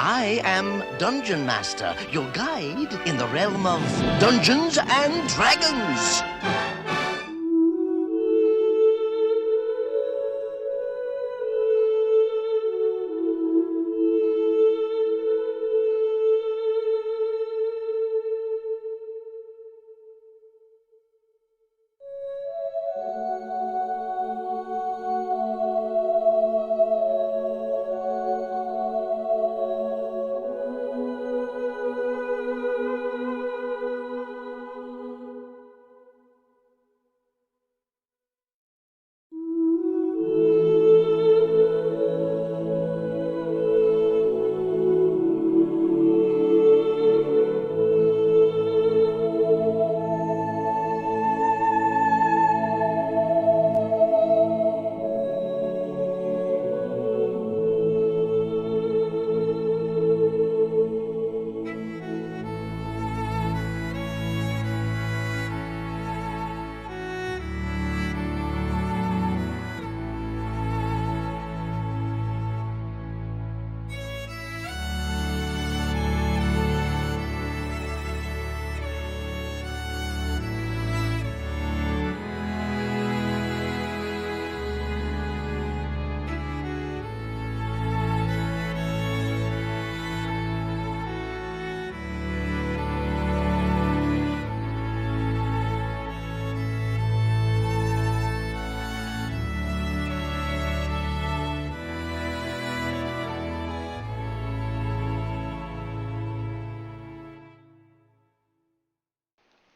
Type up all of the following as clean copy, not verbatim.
I am Dungeon Master, your guide in the realm of Dungeons and Dragons.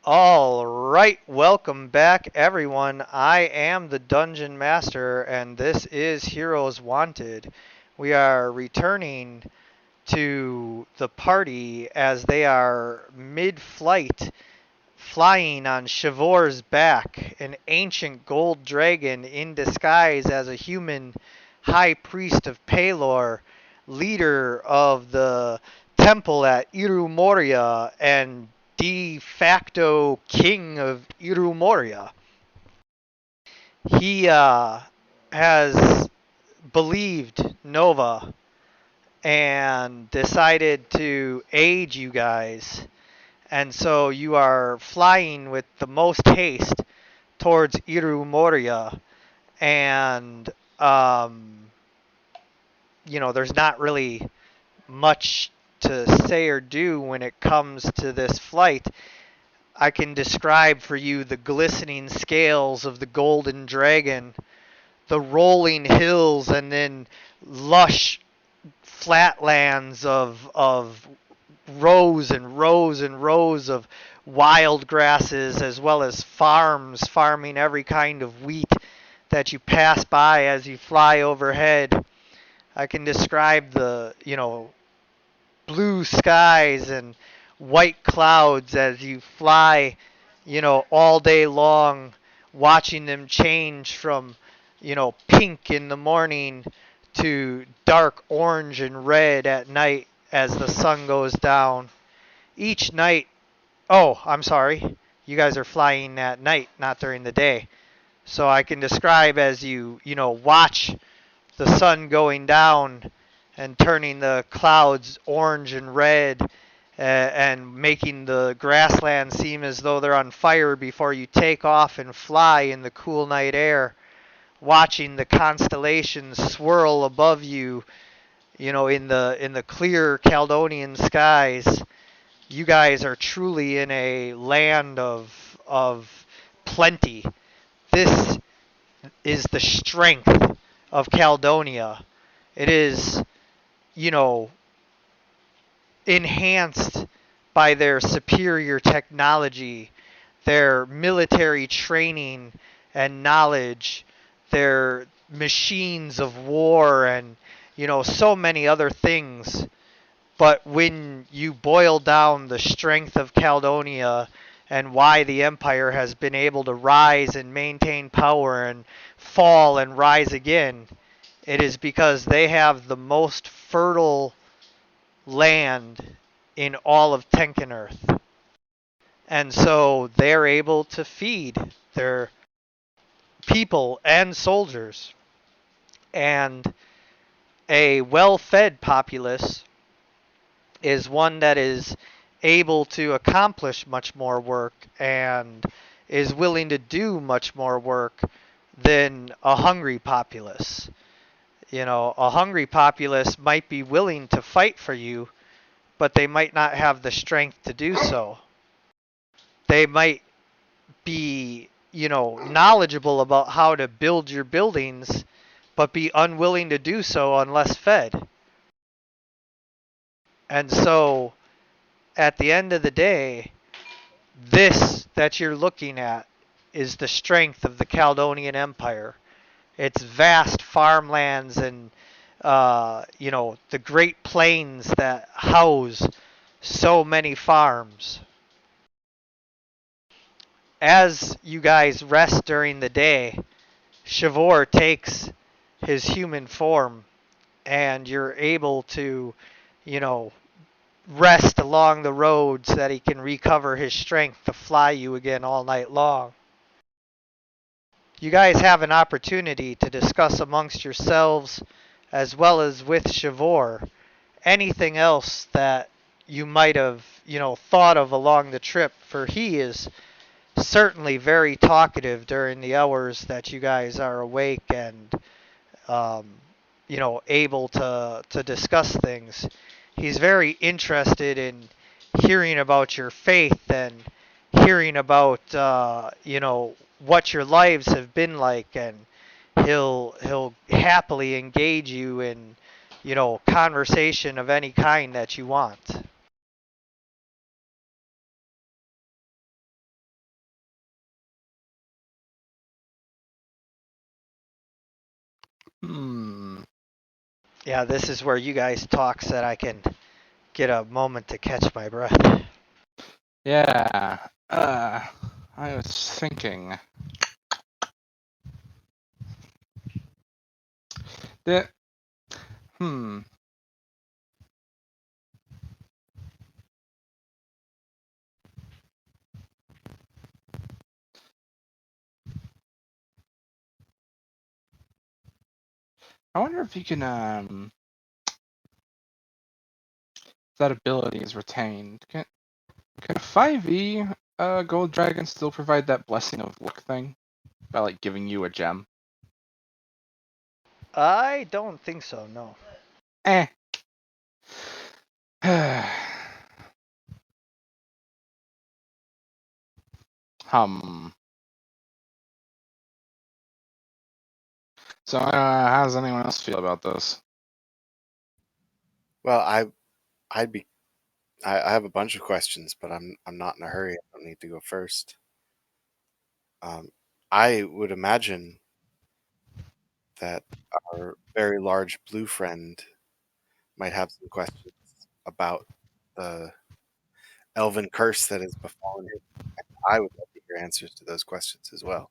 All right, welcome back, everyone. I am the Dungeon Master, and this is Heroes Wanted. We are returning to the party as they are mid-flight, flying on Shavor's back, an ancient gold dragon in disguise as a human high priest of Pelor, leader of the temple at Irumoria, and de facto king of Irumoria. He has believed Nova and decided to aid you guys. And so you are flying with the most haste towards Irumoria. And, there's not really much to say or do when it comes to this flight. I can describe for you the glistening scales of the golden dragon, the rolling hills, and then lush flatlands of rows and rows and rows of wild grasses, as well as farms farming every kind of wheat that you pass by as you fly overhead. I can describe the, blue skies and white clouds as you fly, all day long, watching them change from, pink in the morning to dark orange and red at night as the sun goes down. Each night, oh, I'm sorry, you guys are flying at night, not during the day. So I can describe as you, watch the sun going down and turning the clouds orange and red and making the grassland seem as though they're on fire before you take off and fly in the cool night air, watching the constellations swirl above you, in the clear Caledonian skies. You guys are truly in a land of plenty. This is the strength of Caledonia. It is, you know, enhanced by their superior technology, their military training and knowledge, their machines of war, and, so many other things. But when you boil down the strength of Caledonia and why the Empire has been able to rise and maintain power and fall and rise again, it is because they have the most fertile land in all of Tenkenurth. And so they're able to feed their people and soldiers. And a well-fed populace is one that is able to accomplish much more work and is willing to do much more work than a hungry populace. You know, a hungry populace might be willing to fight for you, but they might not have the strength to do so. They might be, knowledgeable about how to build your buildings, but be unwilling to do so unless fed. And so, at the end of the day, this that you're looking at is the strength of the Caledonian Empire. Its vast farmlands and, the Great Plains that house so many farms. As you guys rest during the day, Shavor takes his human form, and you're able to, you know, rest along the road so that he can recover his strength to fly you again all night long. You guys have an opportunity to discuss amongst yourselves, as well as with Shavor, anything else that you might have, thought of along the trip, for he is certainly very talkative during the hours that you guys are awake and um, able to discuss things. He's very interested in hearing about your faith and hearing about what your lives have been like, and he'll happily engage you in conversation of any kind that you want. Hmm. Yeah, this is where you guys talk so that I can get a moment to catch my breath. Yeah. I was thinking that. Hmm. I wonder if you can that ability is retained. Can a 5e gold dragon still provide that blessing of luck thing by like giving you a gem? I don't think so, no. Eh. hum. So, how does anyone else feel about this? Well, I'd be I have a bunch of questions, but I'm not in a hurry. I don't need to go first. I would imagine that our very large blue friend might have some questions about the elven curse that has befallen him. And I would love to hear answers to those questions as well.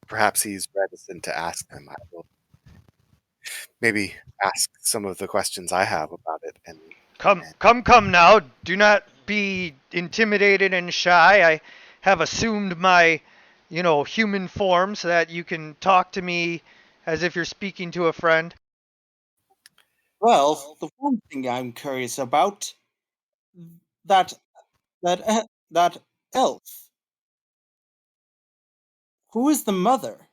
Perhaps he's reticent to ask them. I will maybe ask some of the questions I have about it. And Come now. Do not be intimidated and shy. I have assumed my, human form so that you can talk to me as if you're speaking to a friend. Well, the one thing I'm curious about, that that elf. Who is the mother?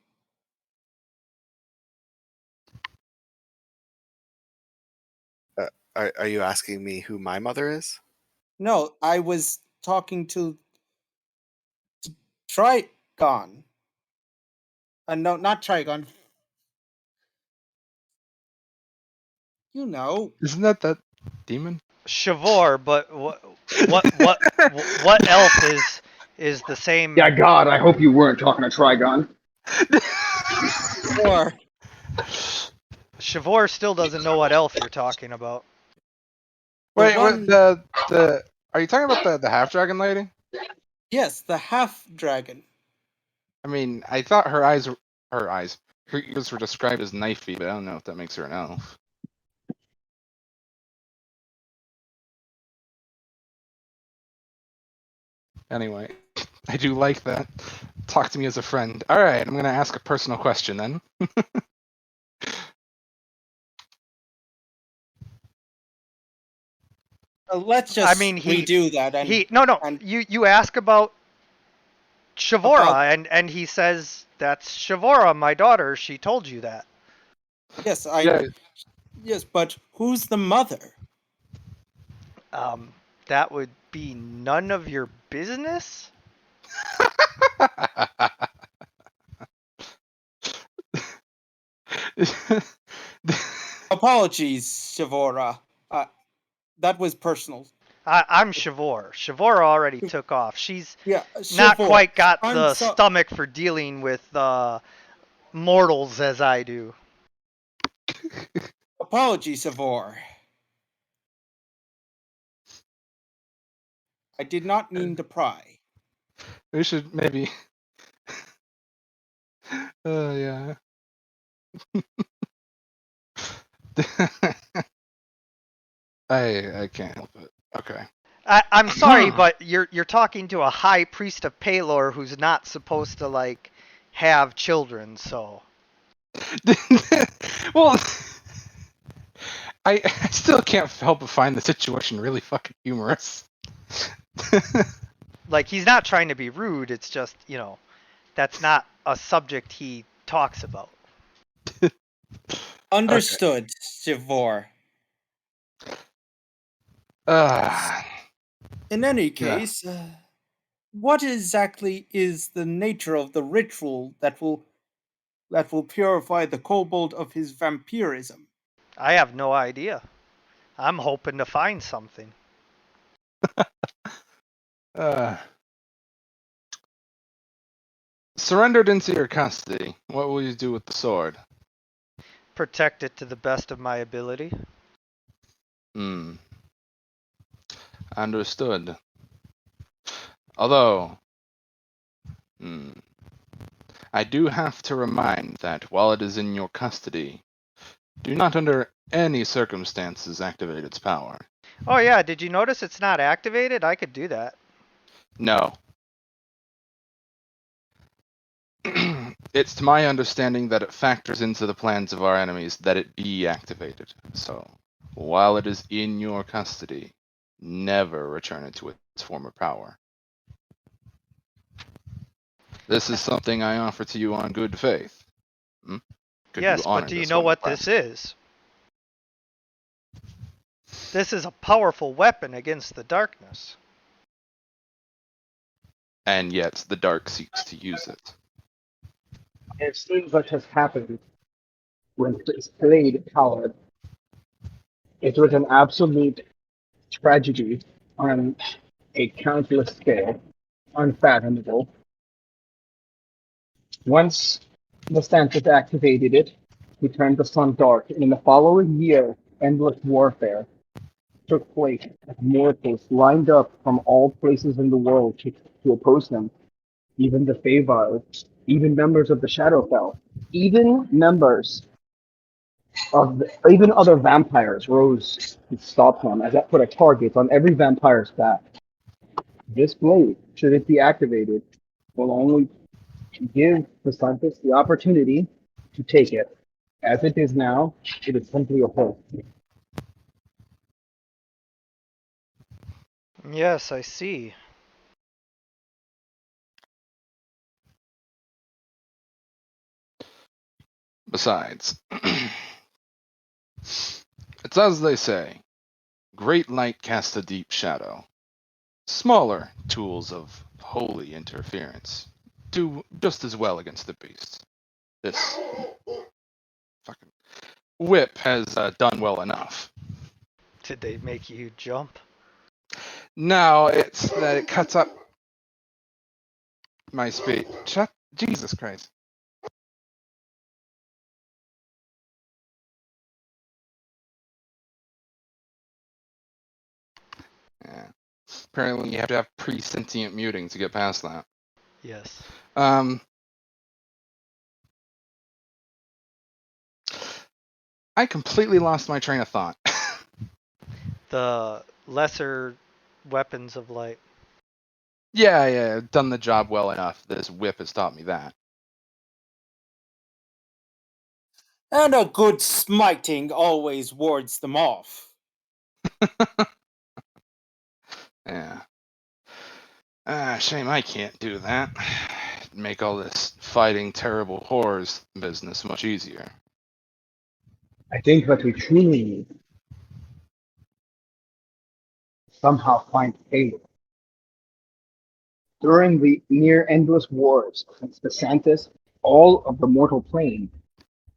are you asking me who my mother is? No, I was talking to Trigon. No, not Trigon. You know. Isn't that demon? Shavor, but what elf is the same? Yeah, God, I hope you weren't talking to Trigon. Or Shavor still doesn't know what elf you're talking about. Wait, one- what the? Are you talking about the half dragon lady? yes, the half dragon. I mean, I thought her ears were described as knifey, but I don't know if that makes her an elf. Anyway, I do like that. Talk to me as a friend. All right, I'm gonna ask a personal question then. Let's I just mean, redo that no. and You ask about about Shavora, and he says that's Shavora, my daughter. She told you that. yes, Yeah. yes, but who's the mother? Um, that would be none of your business. Apologies, Shavora. That was personal. I'm Shavor. Shavora already took off. She's Yeah, not Shavor. quite got I'm the so stomach for dealing with mortals as I do. apologies, Shavor. I did not mean to pry. We should maybe. Yeah. I can't help it. Okay. I'm sorry, but you're talking to a high priest of Palor who's not supposed to like have children. So Well, I still can't help but find the situation really fucking humorous. like he's not trying to be rude. It's just that's not a subject he talks about. Understood, Shavor. Uh, In any Yeah. case, what exactly is the nature of the ritual that will purify the kobold of his vampirism? I have no idea. I'm hoping to find something. Surrendered into your custody. What will you do with the sword? Protect it to the best of my ability. Hmm. Understood. Although, I do have to remind that while it is in your custody, do not under any circumstances activate its power. Oh yeah, did you notice it's not activated? I could do that. No. It's to my understanding that it factors into the plans of our enemies that it be activated. So, while it is in your custody, never return it to its former power. This is something I offer to you on good faith. Could Yes, you honor but do you this know one what request? this is? This is a powerful weapon against the darkness. And yet the dark seeks to use it. I've seen what has happened when it's played coward. It was an absolute tragedy on a countless scale, unfathomable. Once the Santos activated it, he turned the sun dark, and in the following year, endless warfare took place as mortals lined up from all places in the world to oppose him. Even the Feywild, even members of the Shadowfell, even members even other vampires rose to stop him as that put a target on every vampire's back. This blade, should it be activated, will only give the Santos the opportunity to take it. As it is now, it is simply a hole. Yes, I see. Besides, it's as they say, great light casts a deep shadow. Smaller tools of holy interference do just as well against the beast. This fucking whip has done well enough. Did they make you jump? Now it's that it cuts up my speed. Shut, Jesus Christ. Yeah. Apparently you have to have pre-sentient muting to get past that. Yes. I completely lost my train of thought. The lesser weapons of light. Yeah, done the job well enough. This whip has taught me that. And a good smiting always wards them off. Yeah. Shame I can't do that. Make all this fighting terrible horrors business much easier. I think what we truly need is somehow find Halo. During the near endless wars against the Santis, all of the mortal plane,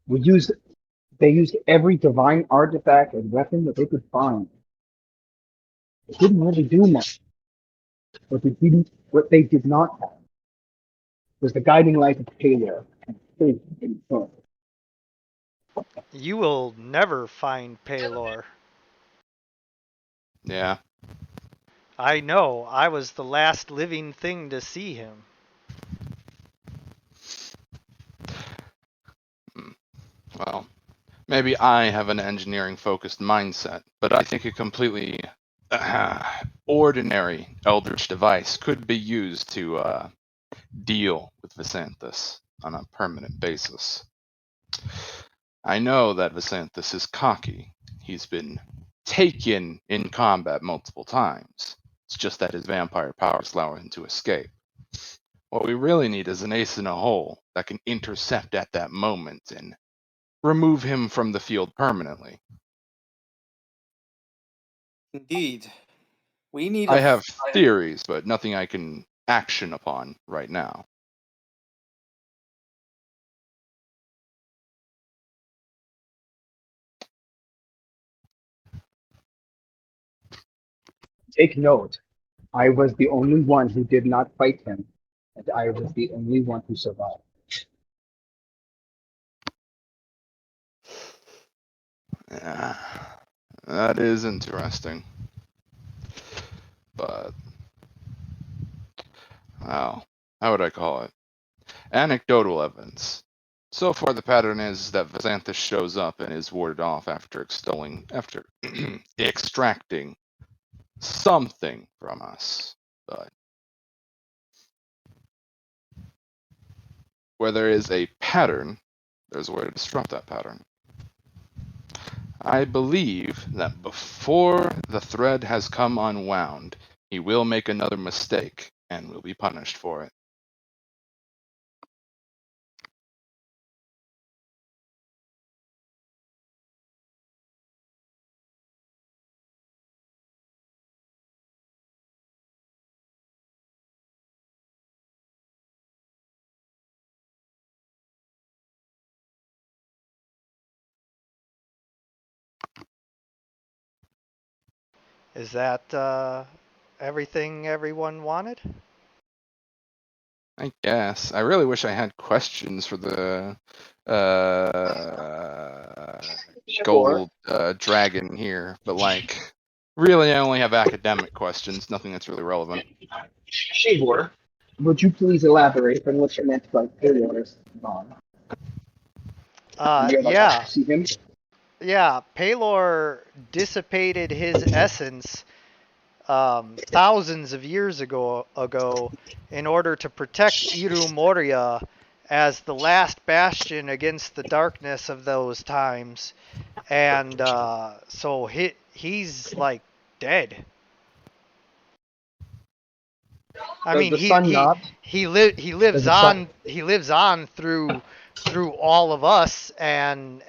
they used every divine artifact and weapon that they could find. It didn't really do much. What they did not have was the guiding light of Halo and faith in God. You will never find Paylor. Yeah. I know. I was the last living thing to see him. Well, maybe I have an engineering-focused mindset, but I think a completely ordinary Eldritch device could be used to deal with Visanthus on a permanent basis. I know that Visanthus is cocky. He's been taken in combat multiple times. It's just that his vampire powers allow him to escape. What we really need is an ace in a hole that can intercept at that moment and remove him from the field permanently. Indeed. We need I have theories, but nothing I can action upon right now. Take note, I was the only one who did not fight him, and I was the only one who survived. Yeah, that is interesting. But, well, how would I call it? Anecdotal evidence. So far, the pattern is that Visanthus shows up and is warded off after extracting something from us. But where there is a pattern, there's a way to disrupt that pattern. I believe that before the thread has come unwound, he will make another mistake and will be punished for it. Is that everything everyone wanted? I guess. I really wish I had questions for the gold dragon here, but like, really, I only have academic questions, nothing that's really relevant. Shigor, would you please elaborate on what you meant by Paylor's gone? Yeah. See him? Yeah, Paylor dissipated his essence thousands of years ago in order to protect Iru Moria as the last bastion against the darkness of those times. And so he's like dead. I mean, the sun not? he lives on through all of us and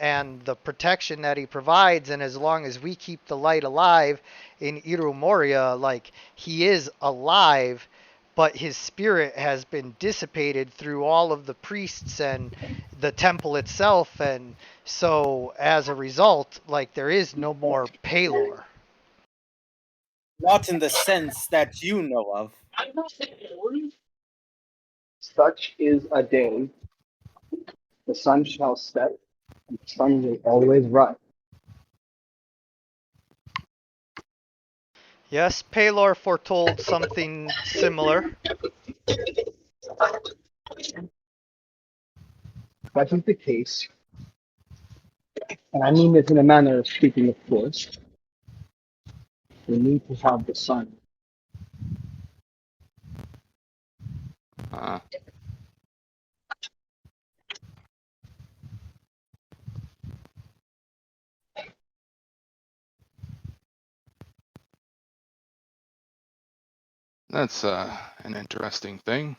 the protection that he provides, and as long as we keep the light alive in Iru Moria, like, he is alive, but his spirit has been dissipated through all of the priests and the temple itself, and so as a result, like, there is no more Paylor. Not in the sense that you know of. Such is a day. The sun shall set, and the sun will always rise. Yes, Paylor foretold something similar. That is the case. And I mean this in a manner of speaking, of course. We need to have the sun. Uh, that's an interesting thing.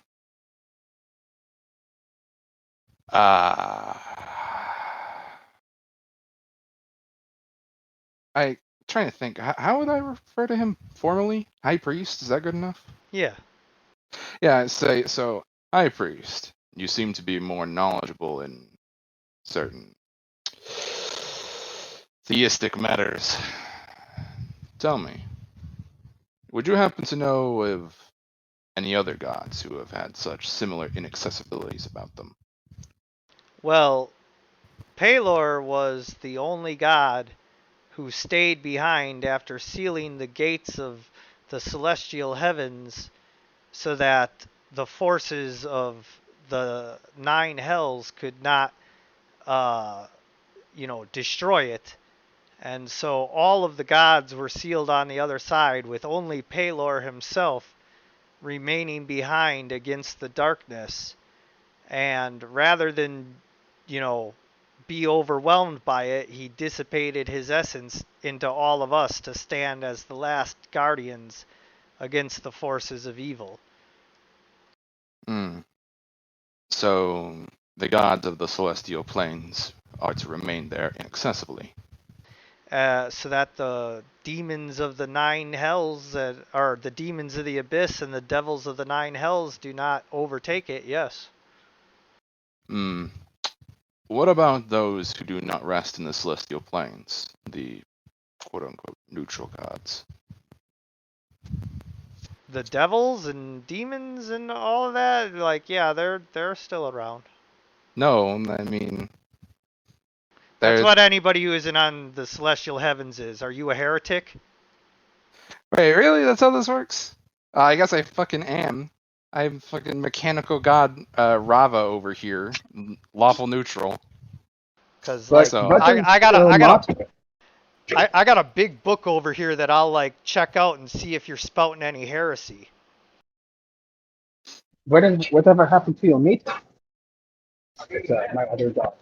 I trying to think. How would I refer to him formally? High priest? Is that good enough? Yeah. Yeah, I'd say so. High priest, you seem to be more knowledgeable in certain theistic matters. Tell me, would you happen to know of any other gods who have had such similar inaccessibilities about them? Well, Pelor was the only god who stayed behind after sealing the gates of the celestial heavens so that the forces of the nine hells could not, uh, destroy it. And so all of the gods were sealed on the other side, with only Pelor himself remaining behind against the darkness. And rather than, you know, be overwhelmed by it, he dissipated his essence into all of us to stand as the last guardians against the forces of evil. Hmm. So the gods of the celestial planes are to remain there inaccessibly. So that the demons of the nine hells, or the demons of the abyss and the devils of the nine hells, do not overtake it, yes. Hmm. What about those who do not rest in the celestial planes, the quote-unquote neutral gods? The devils and demons and all of that, like, yeah, they're still around. No, I mean, That's they're... what anybody who isn't on the celestial heavens is. Are you a heretic? Wait, really? That's how this works? I guess I fucking am. I'm fucking mechanical god Rava over here, lawful neutral. Because But like So, weapons I got a still I got not. a I got a big book over here that I'll like check out and see if you're spouting any heresy. Whatever happened to your mate? It's my other god.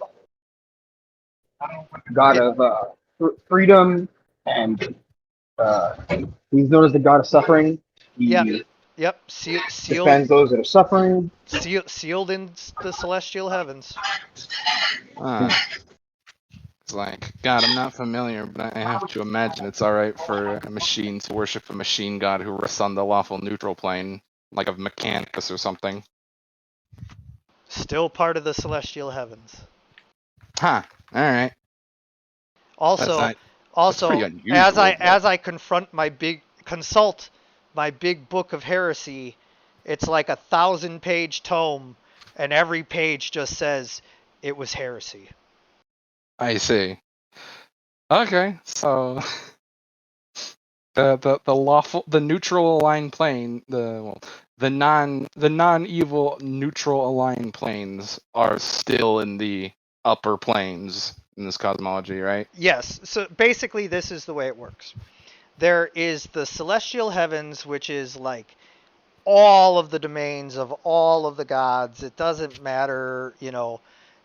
God It, of freedom and he's known as the god of suffering. yeah, He yep, sealed defends those that are suffering. sealed in the celestial heavens. it's like, God, I'm not familiar, but I have to imagine it's alright for a machine to worship a machine god who rests on the lawful neutral plane, like of Mechanicus or something. Still part of the celestial heavens. Huh, alright. Also, That's pretty as unusual. I consult my big book of heresy, it's like a 1,000-page tome, and every page just says it was heresy. I see. Okay, so the lawful, the neutral aligned plane, the non evil neutral aligned planes are still in the upper planes in this cosmology, right? Yes, so basically this is the way it works. There is the celestial heavens, which is like all of the domains of all of the gods. It doesn't matter,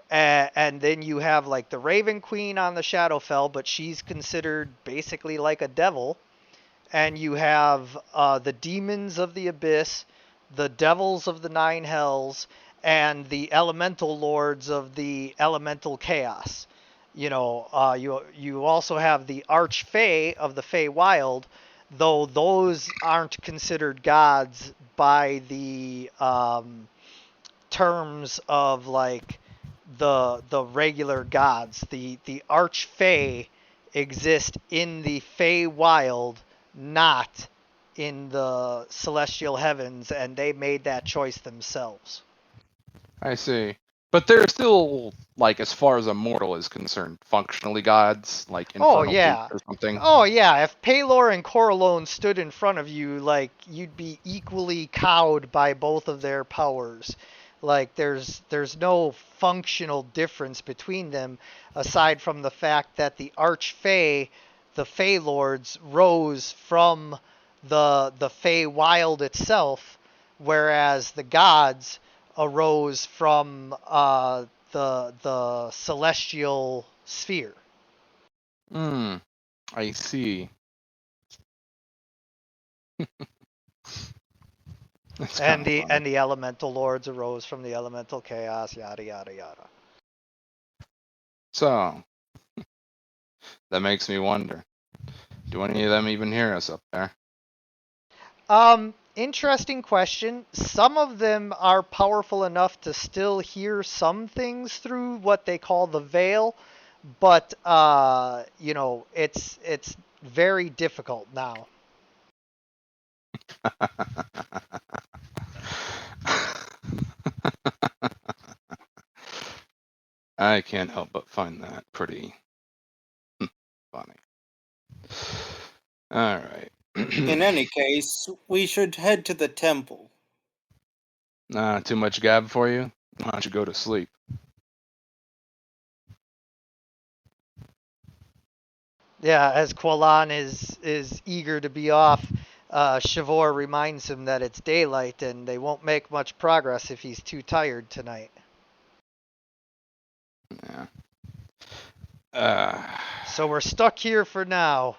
and then you have like the Raven Queen on the Shadowfell, but she's considered basically like a devil. And you have the demons of the abyss, the devils of the nine hells, and the elemental lords of the elemental chaos. You also have the archfey of the Feywild, though those aren't considered gods by the terms of like the regular gods. The archfey exist in the Feywild, not in the celestial heavens, and they made that choice themselves. I see. But they're still, like, as far as a mortal is concerned, functionally gods, like infernal Yeah. beasts or something. Oh yeah, if Pelor and Coralone stood in front of you, like, you'd be equally cowed by both of their powers. Like, there's no functional difference between them aside from the fact that the Archfey, the Feylords, rose from the Feywild itself, whereas the gods arose from the celestial sphere. I see. That's And kinda funny. the elemental lords arose from the elemental chaos, yada yada yada. So, that makes me wonder. Do any of them even hear us up there? Interesting question. Some of them are powerful enough to still hear some things through what they call the veil, but you know, it's very difficult now. I can't help but find that pretty funny. All right. In any case, we should head to the temple. Too much gab for you? Why don't you go to sleep? Yeah, as Qualan is eager to be off, Shavor reminds him that it's daylight and they won't make much progress if he's too tired tonight. Yeah. So we're stuck here for now.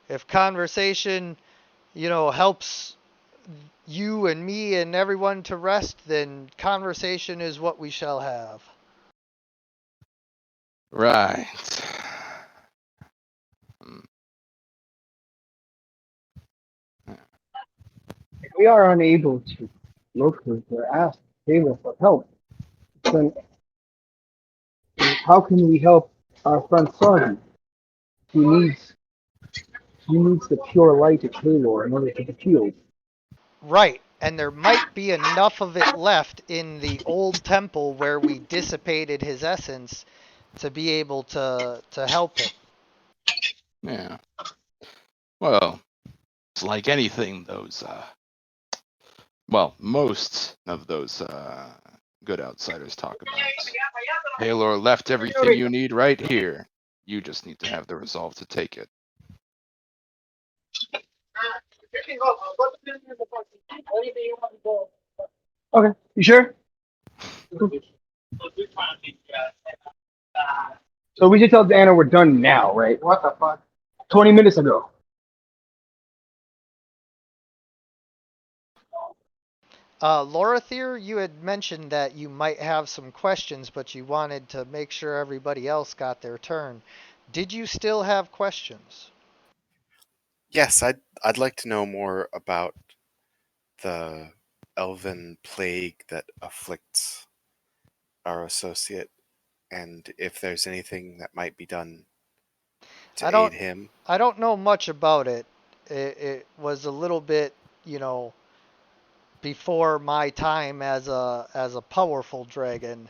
If conversation, you know, helps you and me and everyone to rest, then conversation is what we shall have. Right. If we are unable to locate or ask Taylor for help, then how can we help our friend Sardi? He needs the pure light of Taylor in order to be healed. Right, and there might be enough of it left in the old temple where we dissipated his essence to be able to help him. Yeah. Well, it's like anything those most of those good outsiders talk about. Taylor left everything you need right here. You just need to have the resolve to take it. Okay, you sure? So we should tell Diana we're done now, right? What the fuck? 20 minutes ago. Lorathir, you had mentioned that you might have some questions, but you wanted to make sure everybody else got their turn. Did you still have questions? Yes, I'd like to know more about the elven plague that afflicts our associate, and if there's anything that might be done to aid him. I don't know much about it. It was a little bit, you know, before my time as a powerful dragon.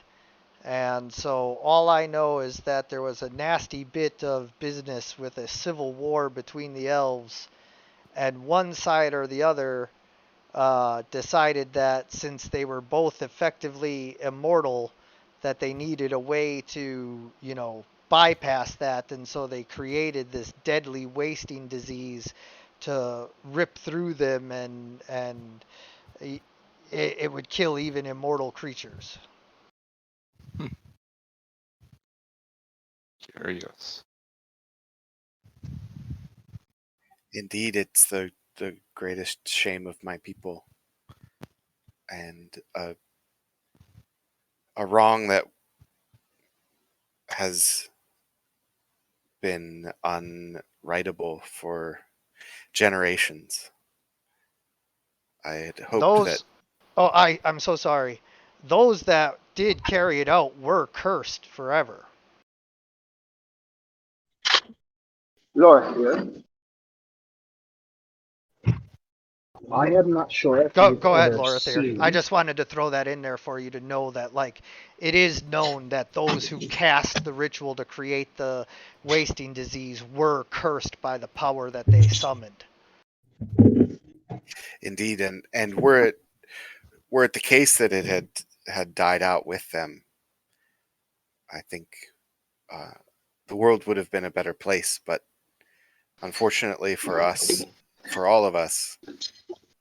And so all I know is that there was a nasty bit of business with a civil war between the elves, and one side or the other decided that since they were both effectively immortal, that they needed a way to, you know, bypass that, and so they created this deadly wasting disease to rip through them, and it would kill even immortal creatures. Curious. Indeed, it's the greatest shame of my people, and a wrong that has been unrightable for generations. I had hoped that. Oh, I'm so sorry. Those that did carry it out were cursed forever. Laura here. I am not sure if Go you've ahead, ever Lorathir. seen. I just wanted to throw that in there for you to know that, like, it is known that those who cast the ritual to create the wasting disease were cursed by the power that they summoned. Indeed, and were it the case that it had died out with them, I think the world would have been a better place. But unfortunately for us, for all of us,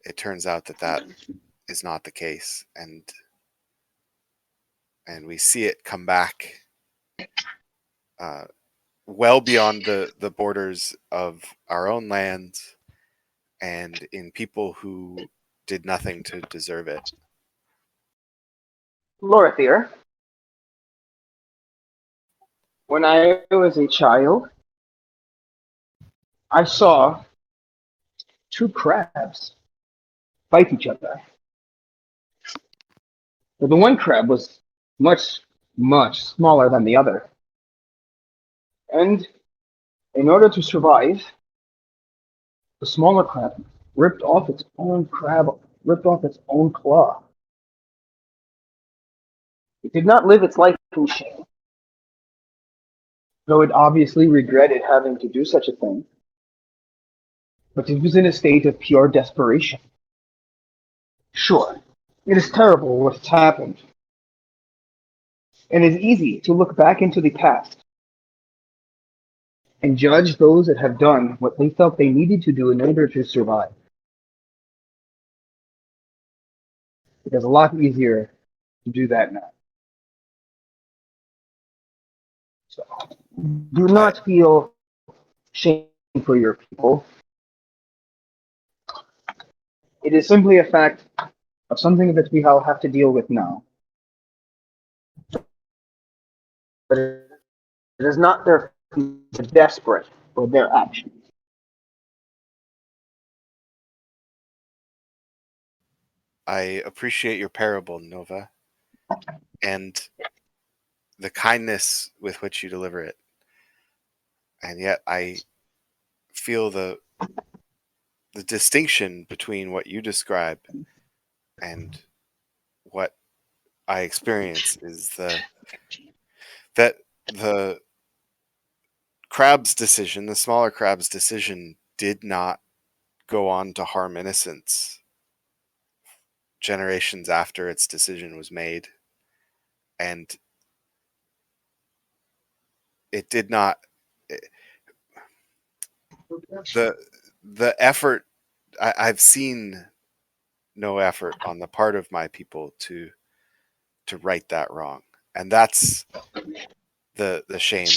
it turns out that is not the case, and we see it come back well beyond the borders of our own lands and in people who did nothing to deserve it. Lorithir, when I was a child, I saw two crabs fight each other. But the one crab was much, much smaller than the other. And in order to survive, the smaller crab ripped off its own claw. It did not live its life in shame, though it obviously regretted having to do such a thing. But it was in a state of pure desperation. Sure, it is terrible what's happened, and it is easy to look back into the past and judge those that have done what they felt they needed to do in order to survive. It is a lot easier to do that now. So, do not feel shame for your people. It is simply a fact of something that we all have to deal with now. But it is not their desperate for their actions. I appreciate your parable, Nova, and the kindness with which you deliver it. And yet I feel the distinction between what you describe and what I experience is that the crab's decision, the smaller crab's decision, did not go on to harm innocents generations after its decision was made, and it did not. The effort, I've seen no effort on the part of my people to right that wrong, and that's the shame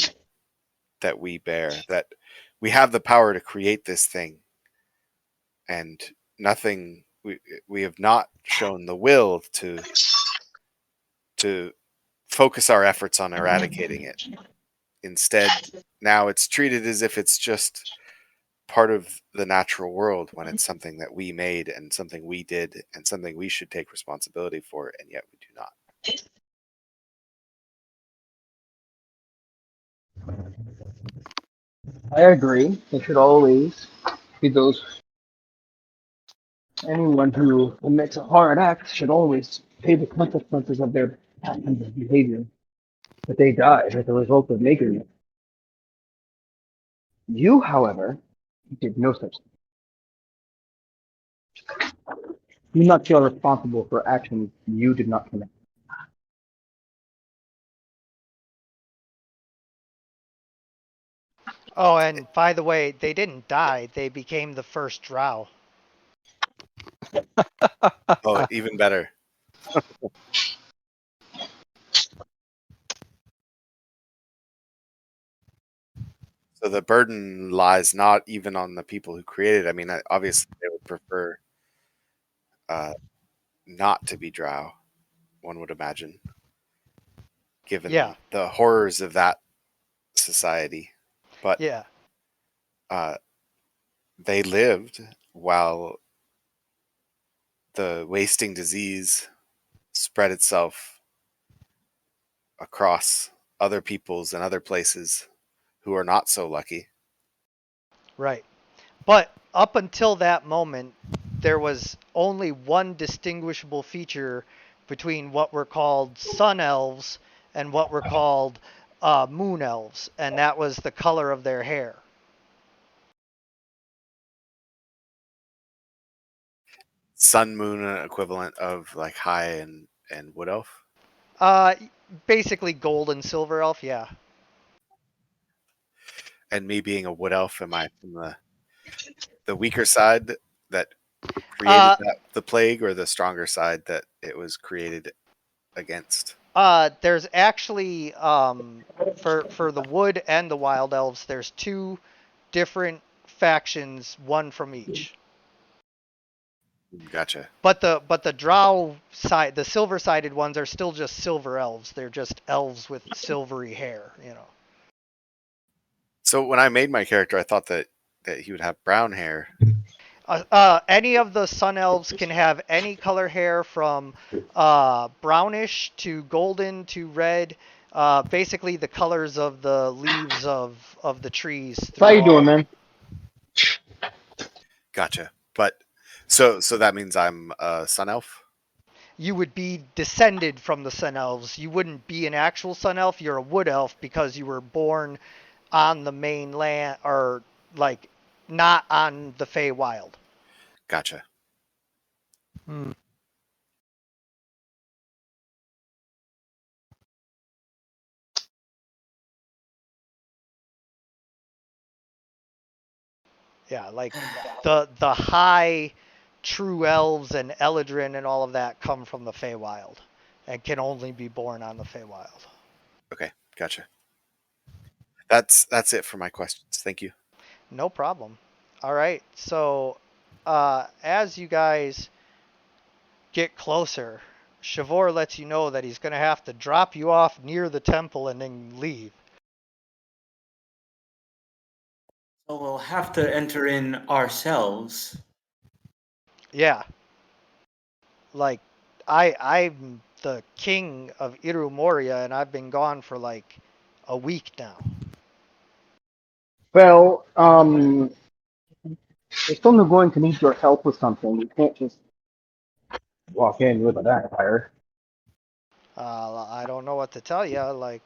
that we bear, that we have the power to create this thing, and nothing. We have not shown the will to focus our efforts on eradicating it. Instead, now it's treated as if it's just part of the natural world, when it's something that we made and something we did and something we should take responsibility for, and yet we do not. I agree. There should always be anyone who commits a hard act should always pay the consequences of their actions and behavior. But they died as a result of making it. You, however, did no such thing. Do not feel responsible for actions you did not commit. Oh, and by the way, they didn't die. They became the first drow. Oh, even better. So the burden lies not even on the people who created it. I mean, obviously they would prefer not to be drow, one would imagine, given the horrors of that society. But yeah, they lived while the wasting disease spread itself across other peoples and other places who are not so lucky. Right. But up until that moment, there was only one distinguishable feature between what were called sun elves and what were called moon elves, and that was the color of their hair. Sun moon equivalent of like high and wood elf? Basically gold and silver elf, yeah. And me being a wood elf, am I from the weaker side that created the plague, or the stronger side that it was created against? There's actually for the wood and the wild elves, there's two different factions, one from each. Gotcha. But the drow side, the silver-sided ones are still just silver elves. They're just elves with silvery hair, you know. So when I made my character, I thought that he would have brown hair. Any of the sun elves can have any color hair from brownish to golden to red. Basically, the colors of the leaves of the trees. How you doing, man? Gotcha. But so that means I'm a sun elf. You would be descended from the sun elves. You wouldn't be an actual sun elf. You're a wood elf because you were born on the mainland, or like not on the Feywild. Gotcha. Hmm. Yeah, like the high true elves and Eladrin and all of that come from the Feywild and can only be born on the Feywild. Okay, gotcha. That's it for my questions. Thank you. No problem. All right, so as you guys get closer, Shavor lets you know that he's going to have to drop you off near the temple and then leave. So we'll have to enter in ourselves. Yeah. Like, I'm the king of Iru Moria, and I've been gone for like a week now. Well, we're still going to need your help with something. We can't just walk in with a vampire. I don't know what to tell you. Like,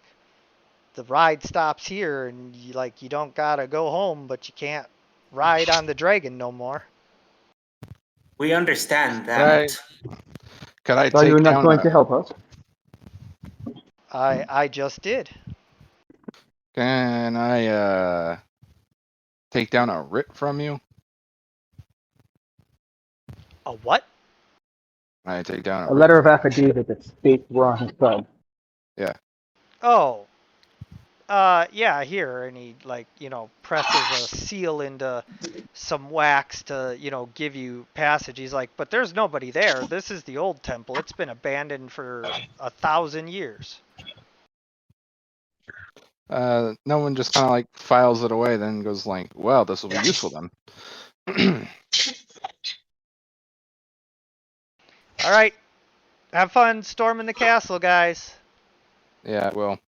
the ride stops here, and you don't gotta go home, but you can't ride on the dragon no more. We understand Right. that. Could I So you're take not down going to help us? I just did. Can I take down a writ from you? A what? Can I take down A letter of affidavit that states we're on his side. Oh, yeah, here, and he presses a seal into some wax to give you passage. He's like, but there's nobody there. This is the old temple. It's been abandoned for 1,000 years. No one just kind of like files it away, then goes like, well, this will be useful then. All right, have fun storming the castle, guys. Yeah, well,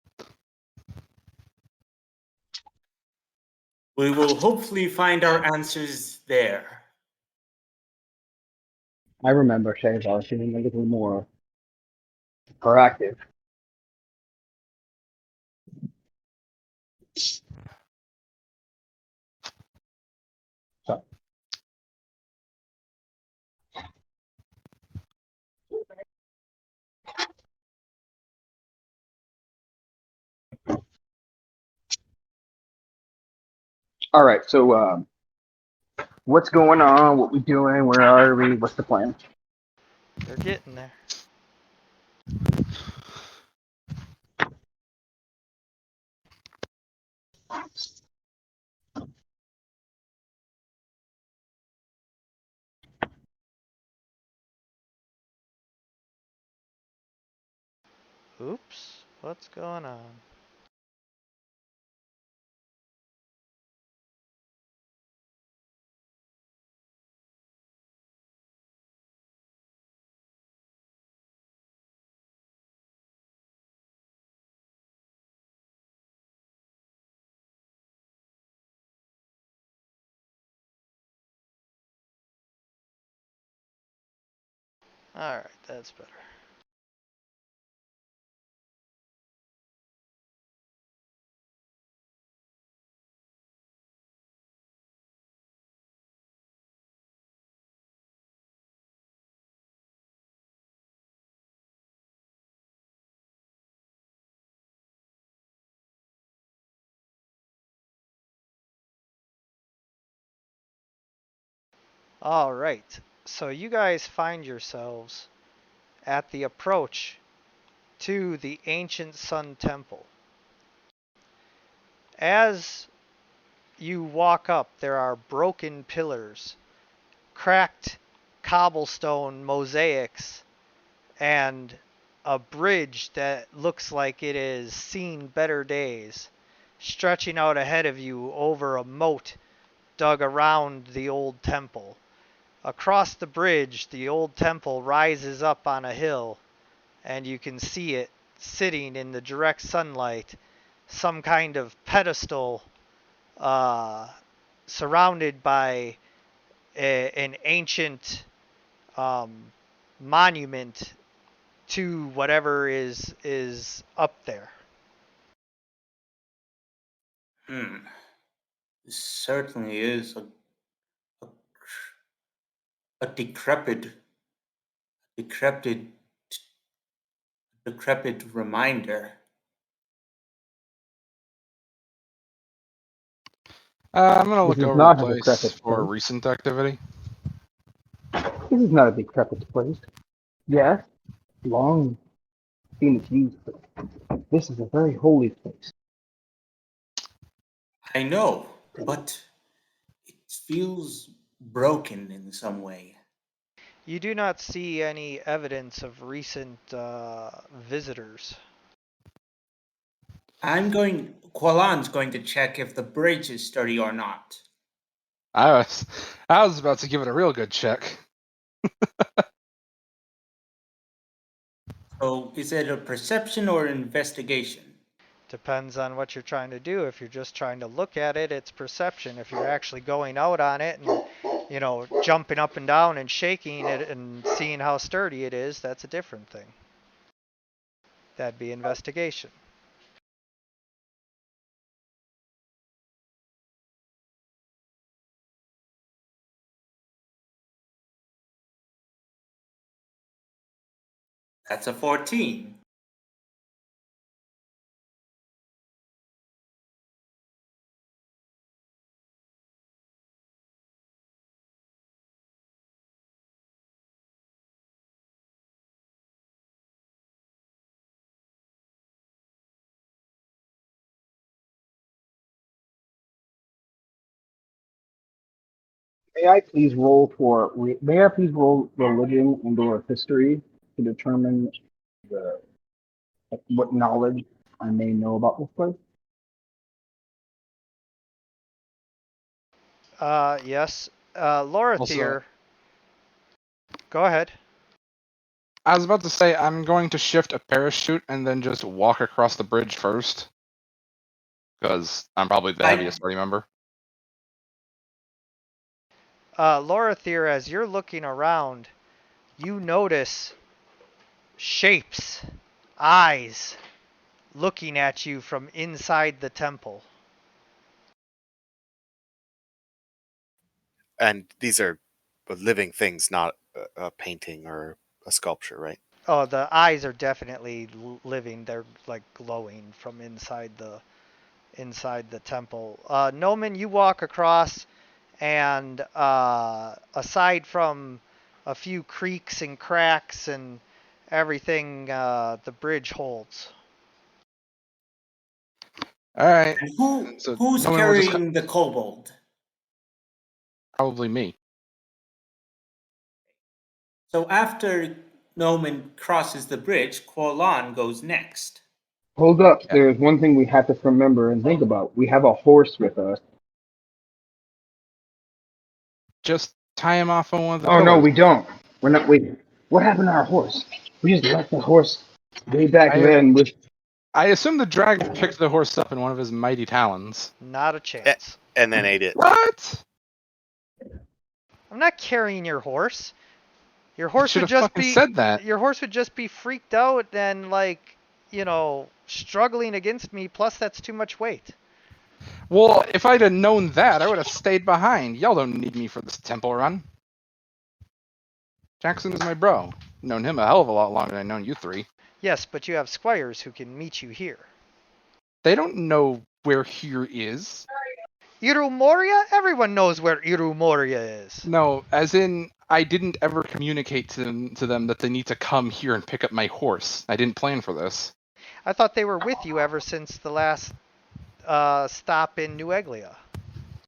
We will hopefully find our answers there. I remember Shazar being a little more proactive. So, all right. So, what's going on? What we doing? Where are we? What's the plan? They're getting there. Oops, what's going on? All right, that's better. All right. So you guys find yourselves at the approach to the ancient Sun Temple. As you walk up, there are broken pillars, cracked cobblestone mosaics, and a bridge that looks like it has seen better days, stretching out ahead of you over a moat dug around the old temple. Across the bridge, the old temple rises up on a hill, and you can see it sitting in the direct sunlight, some kind of pedestal surrounded by an ancient monument to whatever is up there. This certainly is a decrepit reminder. I'm gonna This look is over not the a place decrepit for place. recent activity. This is not a decrepit place. Yes, long seen its use, but this is a very holy place. I know, but it feels broken in some way. You do not see any evidence of recent visitors. Qualan's going to check if the bridge is sturdy or not. I was about to give it a real good check. So is it a perception or investigation? Depends on what you're trying to do. If you're just trying to look at it, it's perception. If you're actually going out on it and, jumping up and down and shaking it and seeing how sturdy it is, that's a different thing. That'd be investigation. That's a 14. May I please roll religion and/or history to determine what knowledge I may know about this place? Yes. Laura Also- Thier. Go ahead. I was about to say I'm going to shift a parachute and then just walk across the bridge first, because I'm probably the heaviest party member. Laura Thier, as you're looking around, you notice shapes, eyes, looking at you from inside the temple. And these are living things, not a painting or a sculpture, right? Oh, the eyes are definitely living. They're like glowing from inside the temple. Noman, you walk across, and aside from a few creaks and cracks and everything, the bridge holds. All right. And So who's no one will just carrying the kobold? probably me. So after Noman crosses the bridge, Qualan goes next. Hold up, Yeah. there's one thing we have to remember and think about. We have a horse with us. Just tie him off on one of the Oh no, pillars. we don't. We're not waiting. What happened to our horse? We just left the horse way back then with I assume the dragon picked the horse up in one of his mighty talons. Not a chance. And then ate it. What? I'm not carrying your horse. Your horse Should would have just fucking be said that. Your horse would just be freaked out and struggling against me, plus that's too much weight. Well, if I'd have known that, I would have stayed behind. Y'all don't need me for this temple run. Jackson's my bro. Known him a hell of a lot longer than I've known you three. Yes, but you have squires who can meet you here. They don't know where here is. Iru Moria? Everyone knows where Iru Moria is. No, as in I didn't ever communicate to them that they need to come here and pick up my horse. I didn't plan for this. I thought they were with you ever since the last stop in New Eglia.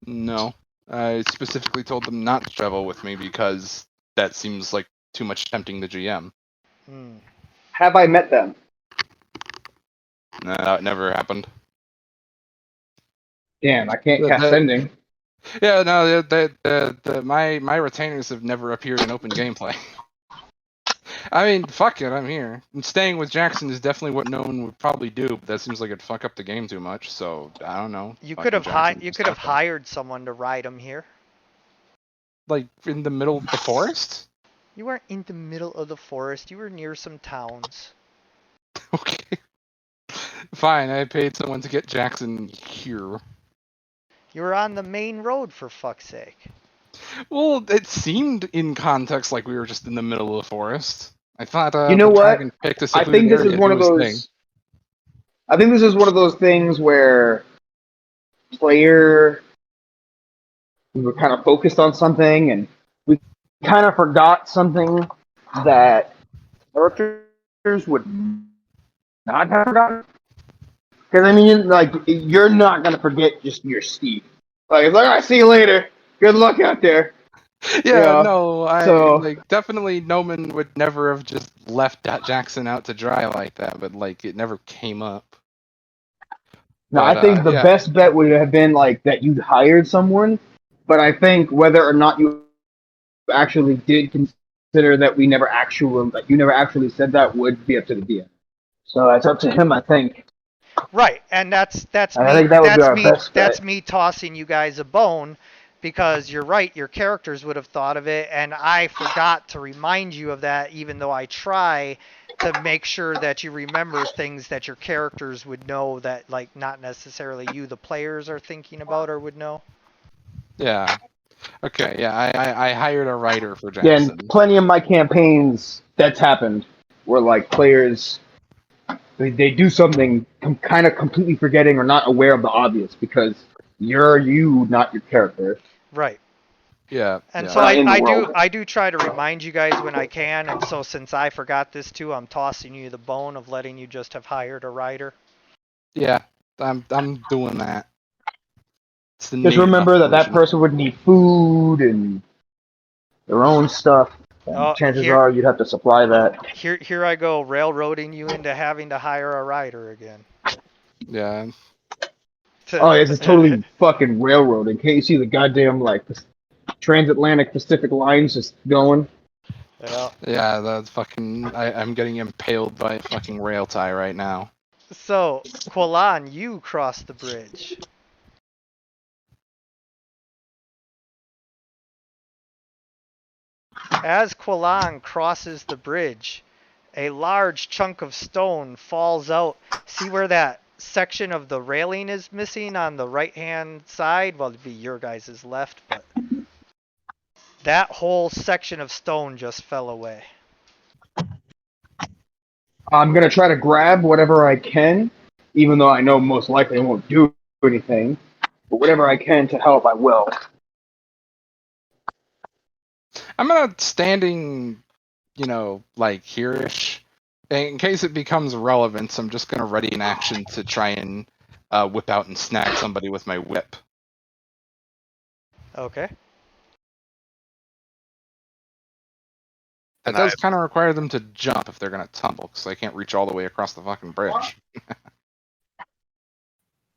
No. I specifically told them not to travel with me because that seems like too much tempting the GM. Hmm. Have I met them? No, that never happened. Damn, I can't That- cast that- sending. Yeah, no, my retainers have never appeared in open gameplay. I mean, fuck it, I'm here. And staying with Jackson is definitely what no one would probably do, but that seems like it'd fuck up the game too much. So I don't know. You Fucking could have Jackson, you just could have fuck him. hired someone to ride him here. Like in the middle of the forest. You weren't in the middle of the forest. You were near some towns. Okay. Fine, I paid someone to get Jackson here. You were on the main road, for fuck's sake. Well, it seemed in context like we were just in the middle of the forest. I thought You know the what? dragon picked a I secluded think this area is to one do of his those. thing. I think this is one of those things where player we were kind of focused on something and we kind of forgot something that characters would not have forgotten. Because I mean, like, you're not gonna forget just your Steve. Like, it's like, I see you later. Good luck out there. Yeah, Yeah, no, so- like definitely Noman would never have just left Jackson out to dry like that, but like it never came up. No, But, I think the yeah. best bet would have been like that you hired someone, but I think whether or not you actually did consider that you never actually said that would be up to the DM. So it's up to him, I think. Right, and that's I me. think that would be our me. best That's bet. me tossing you guys a bone, because you're right. Your characters would have thought of it, and I forgot to remind you of that. Even though I try to make sure that you remember things that your characters would know that, like, not necessarily you, the players, are thinking about or would know. Yeah. Okay, yeah, I hired a writer for Yeah, Jackson. and plenty of my campaigns that's happened where like players they do something kind of completely forgetting or not aware of the obvious because you're you, not your character. Right. Yeah. And yeah. so In the world. I do try to remind you guys when I can, and so since I forgot this too, I'm tossing you the bone of letting you just have hired a rider. Yeah, I'm doing that. It's the Just native remember that version. person would need food and their own stuff. And Oh, chances here- are you'd have to supply that. Here I go, railroading you into having to hire a rider again. Yeah. Oh, it's just totally fucking railroading. Can't you see the goddamn like transatlantic Pacific lines just going? Yeah. Yeah, that's fucking. I'm getting impaled by a fucking rail tie right now. So, Qualan, you cross the bridge. As Qualan crosses the bridge, a large chunk of stone falls out. See where that section of the railing is missing on the right-hand side? Well, it'd be your guys' left, but that whole section of stone just fell away. I'm gonna try to grab whatever I can, even though I know most likely it won't do anything. But whatever I can to help, I will. I'm gonna standing, like here-ish. In case it becomes relevant, I'm just gonna ready an action to try and whip out and snag somebody with my whip. Okay. That And does kind of require them to jump if they're gonna tumble, because they can't reach all the way across the fucking bridge.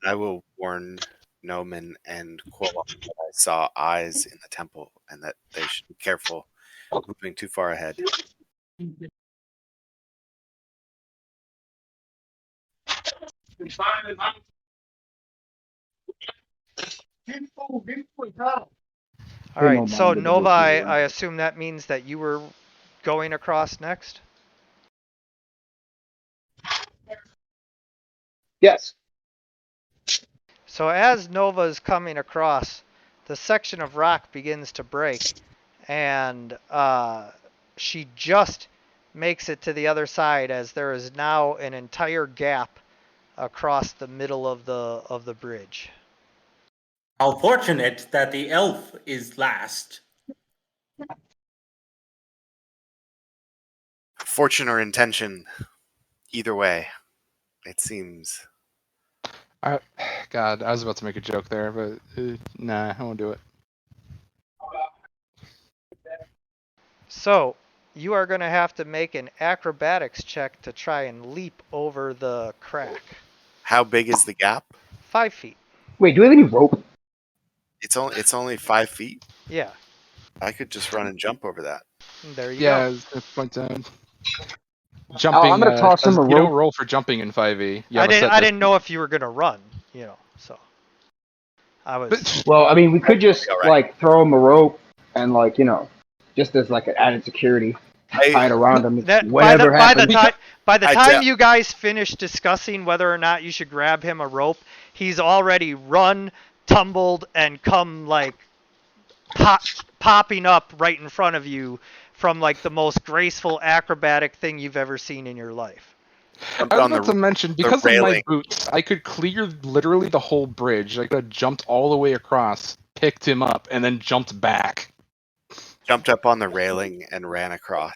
I will warn Noman and Quilla that I saw eyes in the temple and that they should be careful moving too far ahead. All right. no So longer Nova, I negotiable. assume that means that you were going across next. Yes. So as Nova is coming across, the section of rock begins to break, and she just makes it to the other side as there is now an entire gap across the middle of the bridge. How fortunate that the elf is last. Fortune or intention, either way, it seems. God, I was about to make a joke there, but nah, I won't do it. So, you are going to have to make an acrobatics check to try and leap over the crack. How big is the gap? 5 feet. Wait, do we have any rope? It's only 5 feet. Yeah, I could just run and jump over that. there you Yeah, go. it's point down. Jumping. I'm gonna toss him a you don't rope. roll for jumping in 5e. You I have a didn't. set I didn't know if you were gonna run. So I was. But Well, I mean, we could just All right. like throw him a rope and like just as like an added security, tie it around him. That, Whatever by the happens. time by the I time tell- you guys finish discussing whether or not you should grab him a rope, he's already run, tumbled, and come like popping up right in front of you from like the most graceful acrobatic thing you've ever seen in your life. Jumped I was on about to mention, because of my railing. boots, I could clear literally the whole bridge. I could have jumped all the way across, picked him up, and then jumped back. Jumped up on the railing and ran across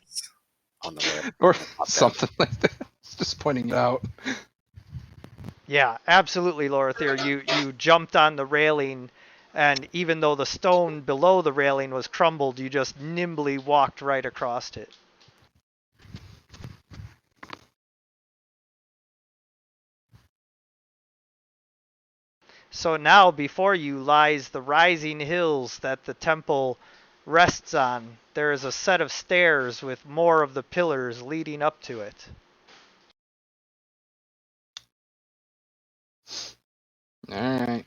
on the railing. Or down. something like that. Just pointing it out. Yeah, absolutely, Lorithir. You jumped on the railing, and even though the stone below the railing was crumbled, you just nimbly walked right across it. So now before you lies the rising hills that the temple rests on. There is a set of stairs with more of the pillars leading up to it. Alright.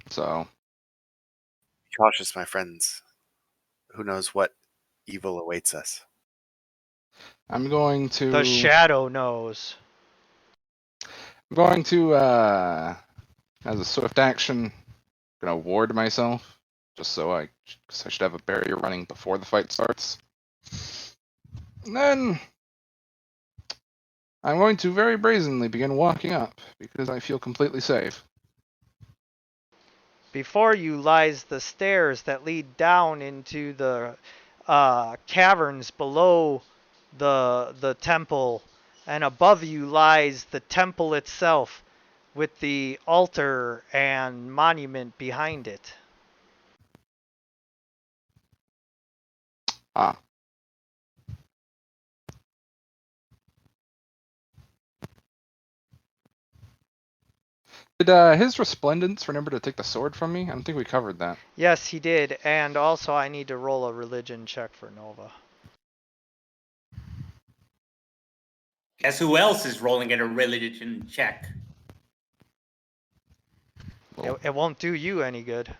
So, Be cautious, my friends. Who knows what evil awaits us? I'm going to... The shadow knows. I'm going to, as a swift action, gonna ward myself, just so I should have a barrier running before the fight starts. And then I'm going to very brazenly begin walking up, because I feel completely safe. Before you lies the stairs that lead down into the caverns below the temple, and above you lies the temple itself with the altar and monument behind it. Ah. Did his Resplendence remember to take the sword from me? I don't think we covered that. Yes, he did, and also I need to roll a religion check for Nova. Guess who else is rolling in a religion check? It won't do you any good.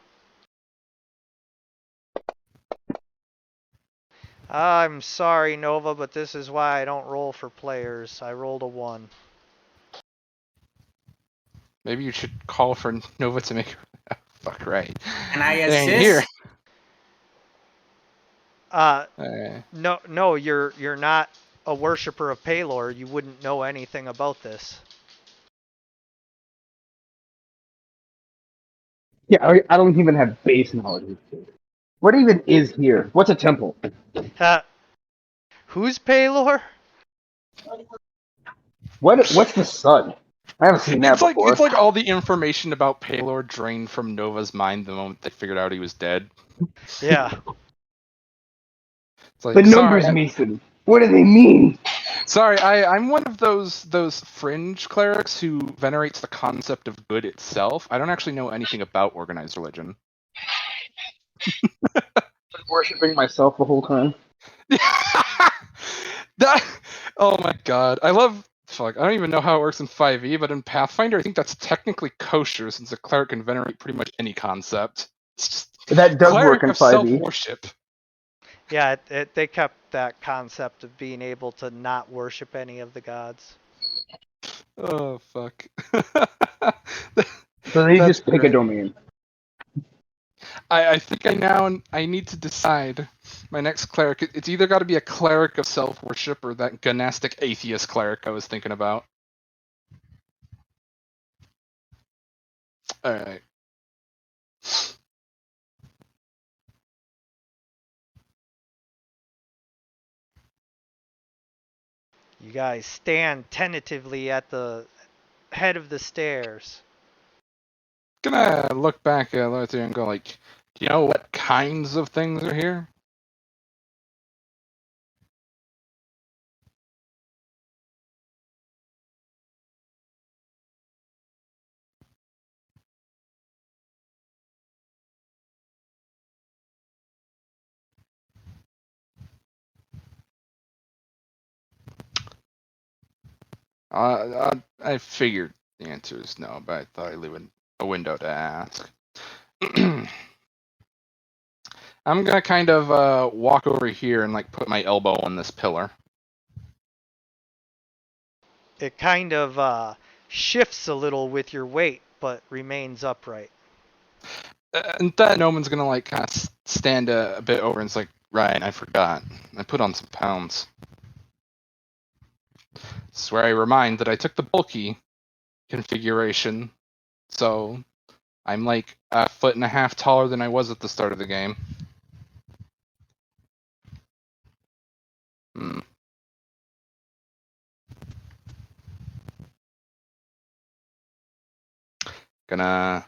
I'm sorry, Nova, but this is why I don't roll for players. I rolled a 1. Maybe you should call for Nova to make... Fuck right. Can I They ain't assist? here. No, you're not a worshiper of Palor. You wouldn't know anything about this. Yeah, I don't even have base knowledge. What even is here? What's a temple? Who's Palor? What's the sun? I haven't seen that before. It's like all the information about Palor drained from Nova's mind the moment they figured out he was dead. Yeah. It's like, The numbers, Mason. What do they mean? Sorry, I'm one of those fringe clerics who venerates the concept of good itself. I don't actually know anything about organized religion. Been worshipping myself the whole time. Oh my god. Fuck, I don't even know how it works in 5e, but in Pathfinder, I think that's technically kosher since a cleric can venerate pretty much any concept. It's just That does work in 5e. self-worship. Yeah, they kept that concept of being able to not worship any of the gods. Oh, fuck. So they That's just pick a great. domain. I think I need to decide my next cleric. It's either got to be a cleric of self-worship or that Gnastic atheist cleric I was thinking about. All right. You guys stand tentatively at the head of the stairs. Gonna look back at Lothier and go like, do you know what kinds of things are here? I figured the answer is no, but I thought I'd leave a window to ask. I'm gonna kind of walk over here and like put my elbow on this pillar. It kind of shifts a little with your weight, but remains upright. And then Omen's gonna like kind of stand a bit over and it's like, right, I forgot. I put on some pounds. This is where I remind that I took the bulky configuration, so I'm like 1.5 feet taller than I was at the start of the game. Gonna.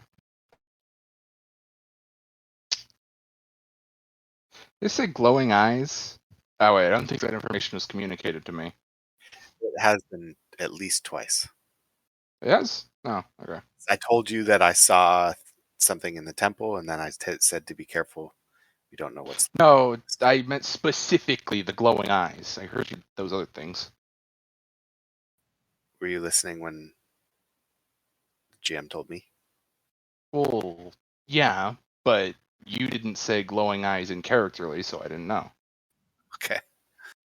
They say glowing eyes. Oh wait, I don't think that information was communicated to me. It has been at least twice. Yes? Oh, okay. I told you that I saw something in the temple, and then I said to be careful. You don't know what's. No, I meant specifically the glowing eyes. I heard you those other things. Were you listening when GM told me? Well, yeah, but you didn't say glowing eyes in characterly, so I didn't know. Okay.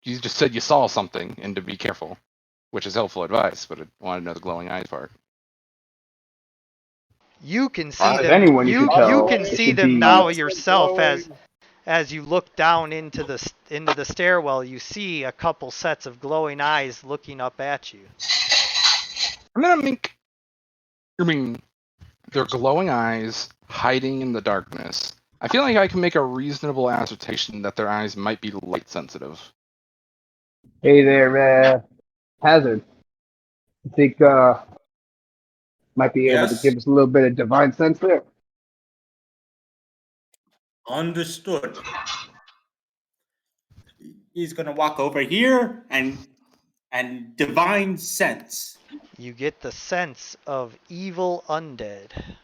You just said you saw something and to be careful, which is helpful advice, but I wanted to know the glowing eyes part. You can see If them. anyone You could tell, can it see should them be- now yourself as you look down into the stairwell. You see a couple sets of glowing eyes looking up at you. I'm gonna make. I mean, they're glowing eyes hiding in the darkness. I feel like I can make a reasonable assertion that their eyes might be light sensitive. Hey there, Hazard. I think might be able to Yes. give us a little bit of divine sense there. Understood. He's gonna walk over here and divine sense. You get the sense of evil undead.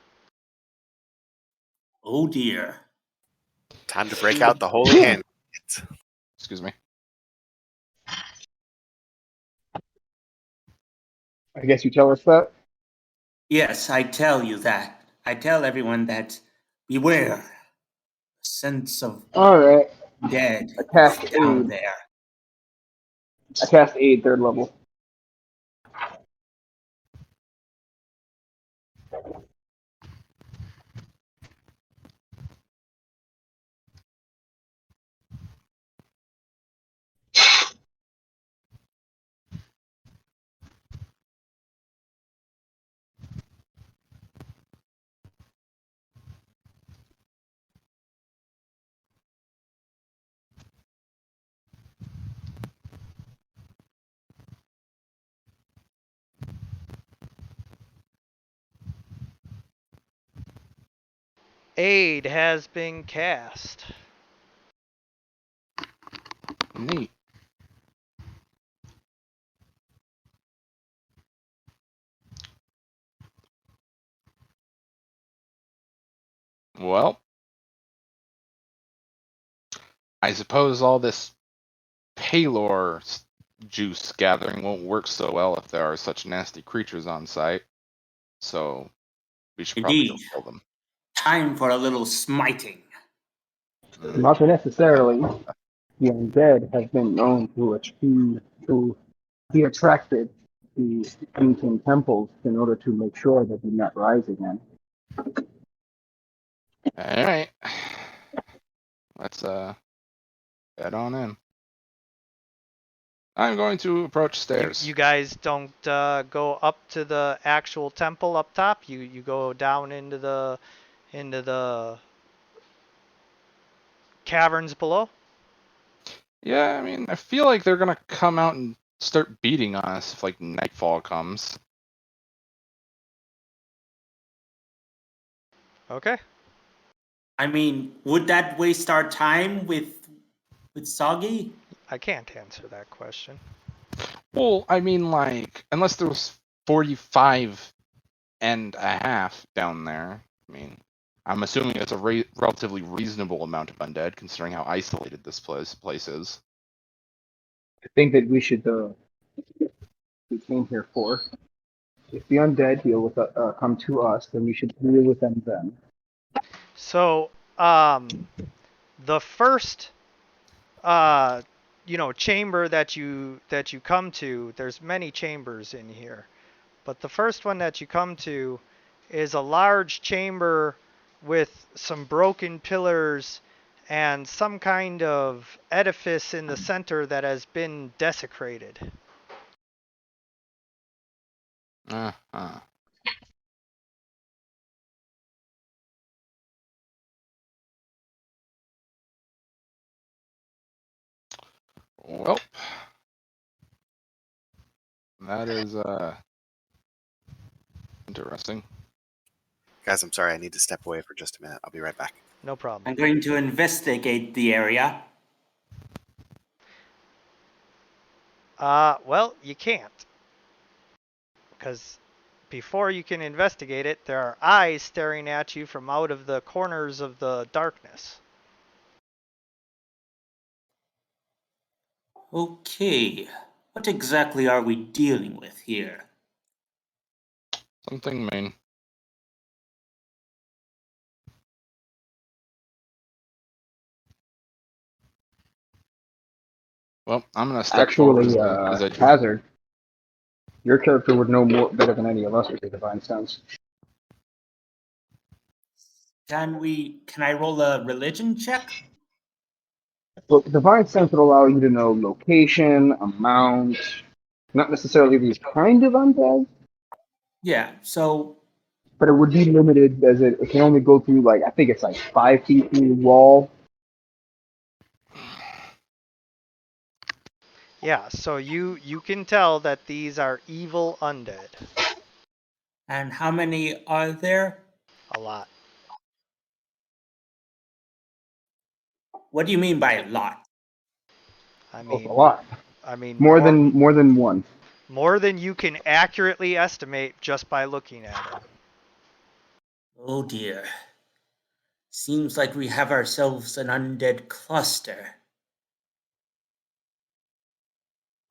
Oh dear. Time to break out the holy hand. Excuse me. I guess you tell us that. Yes, I tell you that. I tell everyone that beware. Sense of All right. dead I cast down aid. there. I cast aid 3rd level. Aid has been cast. Neat. Well, I suppose all this Palor juice gathering won't work so well if there are such nasty creatures on site. So we should probably go Indeed. kill them. Time for a little smiting. Not necessarily. The undead have been known to be attracted to ancient temples in order to make sure that do not rise again. All right. let's head on in. I'm going to approach stairs. You guys don't go up to the actual temple up top. You go down into the caverns below. Yeah, I mean, I feel like they're gonna come out and start beating on us if like nightfall comes. Okay. I mean, would that waste our time with Soggy? I can't answer that question. Well, I mean, like, unless there was 45 and a half down there. I mean, I'm assuming it's a relatively reasonable amount of undead, considering how isolated this place is. I think that we should we came here for. If the undead deal with come to us, then we should deal with them then. So, the first, chamber that you come to, there's many chambers in here, but the first one that you come to is a large chamber with some broken pillars and some kind of edifice in the center that has been desecrated. Uh-huh. Well, that is interesting. Guys, I'm sorry. I need to step away for just a minute. I'll be right back. No problem. I'm going to investigate the area. Well, you can't. Because before you can investigate it, there are eyes staring at you from out of the corners of the darkness. Okay, what exactly are we dealing with here? Something mean. Well, I'm gonna step forward Actually, as I do. Hazard, your character would know more better than any of us with the divine sense. Can I roll a religion check? Look, divine sense would allow you to know location, amount, not necessarily these kind of undead, Yeah, so but it would be limited as it can only go through like I think it's like 5 feet through the wall. Yeah, so you can tell that these are evil undead. and how many are there? A lot. What do you mean by a lot? I Oh, a mean, lot. more More than one. more than you can accurately estimate just by looking at it. Oh dear. Seems like we have ourselves an undead cluster.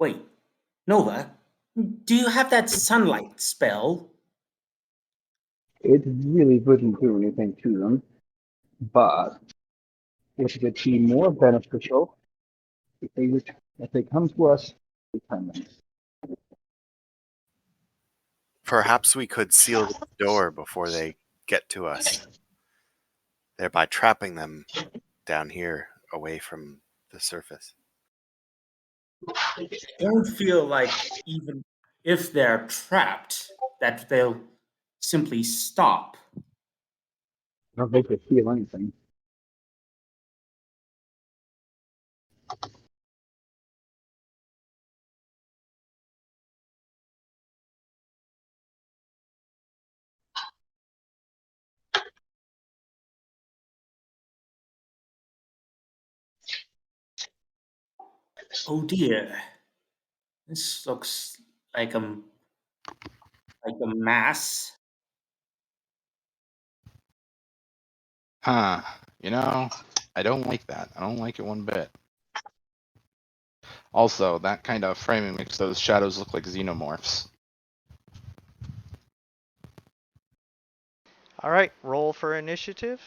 Wait, Nova, do you have that sunlight spell? It really wouldn't do anything to them, but it would be more beneficial if they come to us. Return them. Perhaps we could seal the door before they get to us, thereby trapping them down here away from the surface. I don't feel like even if they're trapped, that they'll simply stop. I don't think they feel anything. Oh dear. This looks like a mass. Huh. You know, I don't like that. I don't like it one bit. Also, that kind of framing makes those shadows look like xenomorphs. All right, roll for initiative.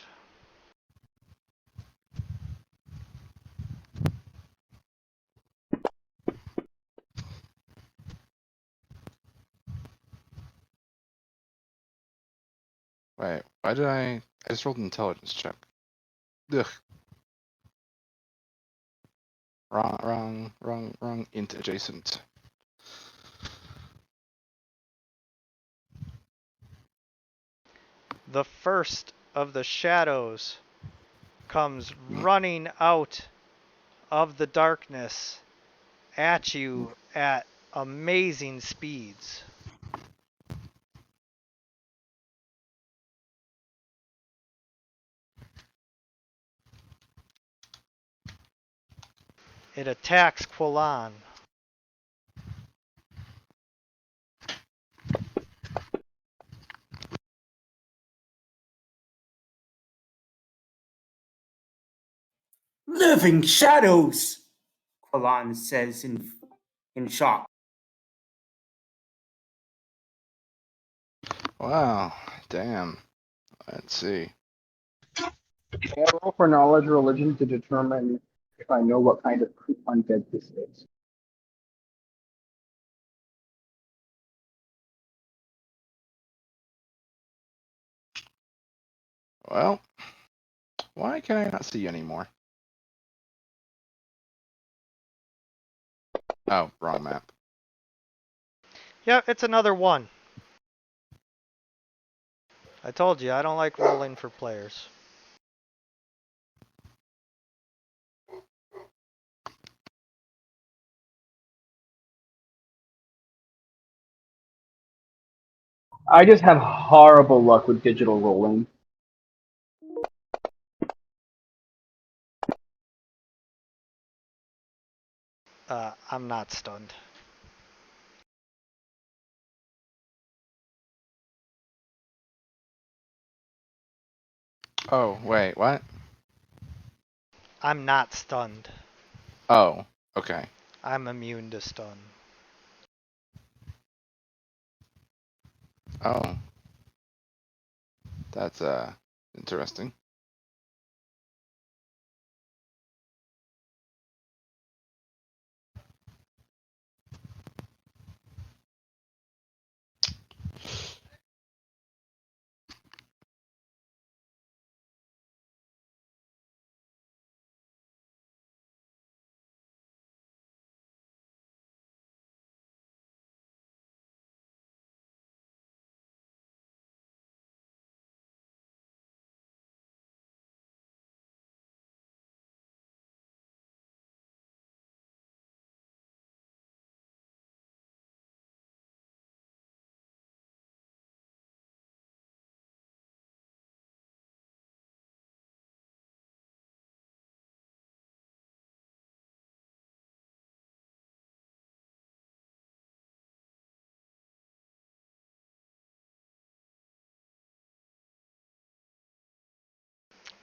Wait, why did I just rolled an intelligence check. Ugh. Wrong. Int adjacent. The first of the shadows comes running out of the darkness at you at amazing speeds. It attacks Quillan. Living shadows, Quillan says in shock. Wow, damn. Let's see. Can I roll for knowledge or religion to determine if I know what kind of undead this is? Well, why can I not see anymore? Oh, wrong map. Yeah, it's another one. I told you, I don't like rolling for players. I just have horrible luck with digital rolling. I'm not stunned. Oh, wait, what? I'm not stunned. Oh, okay. I'm immune to stun. Oh. That's interesting.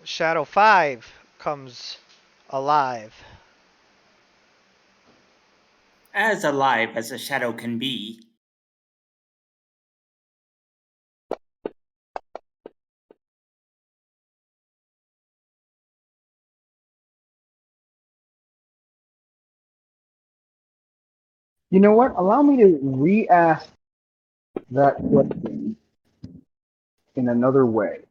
Shadow 5 comes alive. As alive as a shadow can be. You know what? Allow me to re-ask that question in another way.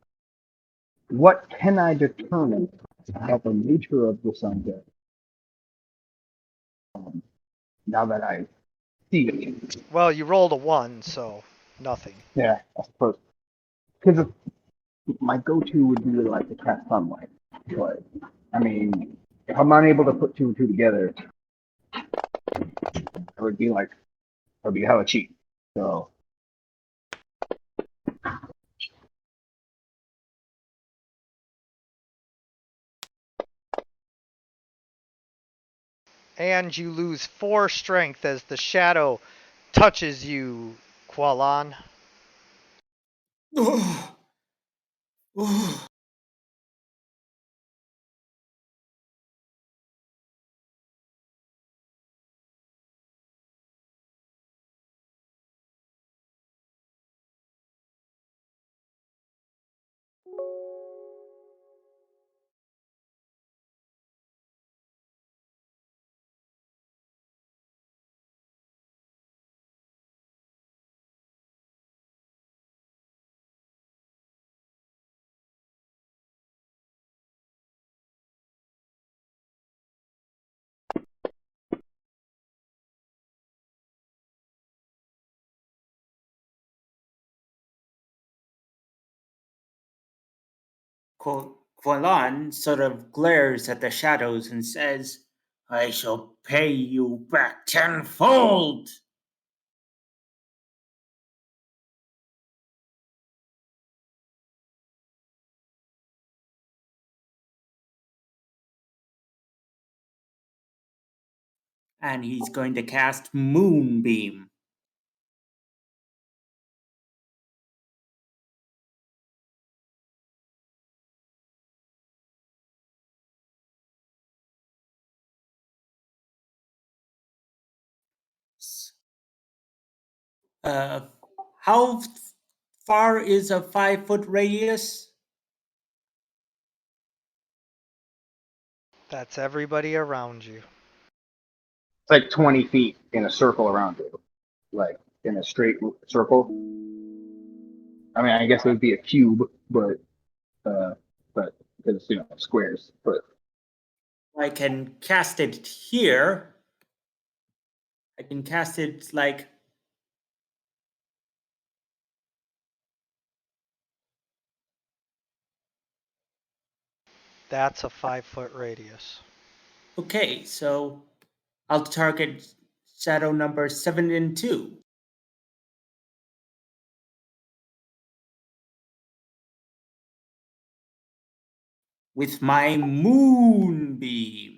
What can I determine about the nature of this undead? Now that I see it. Well, you rolled a 1, so nothing. Yeah, I suppose. Because my go-to would be like the cat sunlight. But, I mean, if I'm unable to put two and two together, it would be like, it would be hella cheap. So, And you lose 4 strength as the shadow touches you, Qualan. Qualan sort of glares at the shadows and says, I shall pay you back tenfold. And he's going to cast Moonbeam. Uh, how far is a 5-foot radius? That's everybody around you. It's like 20 feet in a circle around it, like in a straight circle. I mean, I guess it would be a cube, but because squares. But I can cast it here. I can cast it like That's a 5-foot radius. okay, so I'll target shadow number 7 and 2. With my Moonbeam.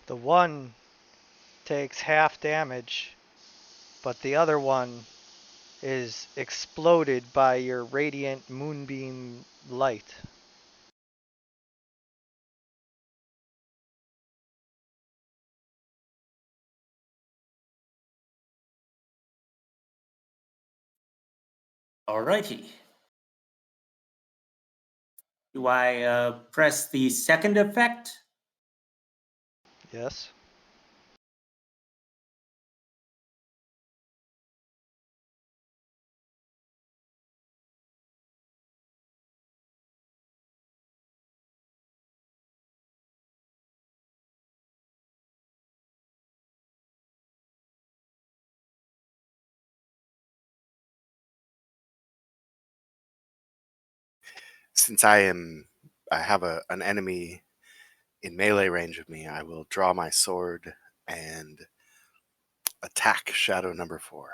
The one takes half damage, but the other one is exploded by your radiant moonbeam light. Alrighty. Do I press the second effect? Yes? Since I have an enemy in melee range of me, I will draw my sword and attack shadow number 4.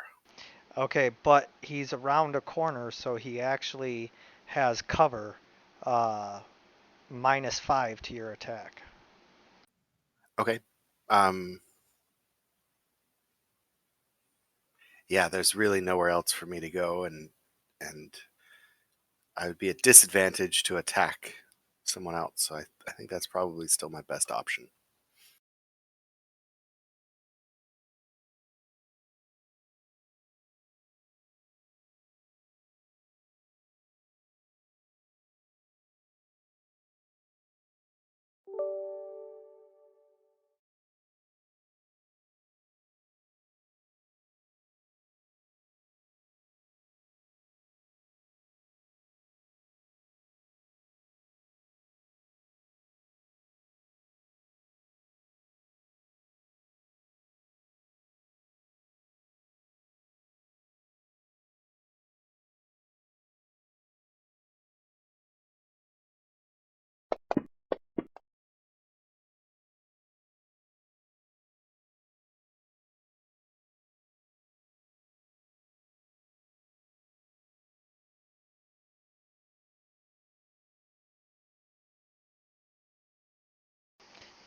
Okay, but he's around a corner, so he actually has cover. -5 to your attack. Okay. Yeah, there's really nowhere else for me to go, and I would be at disadvantage to attack someone else. So I think that's probably still my best option.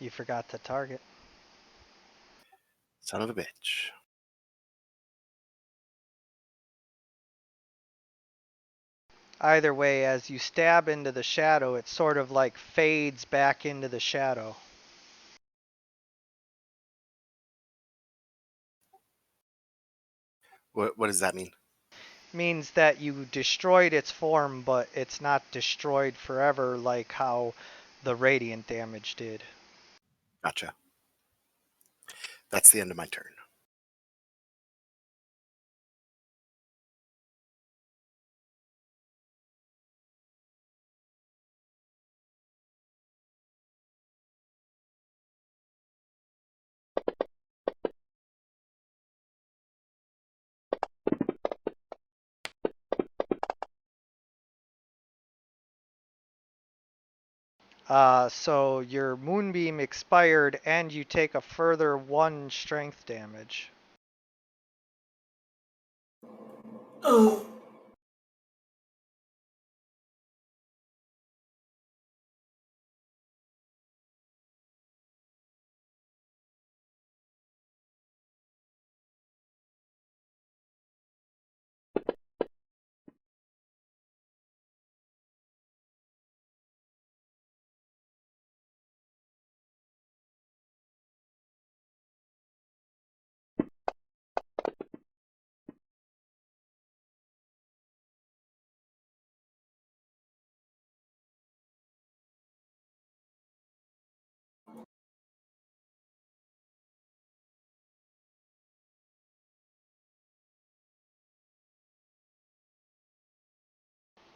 You forgot to target. Son of a bitch. Either way, as you stab into the shadow, it sort of like fades back into the shadow. What does that mean? Means that you destroyed its form, but it's not destroyed forever like how the radiant damage did. Gotcha. That's the end of my turn. So your moonbeam expired, and you take a further 1 strength damage. Oh,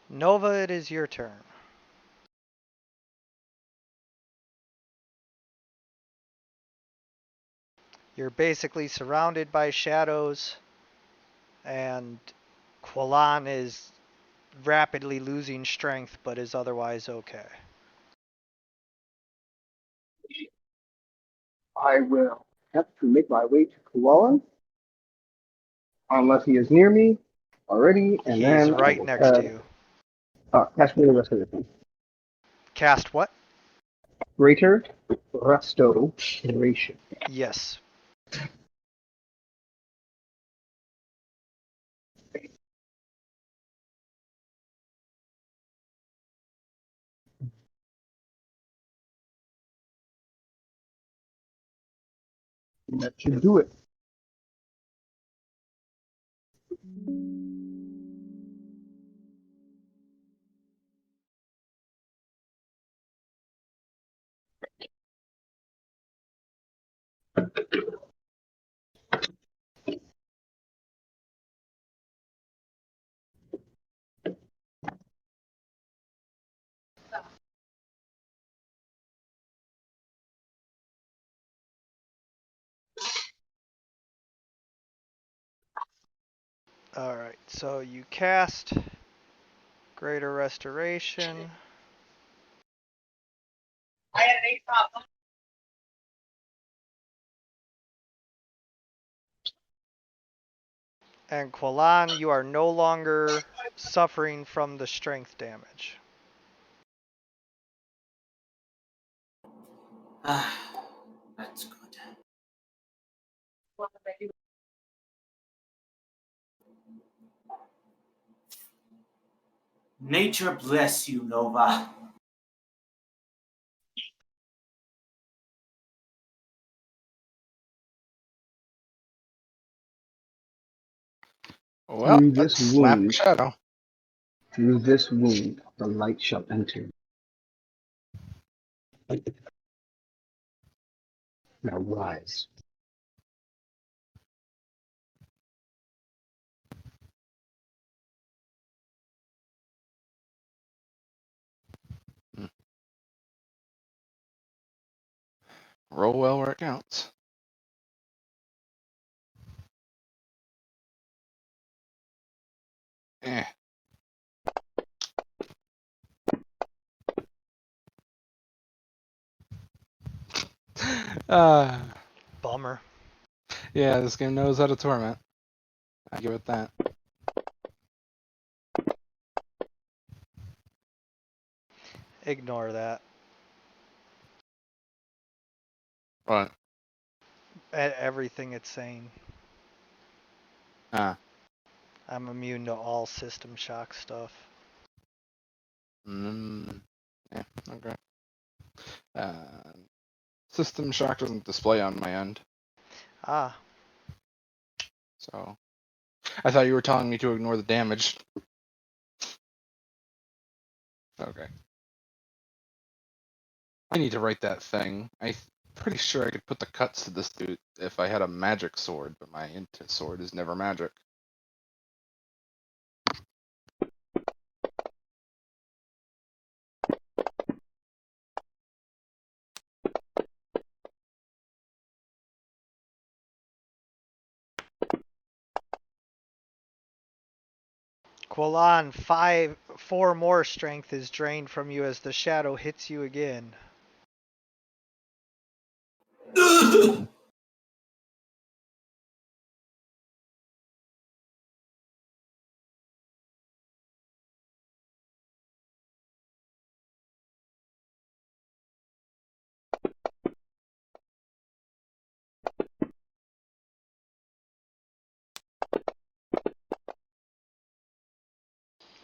Nova, it is your turn. You're basically surrounded by shadows, and Quillan is rapidly losing strength but is otherwise okay. I will have to make my way to Kuala, unless he is near me already, and He's then I right will next to you. cast Greater Restoration. Cast what? Greater Restoration. Yes. That should do it. Alright, so you cast Greater Restoration. And Quillan, you are no longer suffering from the strength damage. that's good. Nature bless you, Nova. Well, Through let's this slap wound, Shadow. through this wound, the light shall enter. Now rise. Hmm. Roll well where it counts. Eh. Uh, Bummer. yeah, this game knows how to torment. I give it that. Ignore that. What? Everything it's saying. Ah. I'm immune to all system shock stuff. Yeah, okay. System shock doesn't display on my end, Ah, so I thought you were telling me to ignore the damage. Okay. I need to write that thing. I'm pretty sure I could put the cuts to this dude if I had a magic sword, but my into sword is never magic. Quillan, 4 more strength is drained from you as the shadow hits you again.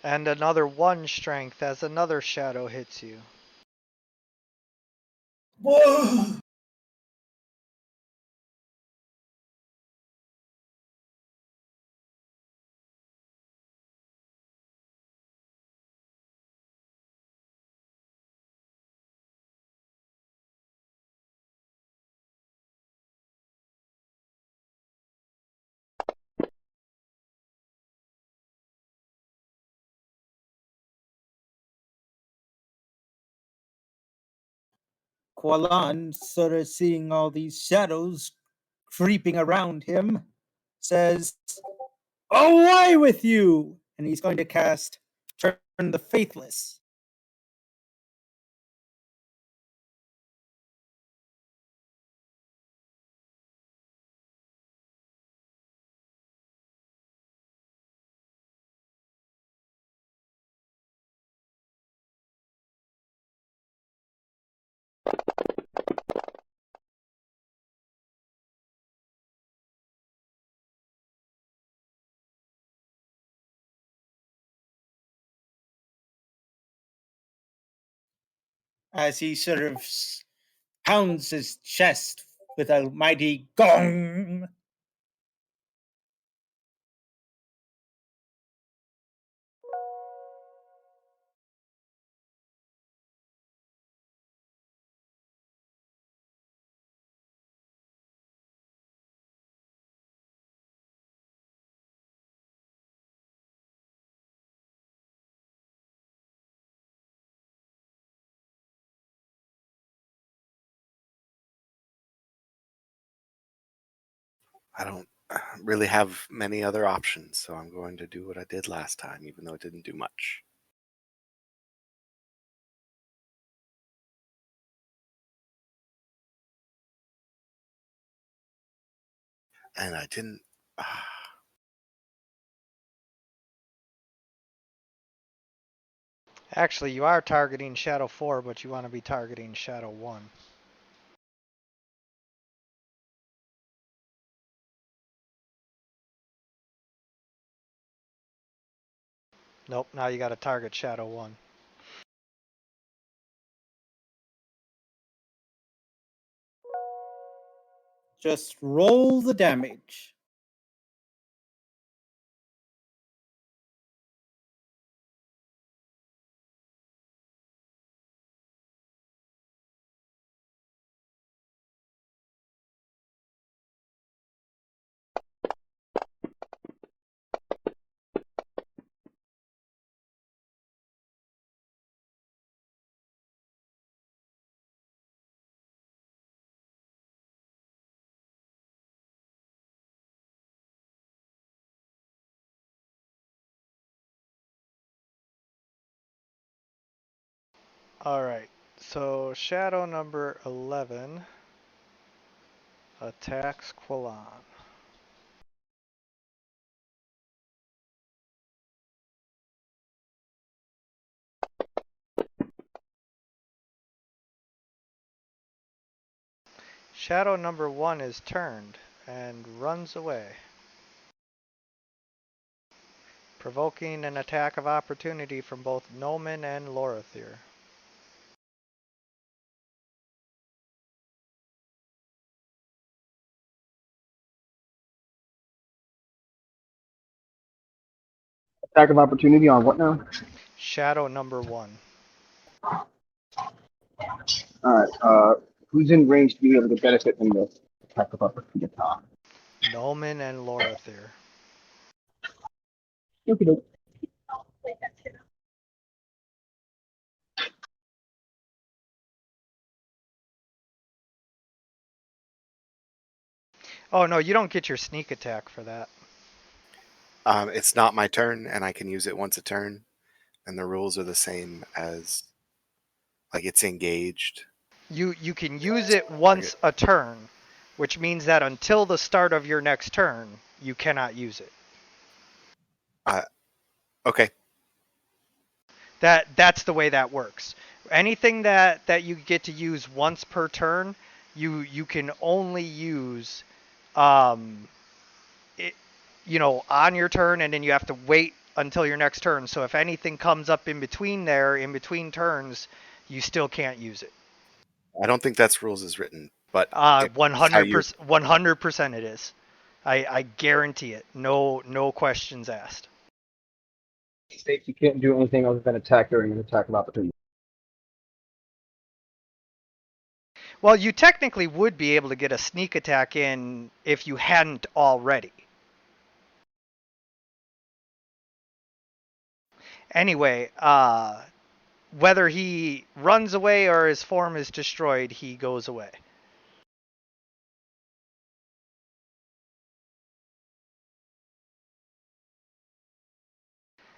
And another 1 strength as another shadow hits you. Whoa! Qualan, sort of seeing all these shadows creeping around him, says, "Away with you!" And he's going to cast Turn the Faithless. As he sort of pounds his chest with a mighty gong. I don't really have many other options, so I'm going to do what I did last time, even though it didn't do much. And I didn't. Actually, you are targeting Shadow 4, but you want to be targeting Shadow 1. Nope, now you got to target Shadow 1. Just roll the damage. Alright, so Shadow number 11 attacks Quillan. Shadow number 1 is turned and runs away, provoking an attack of opportunity from both Noman and Lorithir. Attack of opportunity on what now? Shadow number 1. Alright, who's in range to be able to benefit from this attack of opportunity attack? Noman and Lorithir. Okie doke. Oh no, you don't get your sneak attack for that. It's not my turn, and I can use it once a turn, and the rules are the same as like it's engaged. You can use it once a turn, which means that until the start of your next turn, you cannot use it. Okay. That's the way that works. Anything that you get to use once per turn, you can only use it, on your turn, and then you have to wait until your next turn. So if anything comes up in between there, in between turns, you still can't use it. I don't think that's rules as written, but if that's how you- 100% it is. I guarantee it. No questions asked. It states you can't do anything other than attack during an attack of opportunity. Well, you technically would be able to get a sneak attack in if you hadn't already. Anyway, whether he runs away or his form is destroyed, he goes away.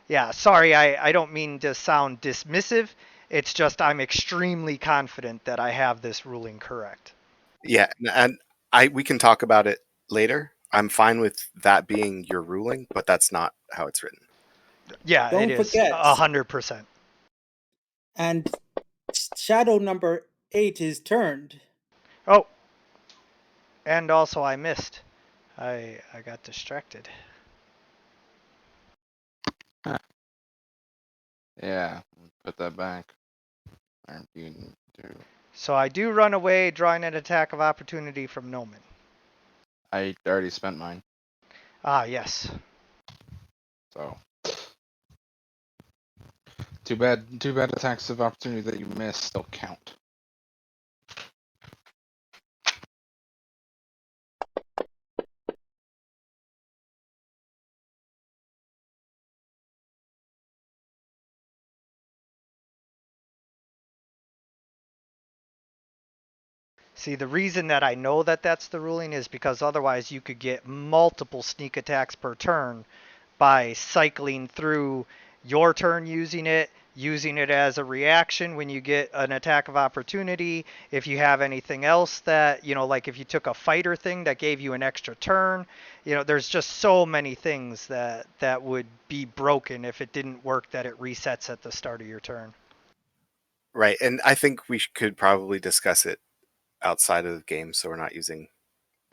Yeah, sorry, I don't mean to sound dismissive. It's just I'm extremely confident that I have this ruling correct. Yeah, and we can talk about it later. I'm fine with that being your ruling, but that's not how it's written. Yeah, Don't it is forget. 100%. And shadow number 8 is turned. Oh, and also I missed. I got distracted. Yeah, put that back. Aren't you do? So I do run away, drawing an attack of opportunity from Noman. I already spent mine, Ah, yes. so too bad. Too bad attacks of opportunity that you missed still count. See, the reason that I know that that's the ruling is because otherwise you could get multiple sneak attacks per turn by cycling through your turn using it as a reaction when you get an attack of opportunity. If you have anything else that, like if you took a fighter thing that gave you an extra turn, there's just so many things that would be broken if it didn't work, that it resets at the start of your turn. Right, and I think we could probably discuss it outside of the game, so we're not using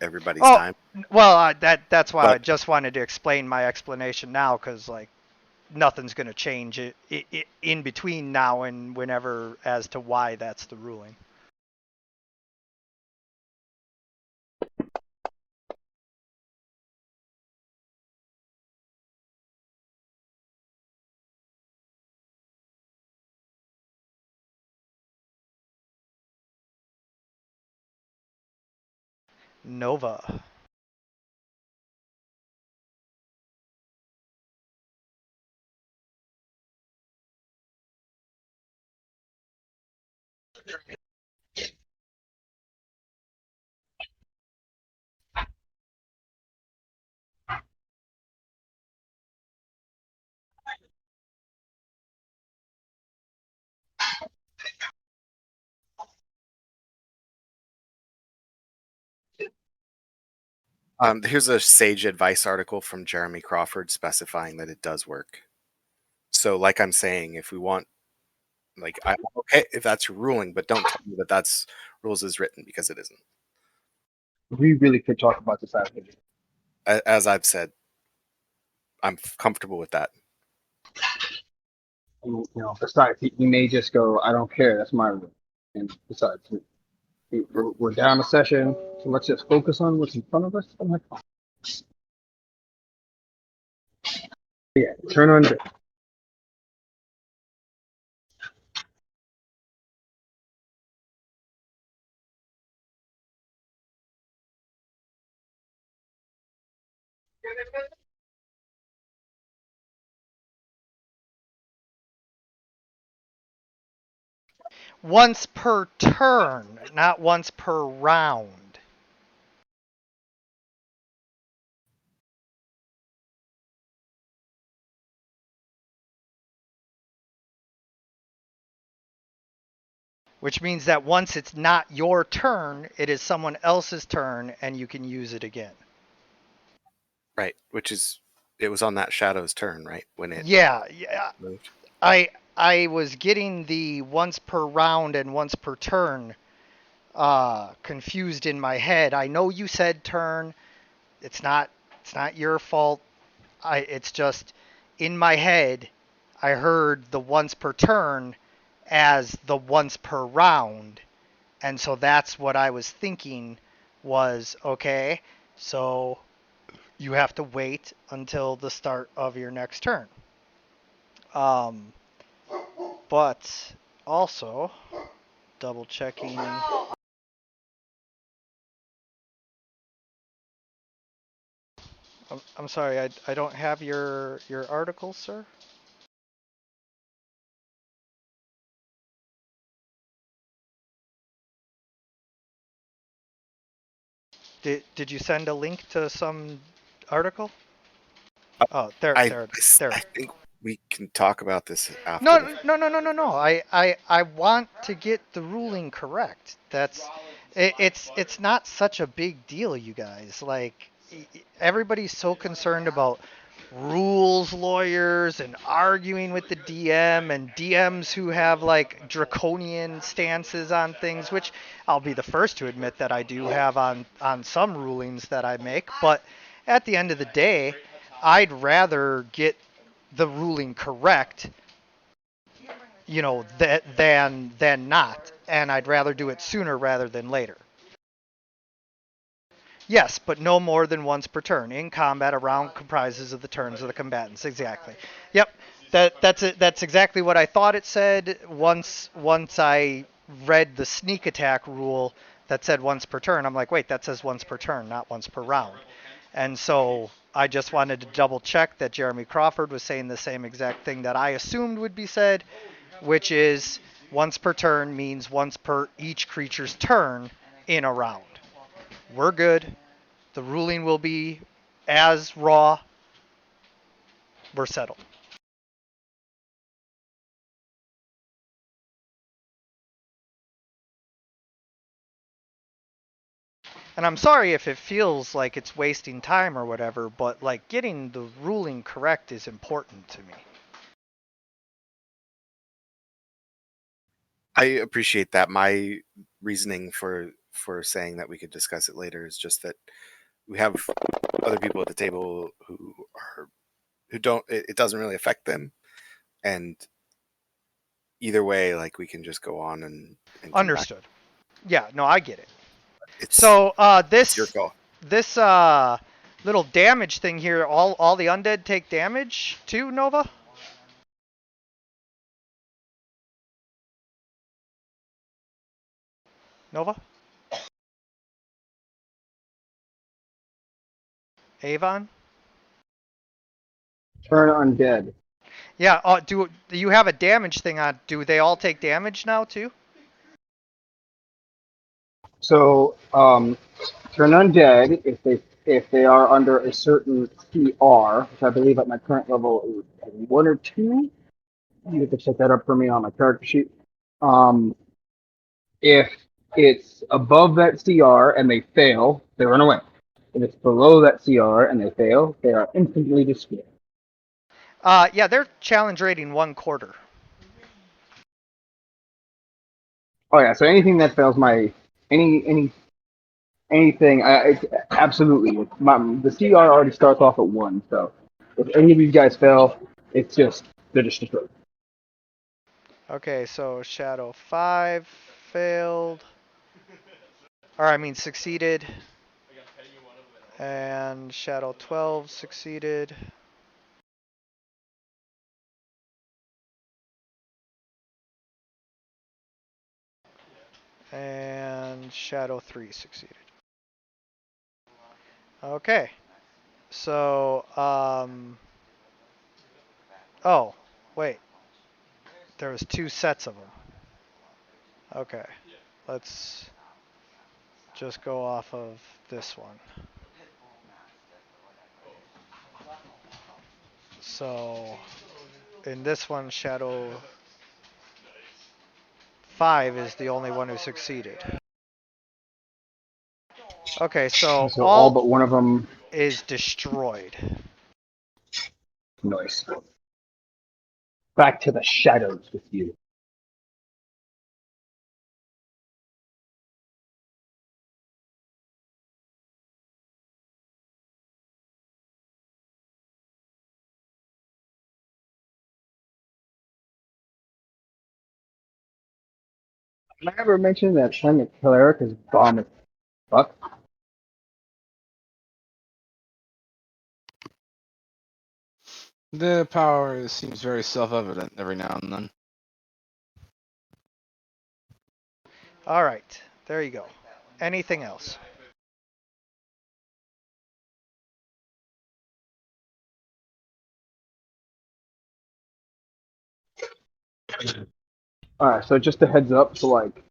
everybody's time. Well, that's why I But- just wanted to explain my explanation now, because nothing's going to change it in between now and whenever as to why that's the ruling. Nova. Here's a sage advice article from Jeremy Crawford specifying that it does work. So, like I'm saying, if we want, I'm okay if that's your ruling, but don't tell me that that's rules as written, because it isn't. We really could talk about this after. As I've said, I'm comfortable with that. Besides, he may just go, I don't care, that's my rule. And besides, we're down a session, so let's just focus on what's in front of us. I'm like, yeah, turn on. Once per turn, not once per round. which means that once it's not your turn, it is someone else's turn, and you can use it again. Right, which is it was on that shadow's turn, right? When it Yeah, moved. I was getting the once per round and once per turn confused in my head. I know you said turn. It's not your fault. It's just in my head I heard the once per turn as the once per round. And so that's what I was thinking was, okay, so you have to wait until the start of your next turn. But also double checking. I'm sorry, I don't have your article, sir. Did you send a link to some article? Oh, there I it is. There. I think we can talk about this after. No, the fact. no. I want to get the ruling correct. It's not such a big deal, you guys. Like everybody's so concerned about rules lawyers and arguing with the DM and DMs who have like draconian stances on things, which I'll be the first to admit that I do have on some rulings that I make, but at the end of the day, I'd rather get the ruling correct, than not, and I'd rather do it sooner rather than later. Yes, but no more than once per turn. In combat, a round comprises of the turns of the combatants. Exactly. Yep. That's it. That's exactly what I thought it said. Once I read the sneak attack rule that said once per turn, I'm like, wait, that says once per turn, not once per round. And so I just wanted to double check that Jeremy Crawford was saying the same exact thing that I assumed would be said, which is once per turn means once per each creature's turn in a round. We're good. The ruling will be as raw. We're settled. And I'm sorry if it feels like it's wasting time or whatever, but like getting the ruling correct is important to me. I appreciate that. My reasoning for saying that we could discuss it later is just that we have other people at the table who don't. It doesn't really affect them, and either way, like we can just go on and come back. Understood. Yeah, no, I get it. It's So it's your call. this little damage thing here, all the undead take damage too, Nova? Nova? Avon? Turn undead. Yeah, do you have a damage thing on? Do they all take damage now too? So, turn undead if they are under a certain CR, which I believe at my current level is 1 or 2. You have to check that up for me on my character sheet. If it's above that CR and they fail, they run away. If it's below that CR and they fail, they are instantly destroyed. Yeah, they're challenge rating 1/4. Oh yeah, so anything that fails my anything, absolutely. The CR already starts off at 1, so if any of these guys fail, they're just destroyed. Okay, so Shadow 5 failed. Or I mean succeeded. And Shadow 12 succeeded. And Shadow 3 succeeded. Okay. So, oh, wait. There was 2 sets of them. Okay. Let's just go off of this one. So, in this one, Shadow 5 is the only one who succeeded. Okay, so So all all but one of them. is destroyed. Nice. Back to the shadows with you. Did I ever mention that Planet Cleric is bomb as fuck? The power seems very self-evident every now and then. All right, there you go. Anything else? Alright, so just a heads up, so like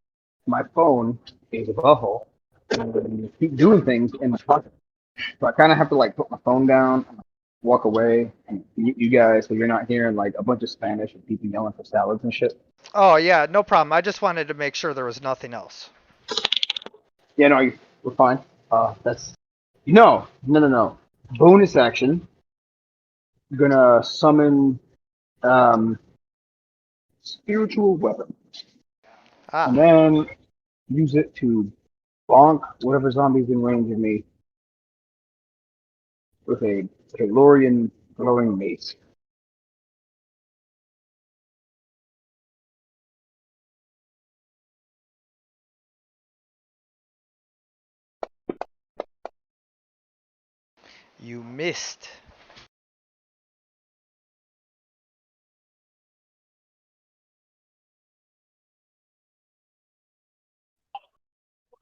my phone is a butthole and you keep doing things in my pocket. So I kinda have to like put my phone down, walk away, and mute you guys so you're not hearing like a bunch of Spanish and people yelling for salads and shit. Oh, yeah, no problem. I just wanted to make sure there was nothing else. Yeah, no, we're fine. That's no. Bonus action. Gonna summon spiritual weapon, and Ah, then use it to bonk whatever zombie's in range of me with a Lorian glowing mace. you missed.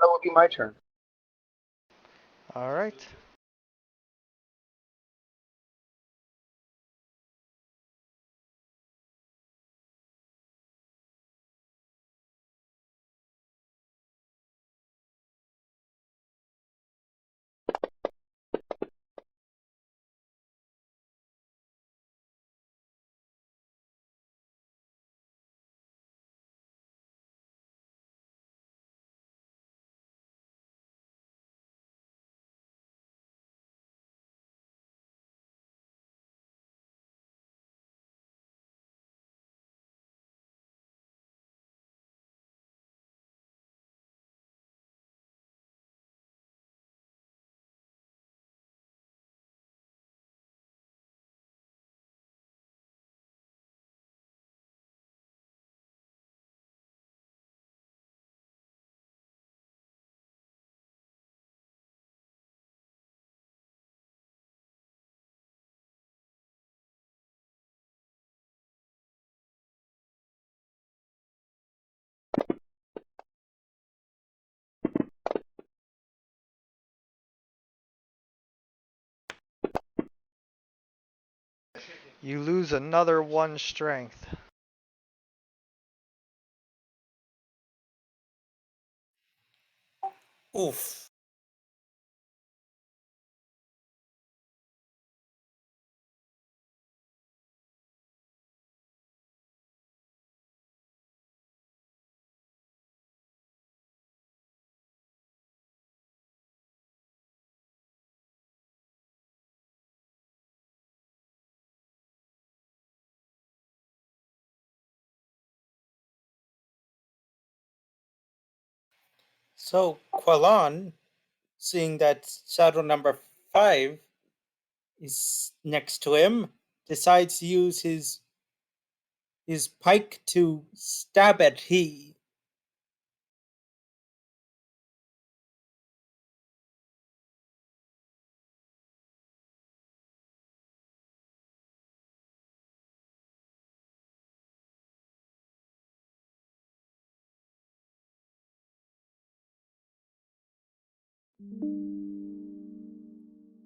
That would be my turn. All right. You lose another 1 strength. Oof. So Qualan, seeing that shadow number 5 is next to him, decides to use his pike to stab at he.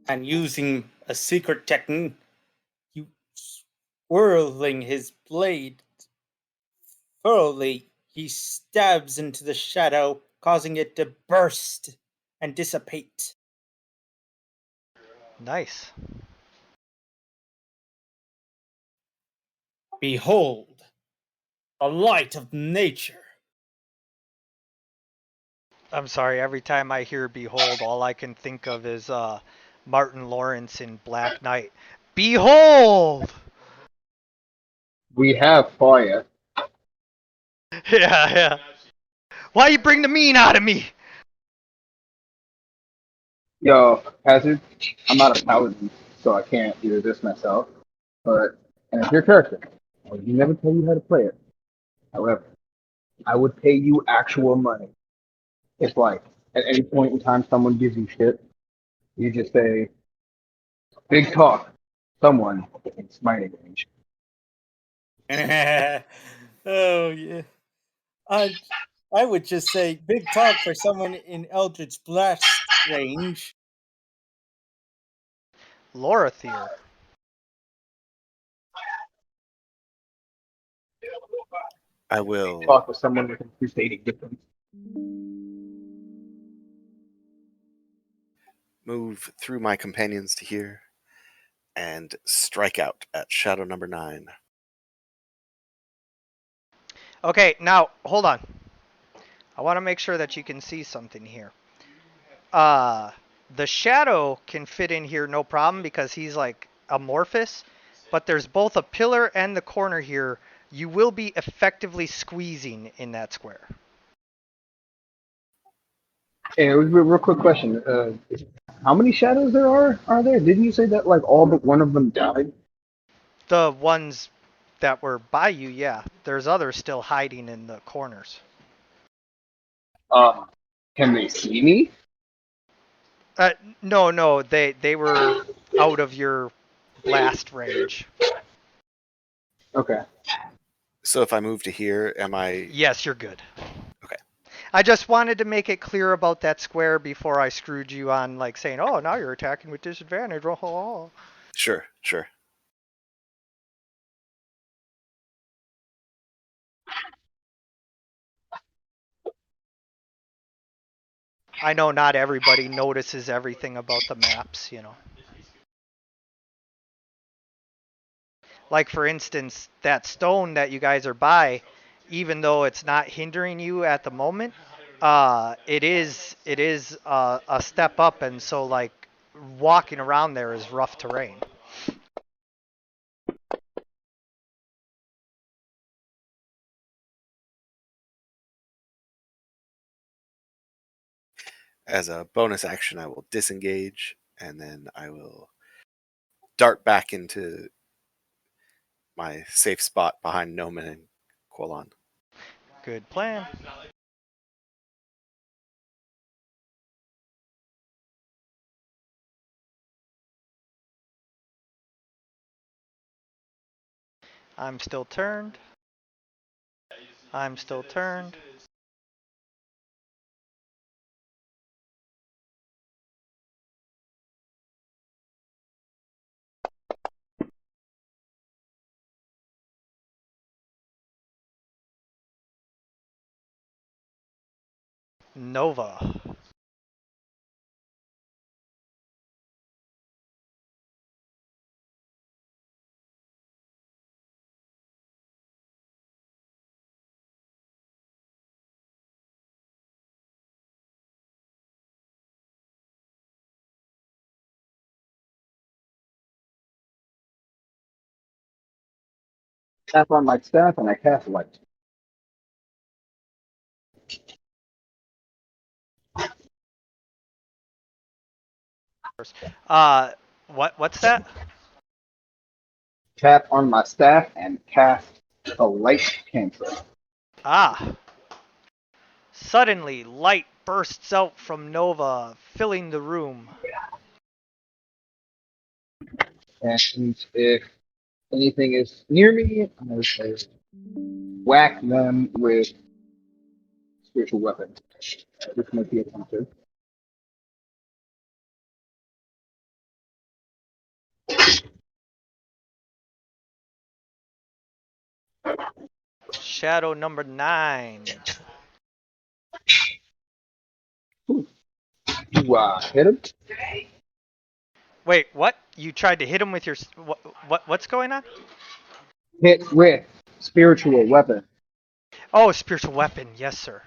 And using a secret technique, you whirling his blade thoroughly, he stabs into the shadow, causing it to burst and dissipate. Nice. Behold, the light of nature. I'm sorry, every time I hear Behold, all I can think of is Martin Lawrence in Black Knight. Behold! We have fire. Yeah. Why you bring the mean out of me? Yo, Hazard, I'm not a paladin, so I can't do this myself. But, and it's your character. I would never tell you how to play it. However, I would pay you actual money. If, like, at any point in time someone gives you shit, you just say, big talk, someone in smiting range. Oh yeah. I would just say big talk for someone in Eldritch Blast range. Lorathier. I will Talk with someone with a crusading difference. move through my companions to here and strike out at shadow number 9. Okay, now, hold on. I want to make sure that you can see something here. The shadow can fit in here no problem because he's like amorphous, but there's both a pillar and the corner here. You will be effectively squeezing in that square. Hey, real quick question. How many shadows are there? Didn't you say that like all but one of them died? The ones that were by you, yeah. There's others still hiding in the corners. Can they see me? No, they were out of your blast range. Okay. So if I move to here, am I... Yes, you're good. Okay. I just wanted to make it clear about that square before I screwed you on, like saying, "Oh, now you're attacking with disadvantage." Oh. Sure. I know not everybody notices everything about the maps, you know. Like for instance, that stone that you guys are by, even though it's not hindering you at the moment, it is a step up, and so like walking around there is rough terrain. As a bonus action, I will disengage, and then I will dart back into my safe spot behind Noman and Quillan. Good plan. I'm still turned. Nova. Tap on my staff and I cast light. What's that? Tap on my staff and cast a light cantrip. Ah. Suddenly, light bursts out from Nova, filling the room. And if anything is near me, I'm going to whack them with spiritual weapons. This might be attempted. Shadow number 9. You hit him? Wait, what? You tried to hit him with your... What's going on? Hit with spiritual weapon. Oh, spiritual weapon. Yes, sir.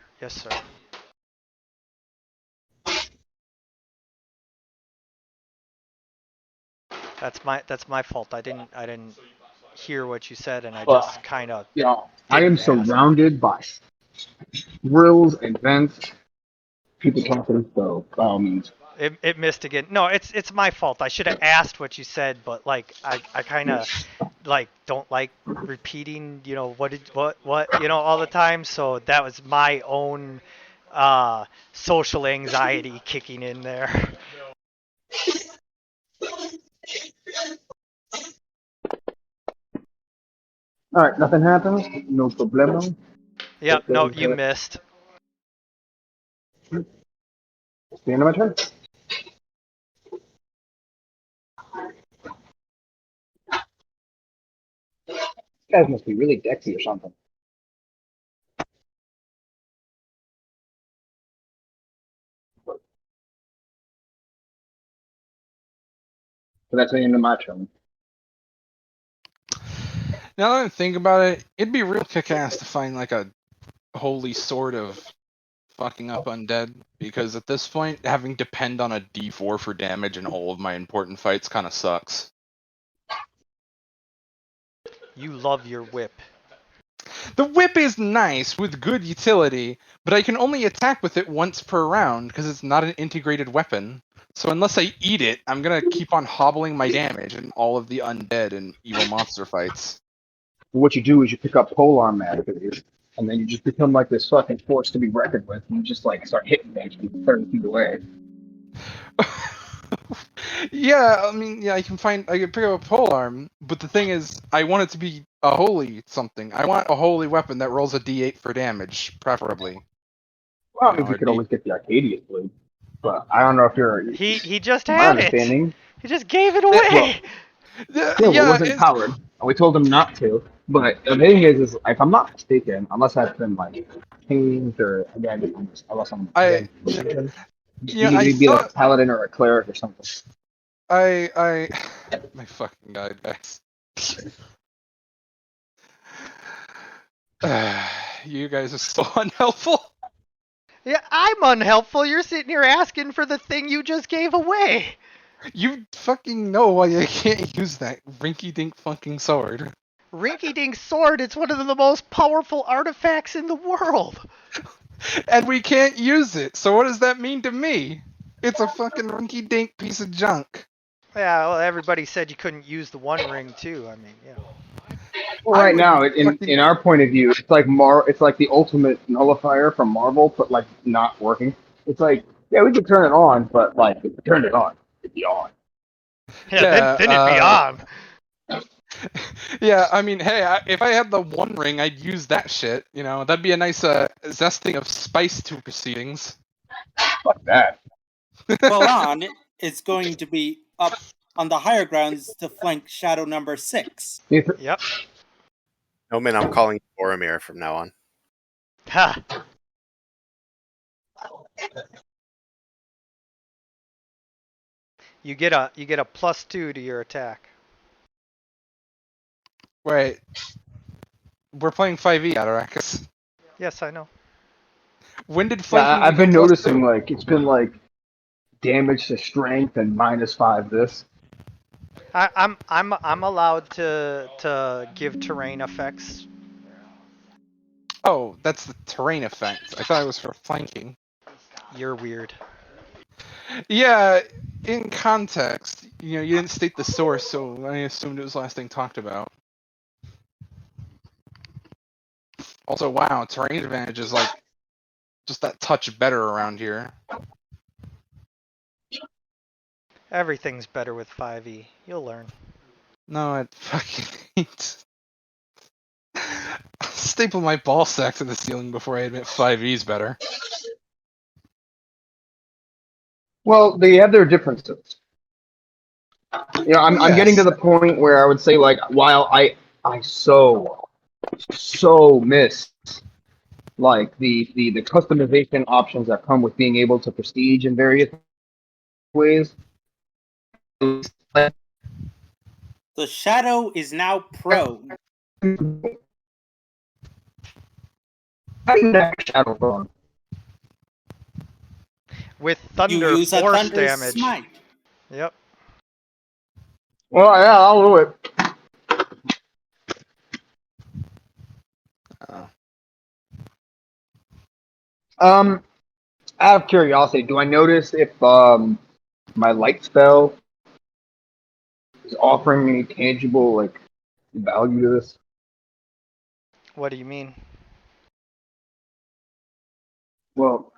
That's my fault. I didn't hear what you said, and I Well, just kind of You know, I am didn't ask. surrounded by grills and vents, people talking, so by all means. It missed again. No, it's my fault. I should have asked what you said, but like I kind of like don't like repeating, what all the time. So that was my own social anxiety kicking in there. Alright, nothing happens, no problemo. Yep, no, you missed. It's the end of my turn. You guys must be really dexy or something. So that's the end of my turn. Now that I think about it, it'd be real kick-ass to find like a holy sword of fucking up undead, because at this point, having depend on a D4 for damage in all of my important fights kind of sucks. You love your whip. The whip is nice with good utility, but I can only attack with it once per round because it's not an integrated weapon. So unless I eat it, I'm gonna keep on hobbling my damage in all of the undead and evil monster fights. What you do is you pick up polearm magazines, and then you just become like this fucking force to be reckoned with, and you just like start hitting things from 30 feet away. Yeah, I mean, yeah, I can pick up a polearm, but the thing is, I want it to be a holy something. I want a holy weapon that rolls a D8 for damage, preferably. Well, You know, if you or could always get the Arcadius blade, but I don't know if you're. He just my had it. understanding. He just gave it away. Yeah, it wasn't powered. We told him not to. But the thing is if I'm not mistaken, unless that's been like changed or again, unless I'm I you'd be like a paladin or a cleric or something. my fucking god, guys. You guys are so unhelpful. Yeah, I'm unhelpful. You're sitting here asking for the thing you just gave away. You fucking know why I can't use that rinky-dink fucking sword. Rinky-dink sword, it's one of the most powerful artifacts in the world. And we can't use it, so what does that mean to me? It's a fucking rinky-dink piece of junk. Yeah, well, everybody said you couldn't use the One Ring, too. I mean, yeah. Well, right now, in our point of view, it's like the ultimate nullifier from Marvel, but like not working. It's like, yeah, we could turn it on, but like if we turned it on, it'd be on. Yeah, then it'd be on. Yeah, I mean, hey, if I had the One Ring, I'd use that shit. You know, that'd be a nice zesting of spice to proceedings. Fuck that. Qualan is going to be up on the higher grounds to flank shadow number 6. Yep. No, man, I'm calling you Boromir from now on. Ha. You get a +2 to your attack. Wait, we're playing 5e, Adaracus. Yes, I know. When did flanking? I've been become noticing like it's been like damage to strength and -5 this. I'm allowed to give terrain effects. Oh, that's the terrain effect. I thought it was for flanking. You're weird. Yeah, in context, you didn't state the source, so I assumed it was the last thing talked about. Also, wow, terrain advantage is like just that touch better around here. Everything's better with 5e. You'll learn. No, it fucking ain't. I'll staple my ball sack to the ceiling before I admit 5e's better. Well, they have their differences. I'm getting to the point where I would say like while I so miss like the customization options that come with being able to prestige in various ways. The shadow is now prone. Shadowbone. With You thunder use a force thunder damage. smite. Yep. Well, yeah, I'll do it. Uh, Out of curiosity, do I notice if my light spell is offering any tangible like value to this? What do you mean? Well,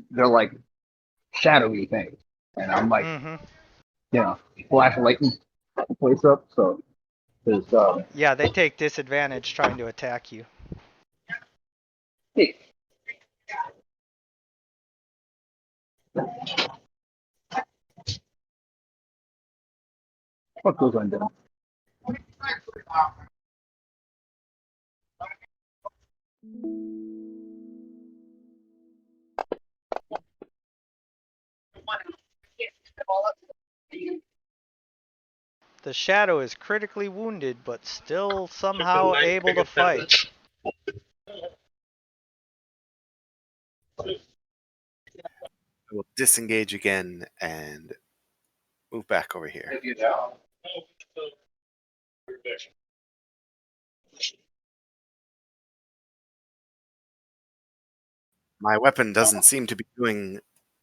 they're like shadowy things, and I'm like, Mm-hmm. flash lighting the place up. So there's Yeah, they take disadvantage trying to attack you. hey, what goes on down? The shadow is critically wounded, but still somehow able to fight. I will disengage again and move back over here. My weapon doesn't seem to be doing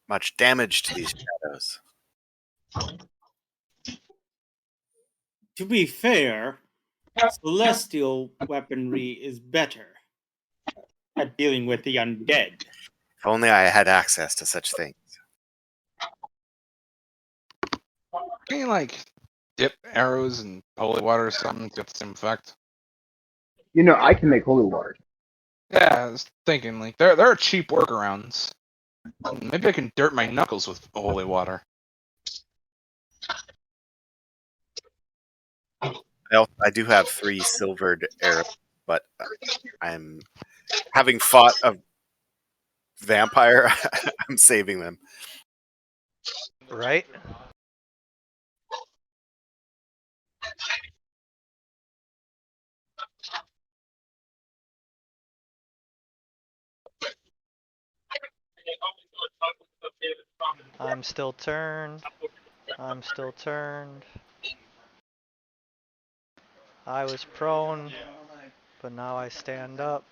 much damage to these shadows. To be fair, celestial weaponry is better at dealing with the undead. If only I had access to such things. can you like dip arrows in holy water or something to get the same effect? I can make holy water. Yeah, I was thinking like there are cheap workarounds. Maybe I can dirt my knuckles with holy water. I do have 3 silvered arrows, but I'm having fought a vampire. I'm saving them. Right? I'm still turned. I'm still turned. I was prone, but now I stand up.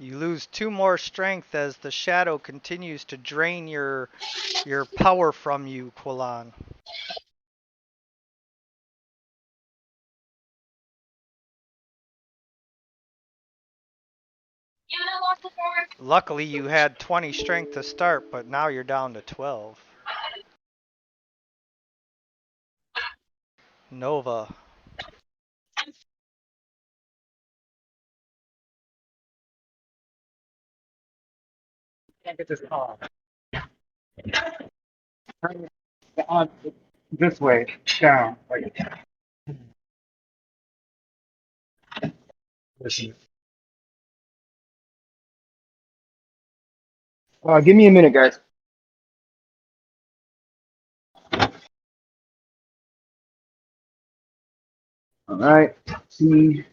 You lose 2 more strength as the shadow continues to drain your power from you, Quillan. Luckily, you had 20 strength to start, but now you're down to 12. Nova. Can't get this car. On this way, down. Like, listen. Give me a minute, guys. All right. See.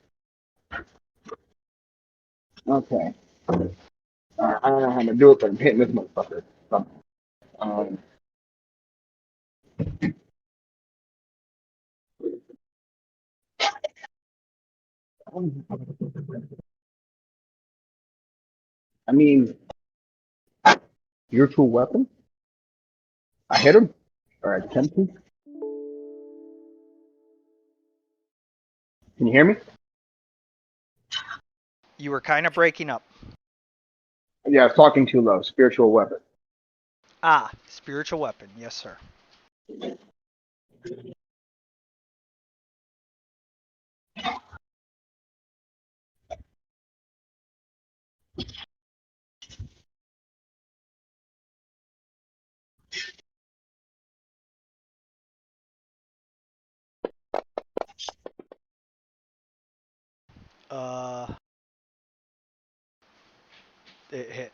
Okay. I don't know how to do it, but I'm hitting this motherfucker. Um, I mean, virtual weapon. I hit him, or I attempt to. Can you hear me? You were kind of breaking up. Yeah, I was talking too low. Spiritual weapon. Ah, spiritual weapon. Yes, sir. It hit.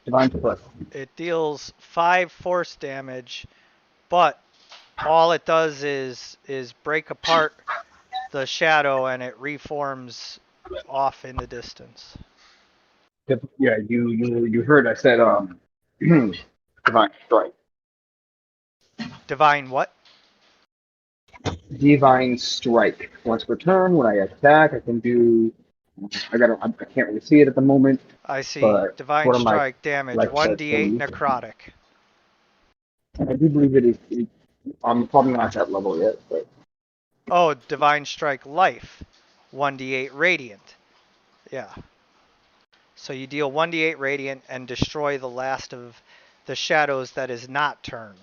Divine Foot. It deals 5 force damage, but all it does is break apart the shadow and it reforms off in the distance. Yeah, you heard I said Divine Strike. Divine what? Divine Strike. Once per turn, when I attack, I can do. I can't really see it at the moment. I see. But Divine what am I strike damage, like 1d8 that, necrotic. I do believe it is. I'm probably not at that level yet, but Oh, divine strike life, 1d8 radiant. Yeah. So you deal 1d8 radiant and destroy the last of the shadows that is not turned.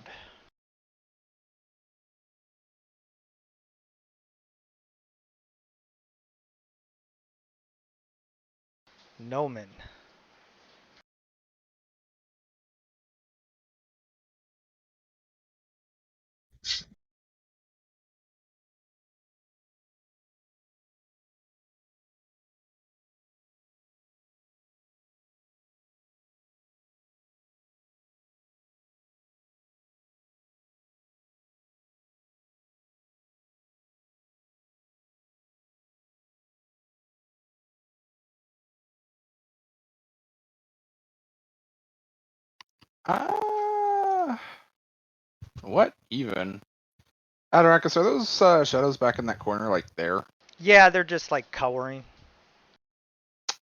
Nomen. What even? Adaracus, are those shadows back in that corner, like there? Yeah, they're just like cowering.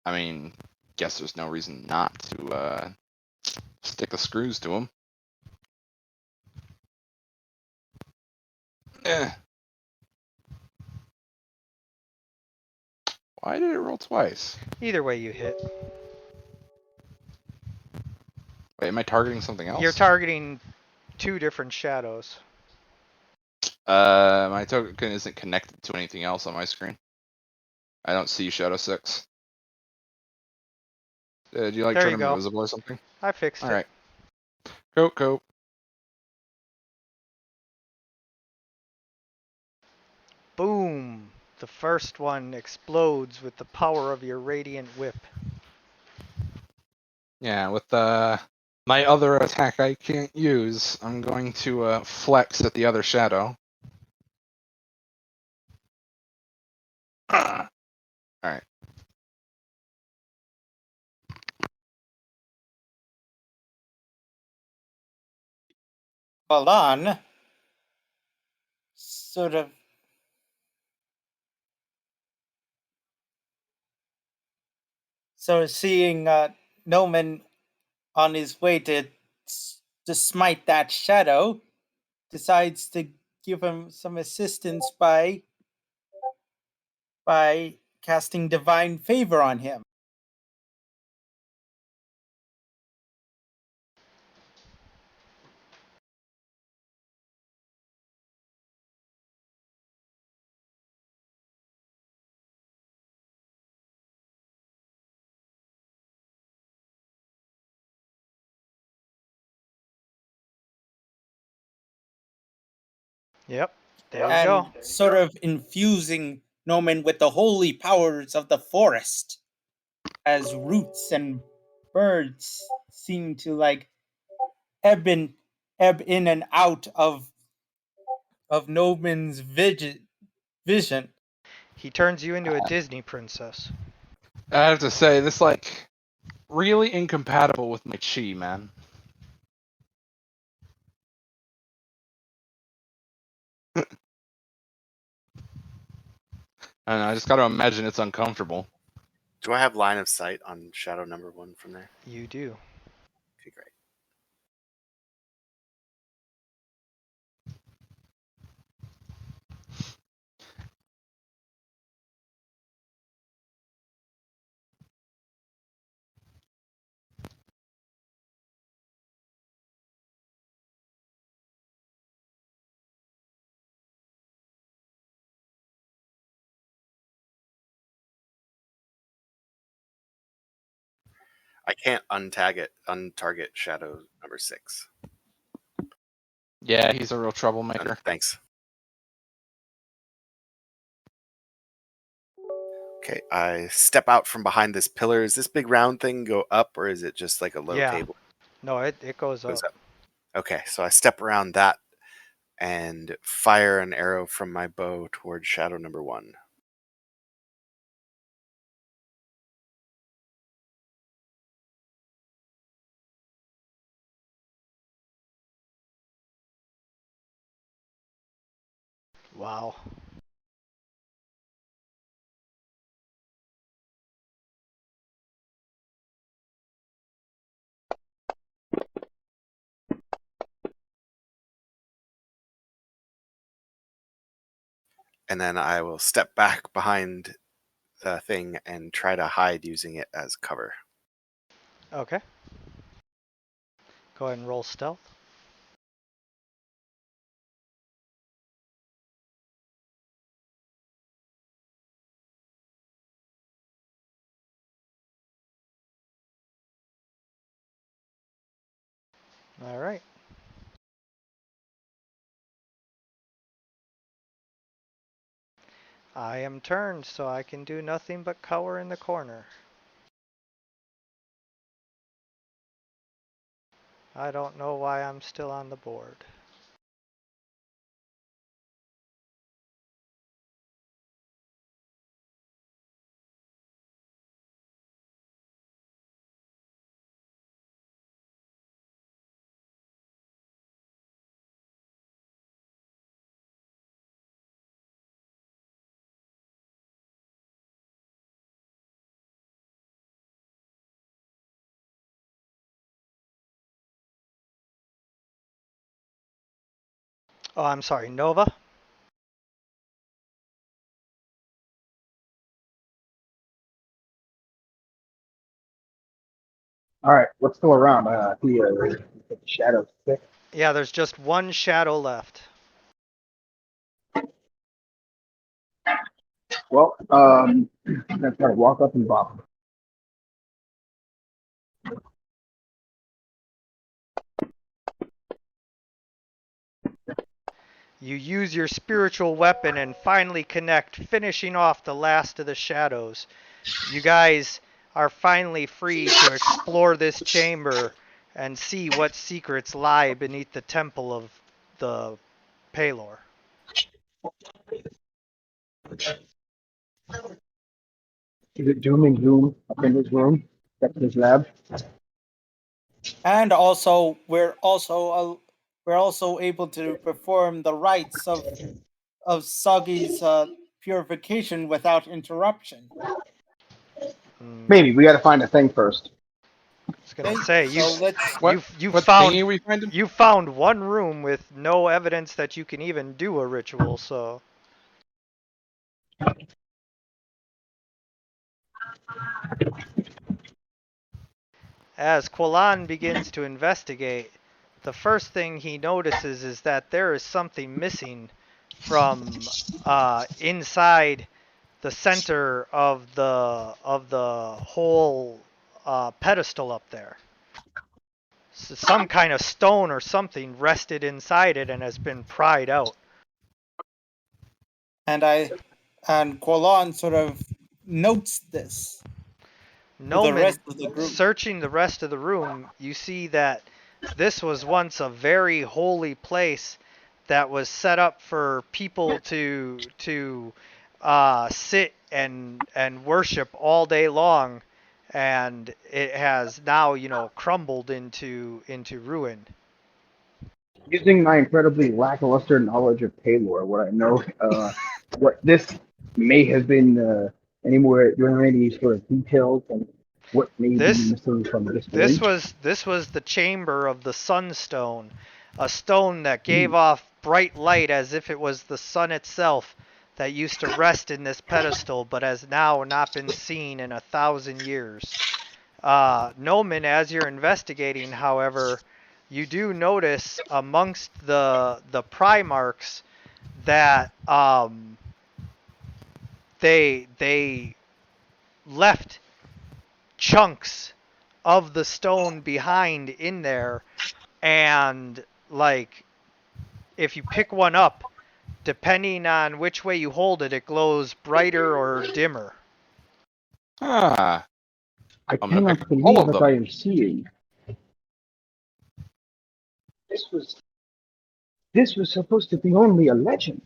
I mean, guess there's no reason not to stick the screws to them. Why did it roll twice? Either way you hit. Wait, am I targeting something else? You're targeting 2 different shadows. My token isn't connected to anything else on my screen. I don't see Shadow 6. Do you like There turn you him go. invisible or something? I fixed it. Alright. Go. Boom! The first one explodes with the power of your radiant whip. Yeah, with my other attack I can't use, I'm going to flex at the other shadow. Alright. Hold on. Sort of. So seeing Noman on his way to smite that shadow, decides to give him some assistance by casting divine favor on him. Yep. There you And go. sort of infusing Noman with the holy powers of the forest, as roots and birds seem to like ebb in and out of Noman's vision. He turns you into a Disney princess. I have to say, this like really incompatible with my chi, man. I don't know, I just gotta imagine it's uncomfortable. Do I have line of sight on shadow number 1 from there? You do. Okay, great. I can't untarget shadow number 6. Yeah, he's a real troublemaker. Thanks. Okay, I step out from behind this pillar. Is this big round thing go up, or is it just like a low Yeah. table? No, it goes Goes up. up. Okay, so I step around that and fire an arrow from my bow towards shadow number 1. Wow. And then I will step back behind the thing and try to hide using it as cover. Okay. Go ahead and roll stealth. All right. I am turned, so I can do nothing but cower in the corner. I don't know why I'm still on the board. Oh, I'm sorry, Nova? All right, what's still around? The shadow stick. Yeah, there's just one shadow left. Well, I'm gonna try to walk up and bop him. You use your spiritual weapon and finally connect, finishing off the last of the shadows. You guys are finally free to explore this chamber and see what secrets lie beneath the temple of the Palor. Is it doom and gloom up in his room? That's his lab. And also, we're also able to perform the rites of Sagi's purification without interruption. Maybe we got to find a thing first. I was gonna say So let's What you thingy we find him? you found one room with no evidence that you can even do a ritual, so as Quillan begins to investigate, the first thing he notices is that there is something missing from inside the center of the whole pedestal up there. So some kind of stone or something rested inside it and has been pried out. and Quolan sort of notes this. Noman, rest of the group. searching the rest of the room, you see that this was once a very holy place that was set up for people to sit and worship all day long, and it has now crumbled into ruin. Using my incredibly lackluster knowledge of Paylor, what I know, what this may have been, anywhere, do you have any sort of details on what may be missing from this room? This was the chamber of the sunstone, a stone that gave off bright light as if it was the sun itself that used to rest in this pedestal, but has now not been seen in 1,000 years. Noman, as you're investigating, however, you do notice amongst the Primarchs that they left chunks of the stone behind in there, and like if you pick one up, depending on which way you hold it, it glows brighter or dimmer. Ah, I I'm gonna cannot pick all believe of what them. I am seeing. This was supposed to be only a legend.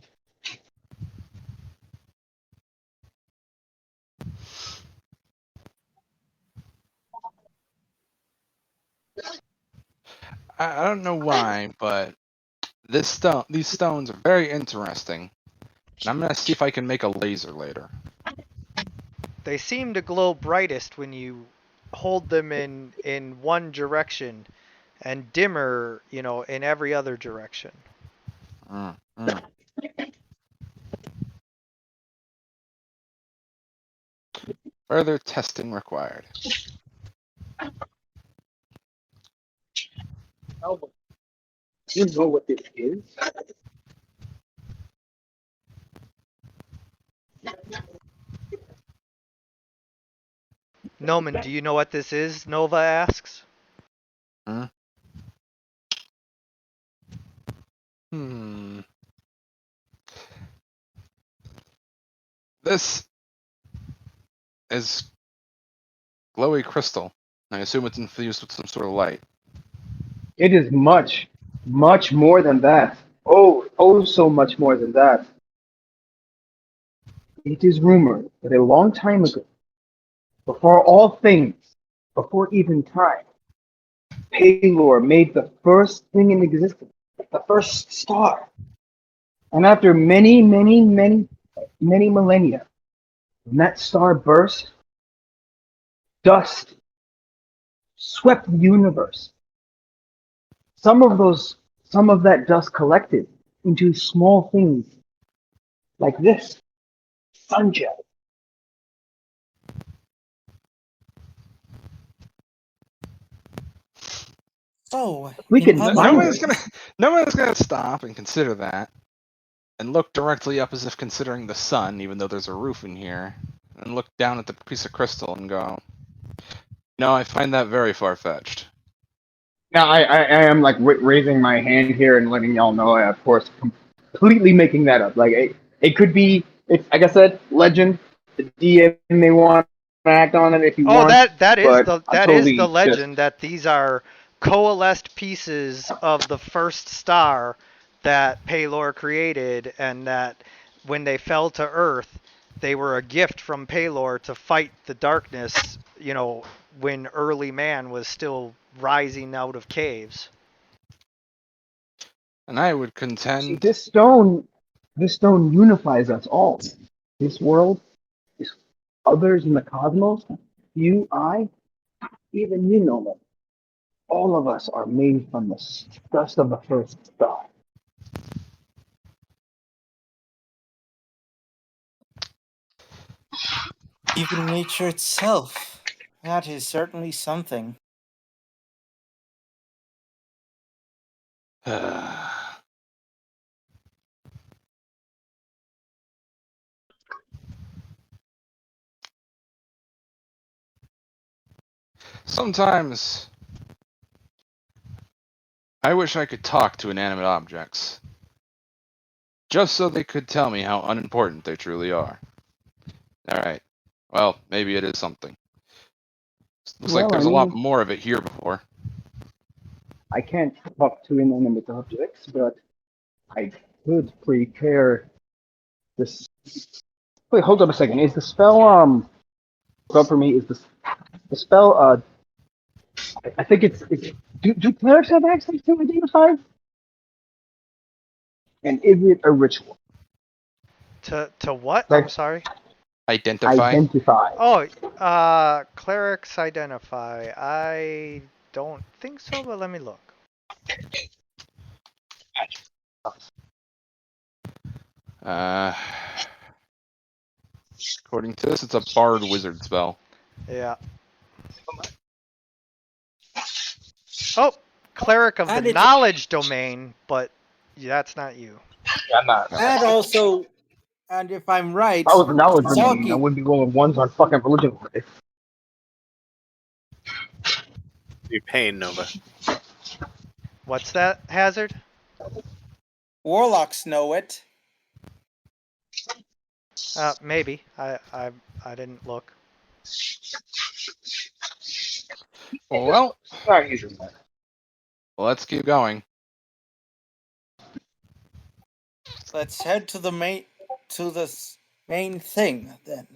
I don't know why, but these stones are very interesting. And I'm gonna see if I can make a laser later. They seem to glow brightest when you hold them in one direction, and dimmer, in every other direction. Mm, mm. Further testing required. Albert, you know what this is? Noman, do you know what this is? Nova asks. Hmm. Hmm. This is glowy crystal. I assume it's infused with some sort of light. It is much, much more than that. Oh, so much more than that. It is rumored that a long time ago, before all things, before even time, Palor made the first thing in existence, the first star. And after many, many, many, many millennia, when that star burst, dust swept the universe. Some of that dust collected into small things like this, sun gel. So, We in can other No find one's it. gonna, words, no one's gonna stop and consider that, and look directly up as if considering the sun, even though there's a roof in here, and look down at the piece of crystal and go, "No, I find that very far-fetched." Now I am like raising my hand here and letting y'all know. I, of course, completely making that up. Like it could be. It's like I said, legend. The DM may want to act on it if he Oh, wants, that is but the I'm that is the totally just. legend that these are coalesced pieces of the first star that Palor created, and that when they fell to Earth, they were a gift from Palor to fight the darkness. When early man was still rising out of caves. And I would See, contend, this stone unifies us all. This world, this others in the cosmos, you, I, even you know them. All of us are made from the dust of the first star. even nature itself. That is certainly something. sometimes I wish I could talk to inanimate objects, just so they could tell me how unimportant they truly are. Alright, well, maybe it is something. Looks like Well, I there's a lot mean, more of it here before. I can't talk to inanimate objects, but I could prepare this. Wait, hold up a second. Is the spell up for me? Is the spell I think it's do clerics have access to identify? And is it a ritual? To what? I'm Like sorry. Identify? identify. Oh, clerics identify. I don't think so, but let me look. Uh, according to this, it's a bard wizard spell. Yeah. Oh, cleric of the And it's knowledge domain, but that's not you. Yeah, I'm not. and also, and if I'm right, If I was a knowledge domain, I Zaki. wouldn't be rolling ones on fucking religion. Be pain, Nova. What's that, Hazard? Warlocks know it. Maybe. I didn't look. Well, Not using that. let's keep going. Let's head to the main thing then.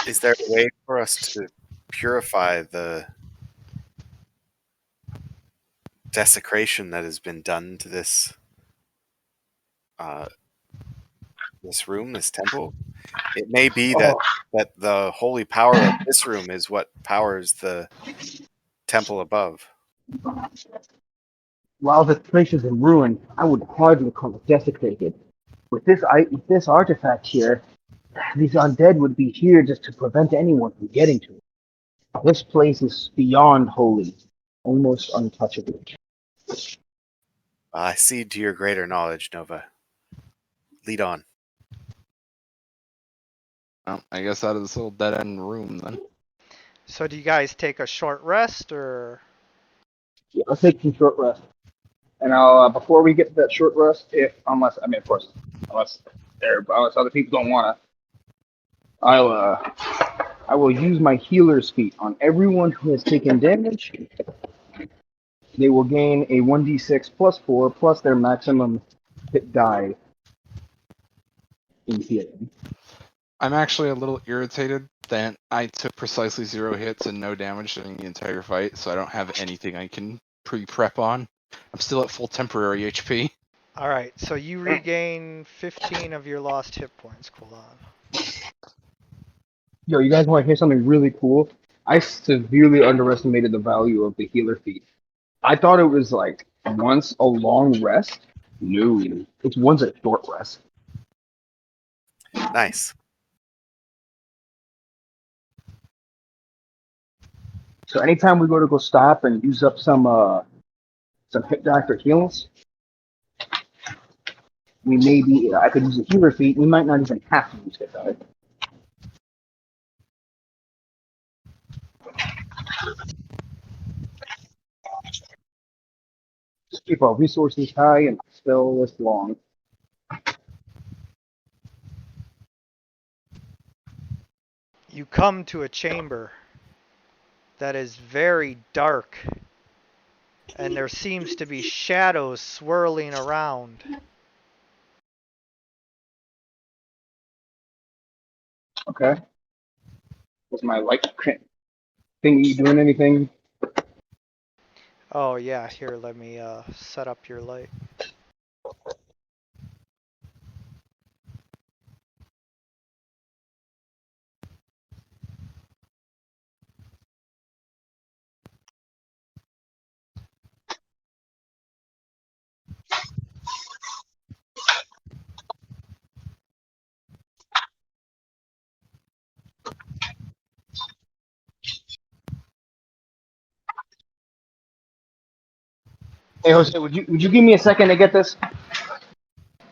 Is there a way for us to purify the desecration that has been done to this this room, this temple? It may be that the holy power of this room is what powers the temple above. While the place is in ruin, I would hardly call it desecrated. With this artifact here, these undead would be here just to prevent anyone from getting to it. This place is beyond holy, almost untouchable. I cede to your greater knowledge, Nova. Lead on. Well, I guess out of this little dead end room then. So do you guys take a short rest, or? Yeah, let's take some short rest. And I'll before we get to that short rest, unless other people don't wanna, I will use my healer's feat on everyone who has taken damage. They will gain a 1d6 plus 4 plus their maximum hit die in healing. I'm actually a little irritated that I took precisely 0 hits and no damage during the entire fight, so I don't have anything I can pre-prep on. I'm still at full temporary HP. Alright, so you regain 15 of your lost hit points, Quillan. Yo, you guys want to hear something really cool? I severely underestimated the value of the healer feat. I thought it was like once a long rest. No, it's once a short rest. Nice. So anytime we go stop and use up some hit die for heals, I could use a healer feat. We might not even have to use hit die. Just keep our resources high and spell list long. You come to a chamber that is very dark, and there seems to be shadows swirling around. Okay. Was my light thingy doing anything? Oh yeah, here, let me set up your light. Hey Jose, would you give me a second to get this?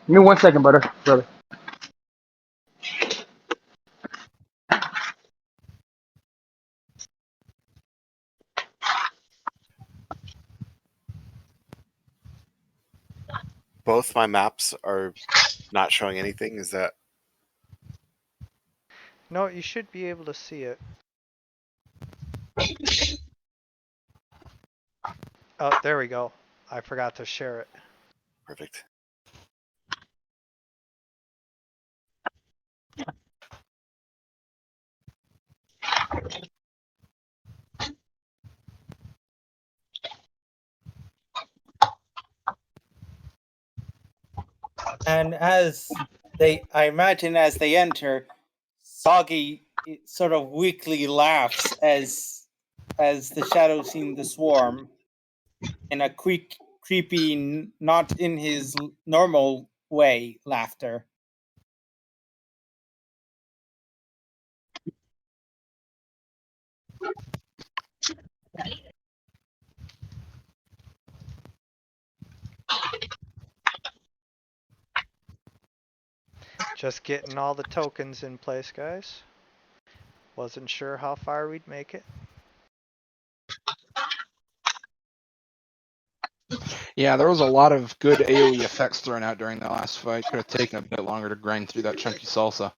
Give me 1 second, brother. Both my maps are not showing anything. Is that... No, you should be able to see it. Oh, there we go. I forgot to share it. Perfect. And I imagine as they enter, Soggy sort of weakly laughs as the shadows seem to swarm in a quick, creepy, not in his normal way laughter. Just getting all the tokens in place, guys. Wasn't sure how far we'd make it. Yeah, there was a lot of good AoE effects thrown out during the last fight. Could have taken a bit longer to grind through that chunky salsa.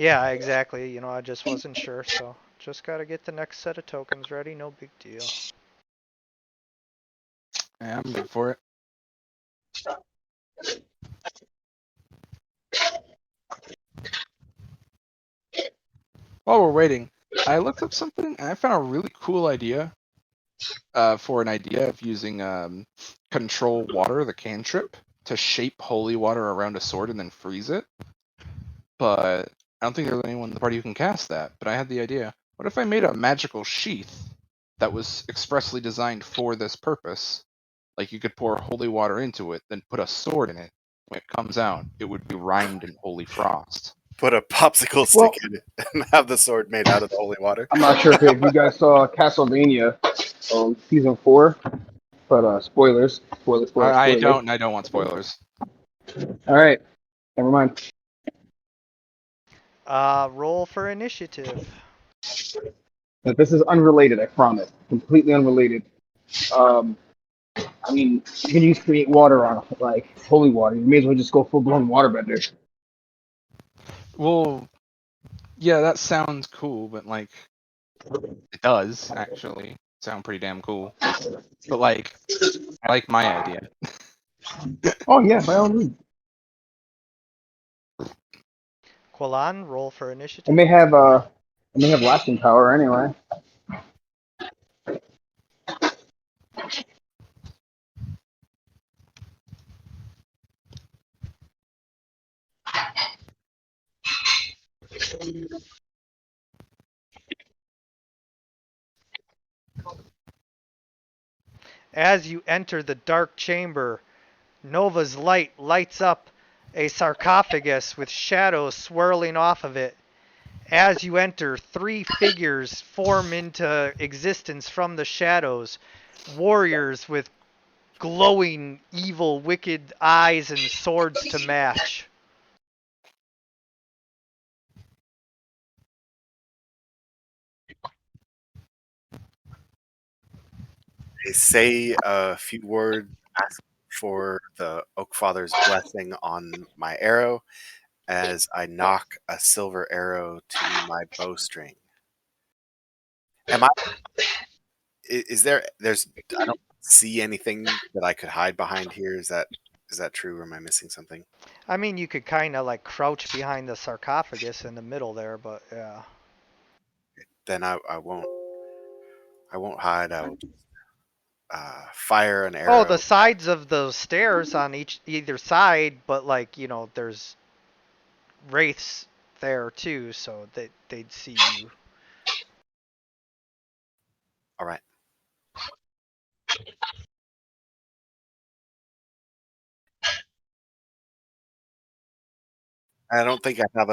Yeah, exactly. You know, I just wasn't sure, so just gotta get the next set of tokens ready. No big deal. Yeah, I'm good for it. While we're waiting, I looked up something and I found a really cool idea for an idea of using control water, the cantrip, to shape holy water around a sword and then freeze it. But I don't think there's anyone in the party who can cast that. But I had the idea. What if I made a magical sheath that was expressly designed for this purpose? Like you could pour holy water into it, then put a sword in it. When it comes out, it would be rimed in holy frost. Put a popsicle Well- stick in it and have the sword made out of the holy water. I'm not sure if you guys saw Castlevania season 4, but spoilers. Spoilers. I don't want spoilers. All right, never mind. Roll for initiative. But this is unrelated, I promise. Completely unrelated. I mean, you can use create water on like holy water. You may as well just go full blown waterbender. Well, yeah, that sounds cool, but like, it does actually sound pretty damn cool. But like, I like my idea. Oh yeah, by all means. Quillan, roll for It initiative. may have lasting power anyway. As you enter the dark chamber, Nova's light lights up a sarcophagus with shadows swirling off of it. As you enter, 3 figures form into existence from the shadows. Warriors with glowing, evil, wicked eyes and swords to match. They say a few words, ask for the Oak Father's blessing on my arrow as I knock a silver arrow to my bowstring. Am I? Is there? I don't see anything that I could hide behind here. Is that true, or am I missing something? I mean, you could kind of like crouch behind the sarcophagus in the middle there, but yeah. Then I won't hide. I will fire an arrow. Oh, the sides of those stairs on either side, but like, you know, there's wraiths there too, so they'd see you. All right. I don't think I have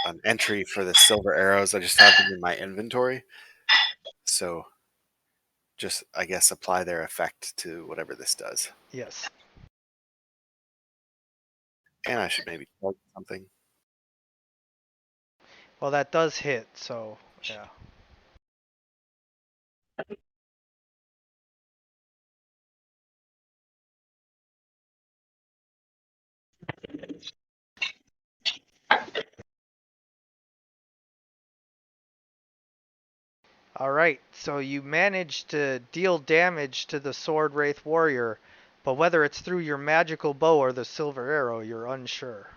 an entry for the silver arrows. I just have them in my inventory. So just, I guess, apply their effect to whatever this does. Yes. And I should maybe plug something. Well, that does hit, so yeah. Alright, so you managed to deal damage to the Sword Wraith Warrior, but whether it's through your magical bow or the silver arrow, you're unsure.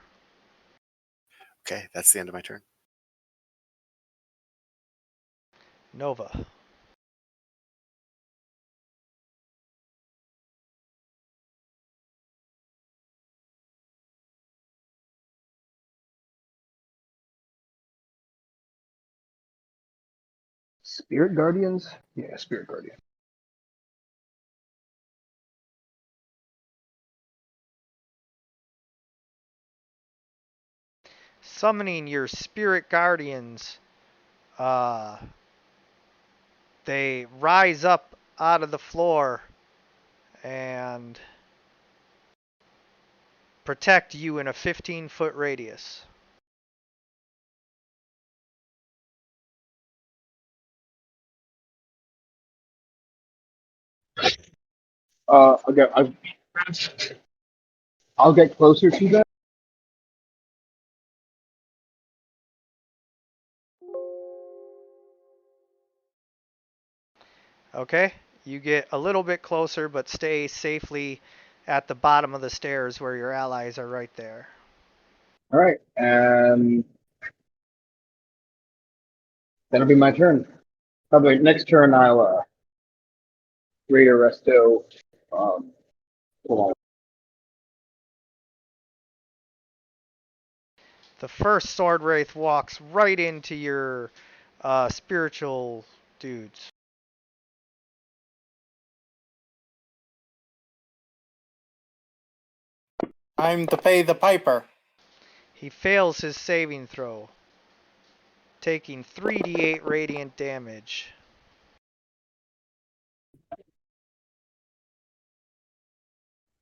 Okay, that's the end of my turn. Nova. Spirit Guardians? Yeah, Spirit Guardian. Summoning your Spirit Guardians, they rise up out of the floor and protect you in a 15-foot radius. I'll get closer to them Okay, you get a little bit closer, but stay safely at the bottom of the stairs where your allies are right there. All right, that'll be my turn. Probably next turn I'll Raider Resto. Hold on. The first Sword Wraith walks right into your spiritual dudes. Time to pay the piper. He fails his saving throw, taking 3d8 radiant damage.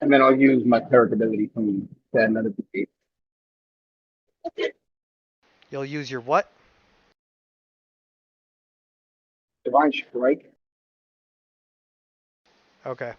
And then I'll use my cleric ability from to add another D8. You'll use your what? Divine Strike. Okay.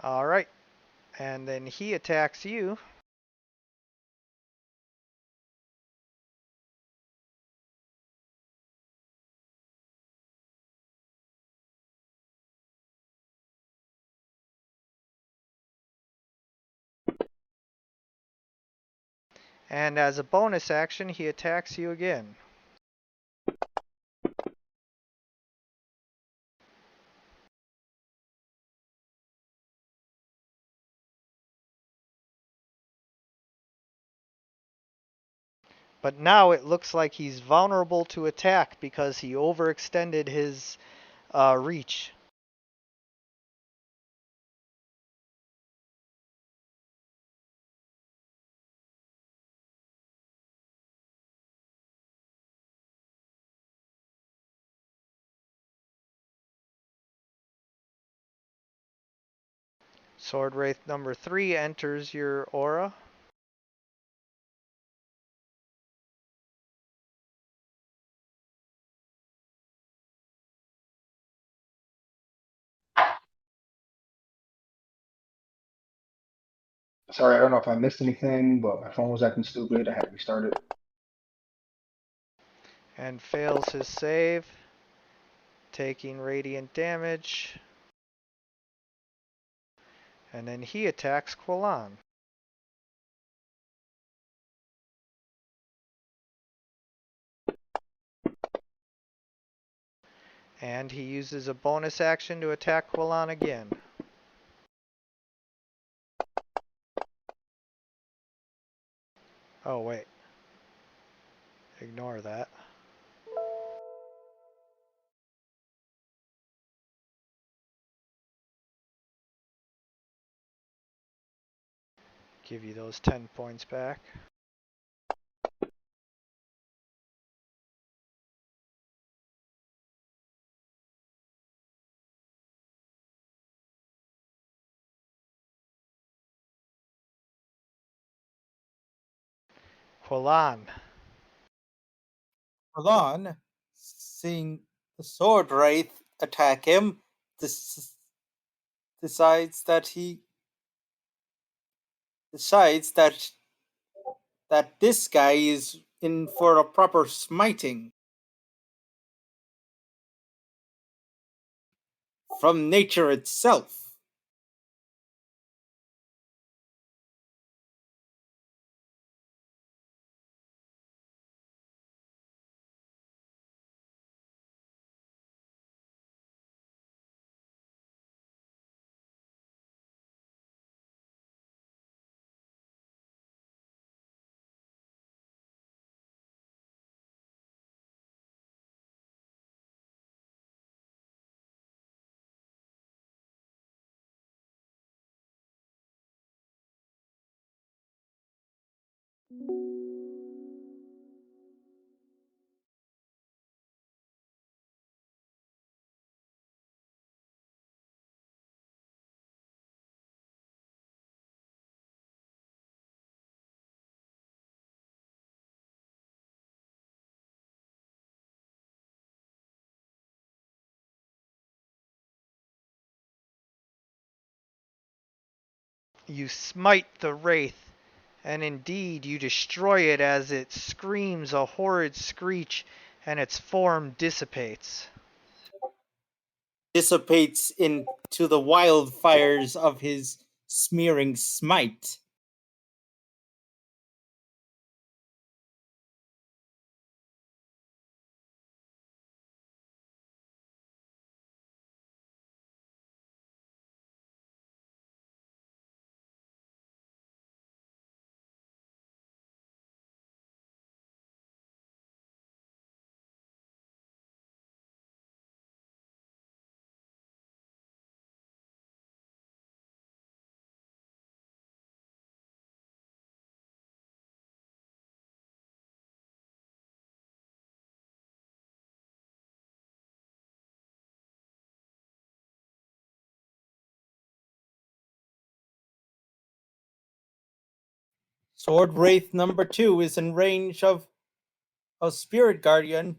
All right. And then he attacks you. And as a bonus action, he attacks you again. But now it looks like he's vulnerable to attack because he overextended his reach. Sword Wraith number 3 enters your aura. Sorry, I don't know if I missed anything, but my phone was acting stupid. I had to restart it. And fails his save, taking radiant damage. And then he attacks Quillan. And he uses a bonus action to attack Quillan again. Oh, wait. Ignore that. Give you those 10 points back. Quillan. Alon, seeing the sword wraith attack him, decides that this guy is in for a proper smiting from nature itself. You smite the wraith, and indeed you destroy it as it screams a horrid screech and its form dissipates. Dissipates into the wildfires of his smearing smite. Sword Wraith number 2 is in range of Spirit Guardian.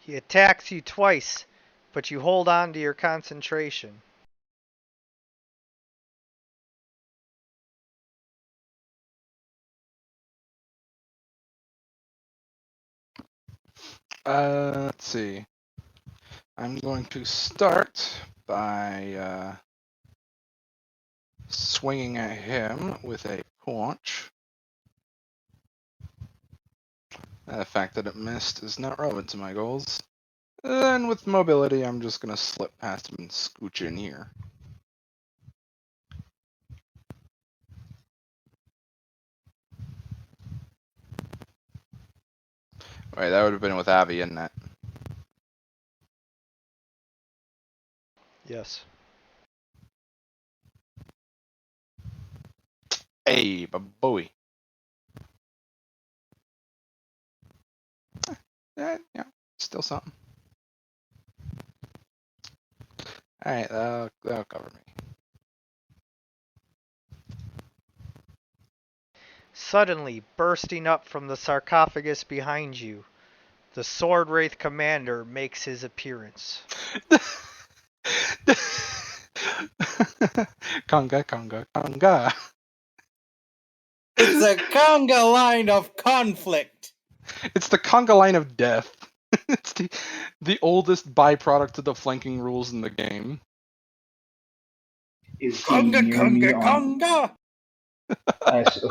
He attacks you twice, but you hold on to your concentration. Let's see. I'm going to start by swinging at him with a punch. The fact that it missed is not relevant to my goals. Then with mobility, I'm just gonna slip past him and scooch in here. Wait, that would have been with Avi, isn't it? Yes. Hey, boy. Yeah, still something. Alright, that'll cover me. Suddenly, bursting up from the sarcophagus behind you, the Sword Wraith commander makes his appearance. Conga, conga, conga. It's a conga line of conflict. It's the conga line of death. It's the oldest byproduct of the flanking rules in the game. Is he Conga, near me conga, on? conga!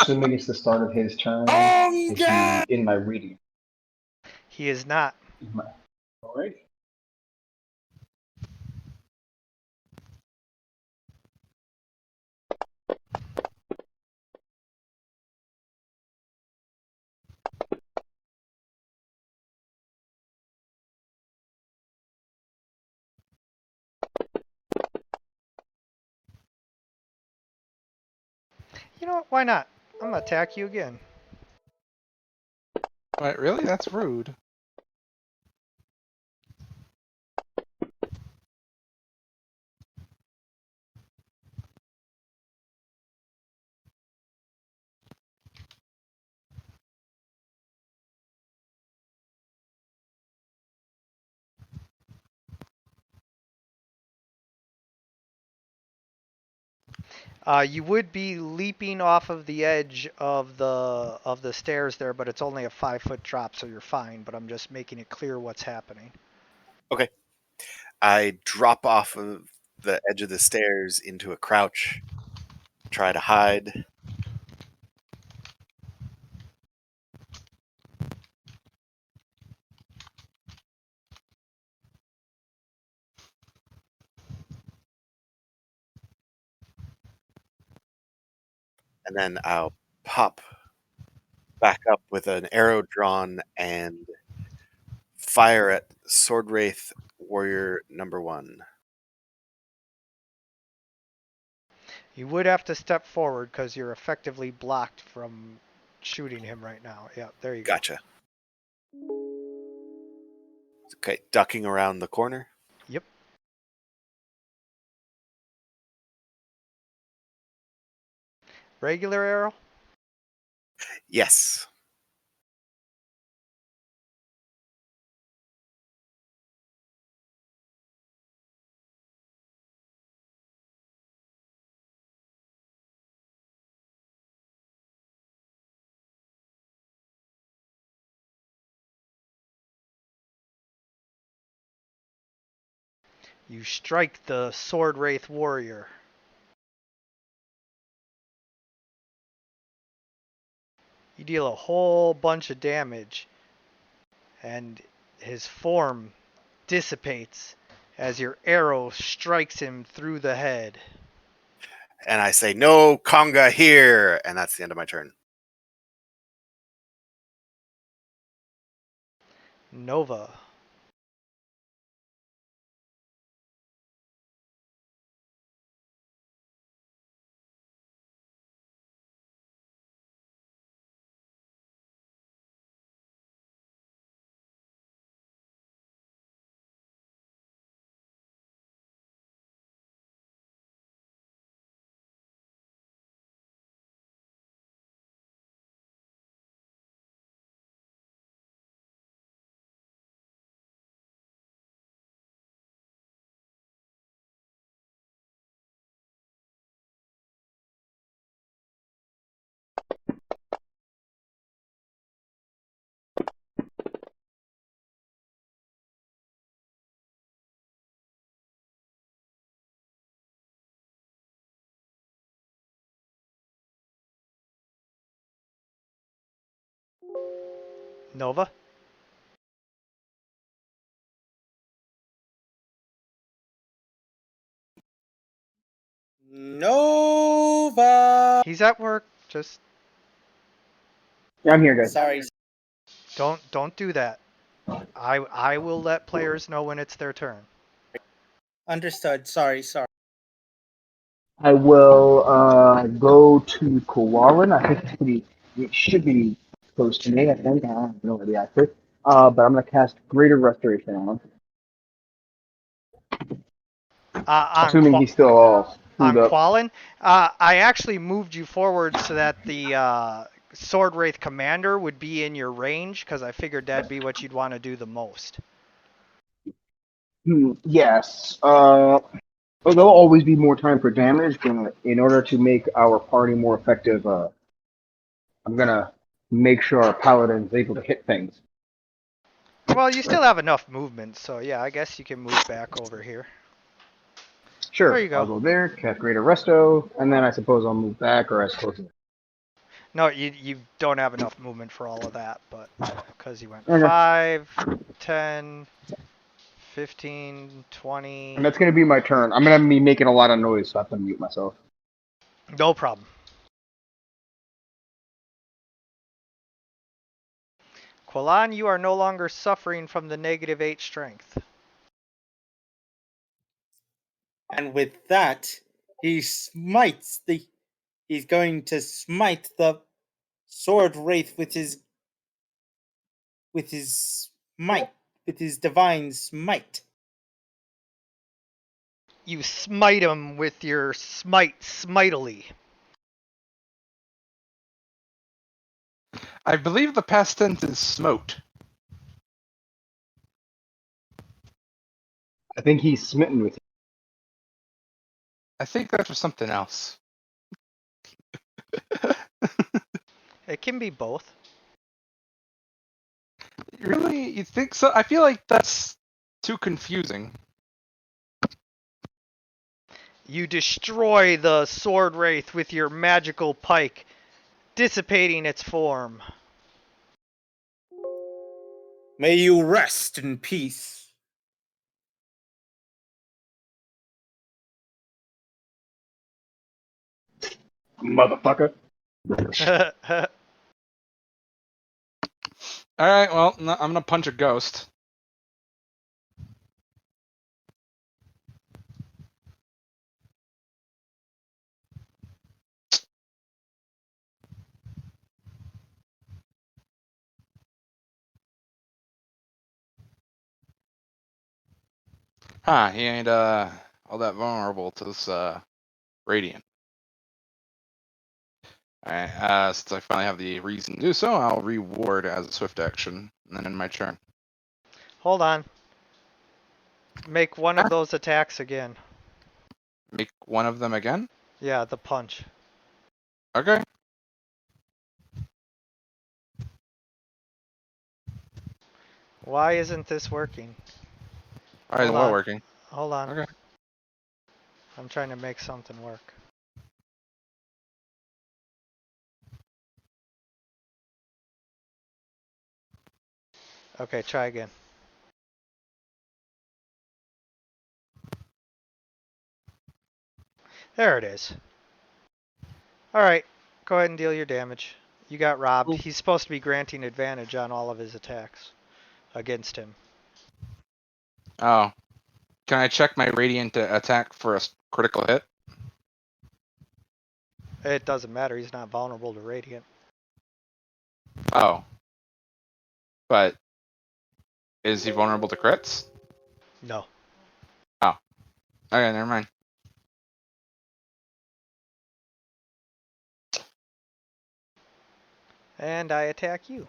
Assuming it's the start of his turn. Is Conga! he in my reading? He is not. Alright. You know what? Why not? I'm gonna attack you again. Wait, really? That's rude. You would be leaping off of the edge of the stairs there, but it's only a 5-foot drop, so you're fine. But I'm just making it clear what's happening. Okay. I drop off of the edge of the stairs into a crouch, try to hide. And then I'll pop back up with an arrow drawn and fire at Sword Wraith Warrior number 1. You would have to step forward because you're effectively blocked from shooting him right now. Yeah, there you go. Gotcha. Okay, ducking around the corner. Yep. Regular arrow? Yes. You strike the Sword Wraith Warrior. You deal a whole bunch of damage, and his form dissipates as your arrow strikes him through the head. And I say, no conga here. And that's the end of my turn. Nova. Nova. Nova. He's at work. Just Yeah, I'm here, guys. Sorry. don't do that. I will let players know when it's their turn. Understood. Sorry. I will go to Kowalan. I think it should be close to me. I think I don't know the actor. But I'm gonna cast Greater Restoration on him, assuming he's still all on screwed up. Quallen. I actually moved you forward so that the Sword Wraith Commander would be in your range because I figured that'd be what you'd want to do the most. Yes. There'll always be more time for damage, but in order to make our party more effective, I'm gonna make sure our paladin's able to hit things. Well, you still have enough movement, so yeah, I guess you can move back over here. Sure. There you go. I'll go there, cast Greater Resto, and then I suppose I'll move back or as close as. No, you don't have enough movement for all of that, but because you went Okay. 5, 10, 15, 20. And that's gonna be my turn. I'm gonna be making a lot of noise, so I have to mute myself. No problem. Quillan, you are no longer suffering from the -8 strength. And with that, he's going to smite the Sword Wraith with his might, with his divine smite. You smite him with your smite smitily. I believe the past tense is smote. I think he's smitten with. I think that's for something else. It can be both. Really? You think so? I feel like that's too confusing. You destroy the sword wraith with your magical pike, dissipating its form. May you rest in peace. Motherfucker. All right. Well, I'm gonna punch a ghost. He ain't all that vulnerable to this radiant. Alright, since I finally have the reason to do so, I'll reward as a swift action, and then in my turn. Hold on. Make one of those attacks again. Make one of them again? Yeah, the punch. Okay. Why isn't this working? Alright, Hold well on. working. Hold on. Okay. I'm trying to make something work. Okay, try again. There it is. Alright, go ahead and deal your damage. You got robbed. Ooh. He's supposed to be granting advantage on all of his attacks against him. Oh. Can I check my radiant attack for a critical hit? It doesn't matter, he's not vulnerable to radiant. Oh. But is he vulnerable to crits? No. Oh. Okay, never mind. And I attack you.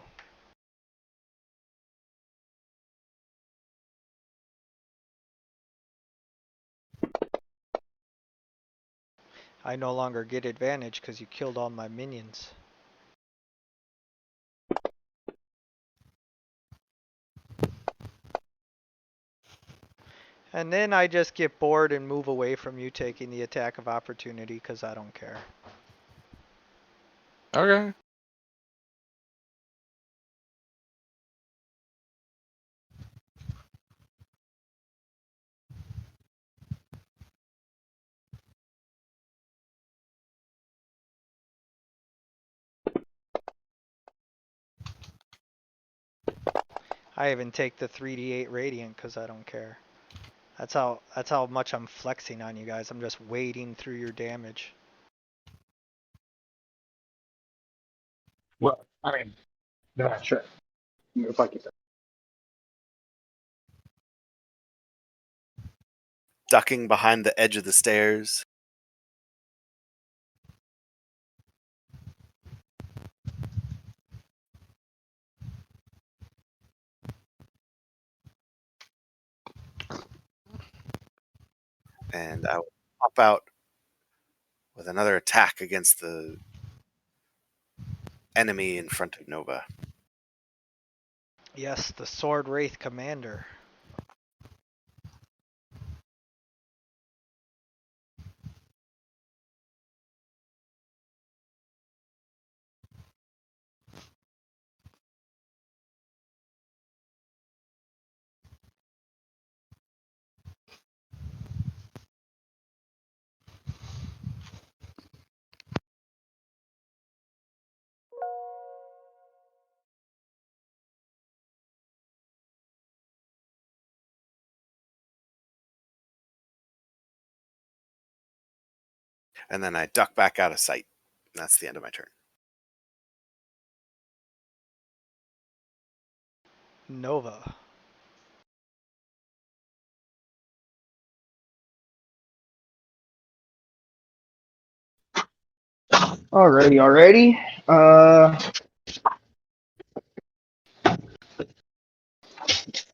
I no longer get advantage because you killed all my minions. And then I just get bored and move away from you taking the attack of opportunity because I don't care. Okay. I even take the 3d8 radiant because I don't care. That's how much I'm flexing on you guys. I'm just wading through your damage. Well, I mean, no, sure. Fuck you. Ducking behind the edge of the stairs. And I will pop out with another attack against the enemy in front of Nova. Yes, the Sword Wraith Commander. And then I duck back out of sight. And that's the end of my turn. Nova. Alrighty.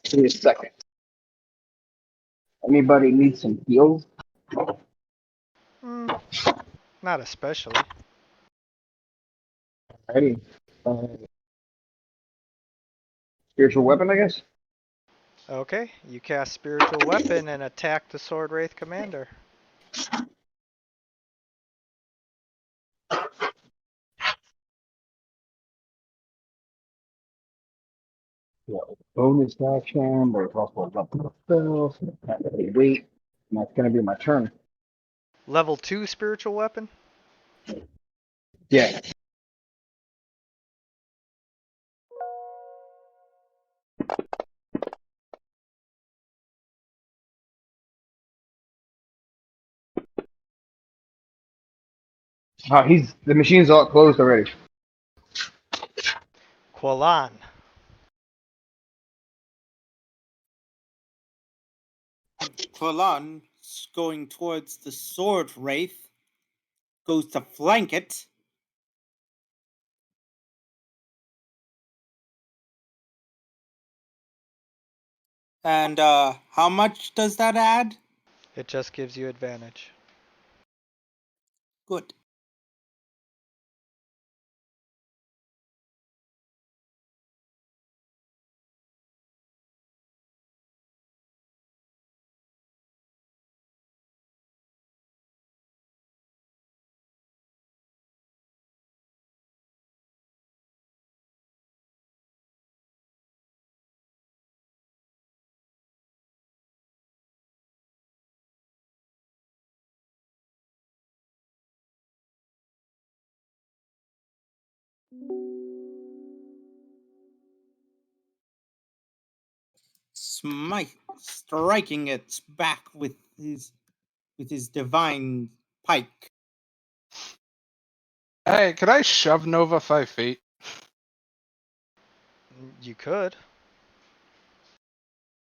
Give me a second. Anybody need some heals? Not especially. Alrighty. Spiritual weapon, I guess. Okay, you cast Spiritual Weapon and attack the Sword Wraith Commander. Well, bonus action. There's also a level of spells. Wait, and that's gonna be my turn. Level 2 Spiritual Weapon? Yeah. The machine's all closed already. Qualan. Quillan, going towards the sword wraith, goes to flank it. And how much does that add? It just gives you advantage. Good. Smite, striking its back with his divine pike. Hey, could I shove Nova 5 feet? You could.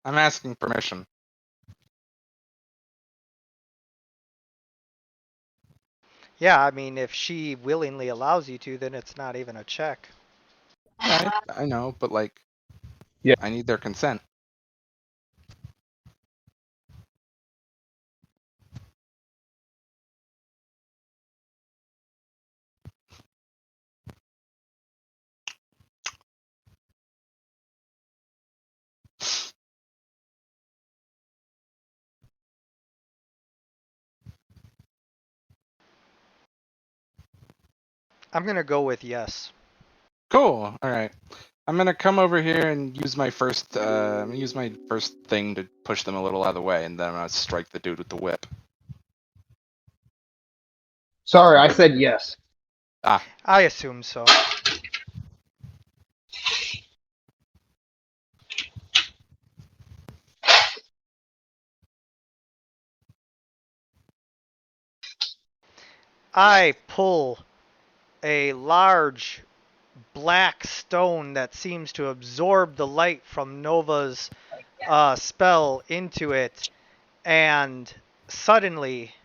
I'm asking permission. Yeah, I mean, if she willingly allows you to, then it's not even a check. I know, but like, Yeah. I need their consent. I'm gonna go with yes. Cool. All right. I'm gonna come over here and use my first thing to push them a little out of the way, and then I'm gonna strike the dude with the whip. Sorry, I said yes. I assume so. I pull a large black stone that seems to absorb the light from Nova's spell into it, and suddenly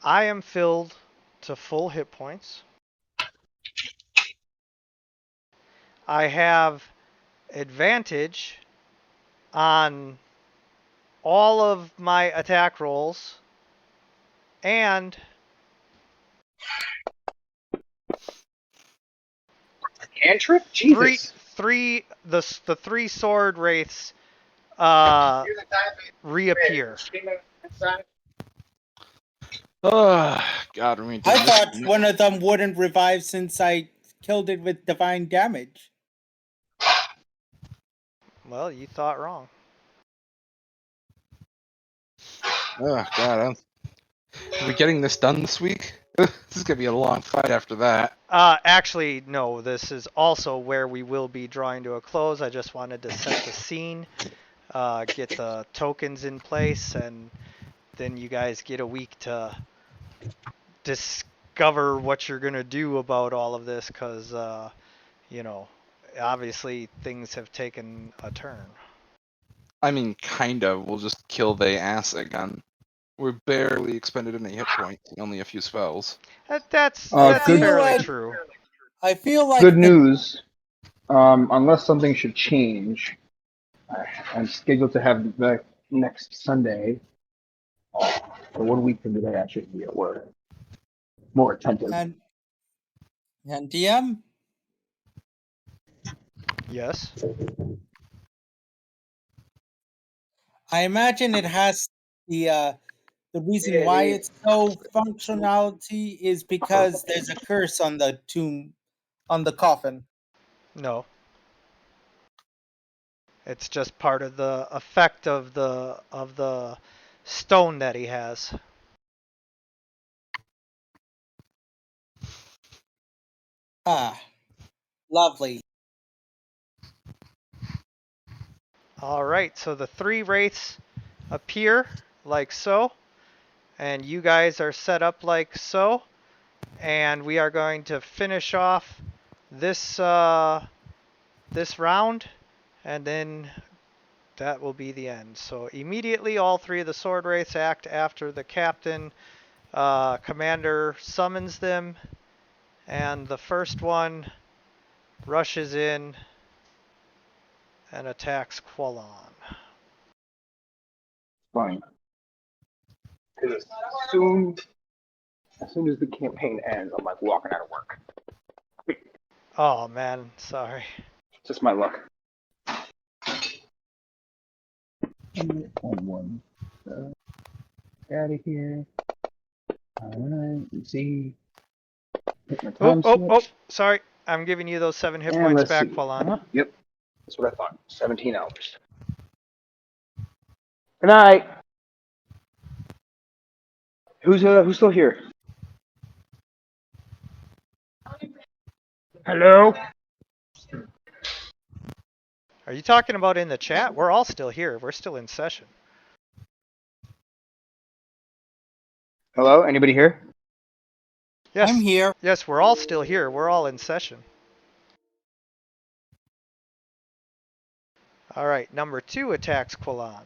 I am filled to full hit points. I have advantage on all of my attack rolls, and Cantrip? Jesus. the three sword wraiths reappear. Oh, God, we I thought one of them wouldn't revive since I killed it with divine damage. Well, you thought wrong. Oh, God, are we getting this done this week? This is gonna be a long fight after that. Actually, no, this is also where we will be drawing to a close. I just wanted to set the scene, get the tokens in place, and then you guys get a week to discover what you're going to do about all of this, because, obviously things have taken a turn. I mean, kind of. We'll just kill they ass again. We're barely expended any hit points and only a few spells. That's good- fairly true. I feel like Good news. Unless something should change, I'm scheduled to have the next Sunday. So 1 week from today, I should be at work. More attentive. And DM, Yes. I imagine it has the reason why it's so functionality is because there's a curse on the tomb, on the coffin. No. It's just part of the effect of the stone that he has. Ah, lovely. All right, so the 3 wraiths appear like so, and you guys are set up like so, and we are going to finish off this this round, and then that will be the end. So immediately, all 3 of the sword wraiths act after the captain commander summons them, and the first one rushes in and attacks Qualan. Fine. 'Cause as soon as the campaign ends, I'm like walking out of work. Oh man, sorry. Just my luck. One. Out of here. Alright, let's see. Hit my time switch. Sorry. I'm giving you those 7 hit And points let's back, see. Qualan. Yep. That's what I thought. 17 hours. Good night. Who's still here? Hello? Are you talking about in the chat? We're all still here. We're still in session. Hello? Anybody here? Yes. I'm here. Yes, we're all still here. We're all in session. All right, number 2 attacks Qualan.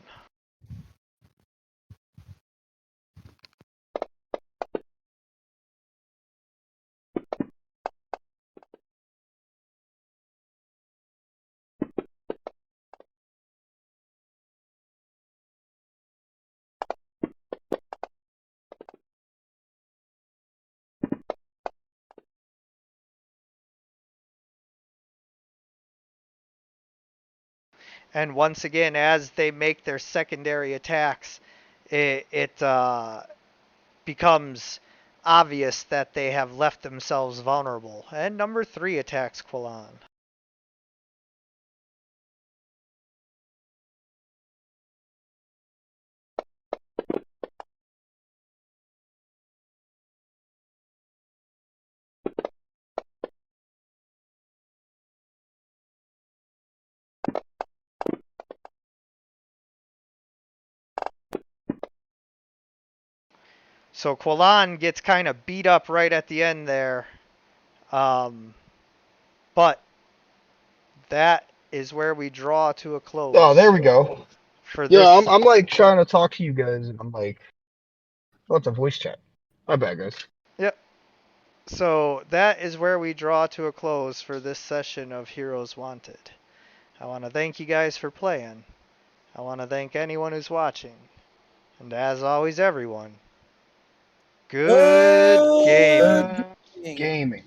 And once again, as they make their secondary attacks, it becomes obvious that they have left themselves vulnerable. And number 3 attacks Qualan. So Qualan gets kind of beat up right at the end there. But that is where we draw to a close. Oh, there we go. For Yeah, this, I'm like trying to talk to you guys, and I'm like, what's a voice chat? My bad, guys. Yep. So that is where we draw to a close for this session of Heroes Wanted. I want to thank you guys for playing. I want to thank anyone who's watching. And as always, everyone, good gaming. Gaming.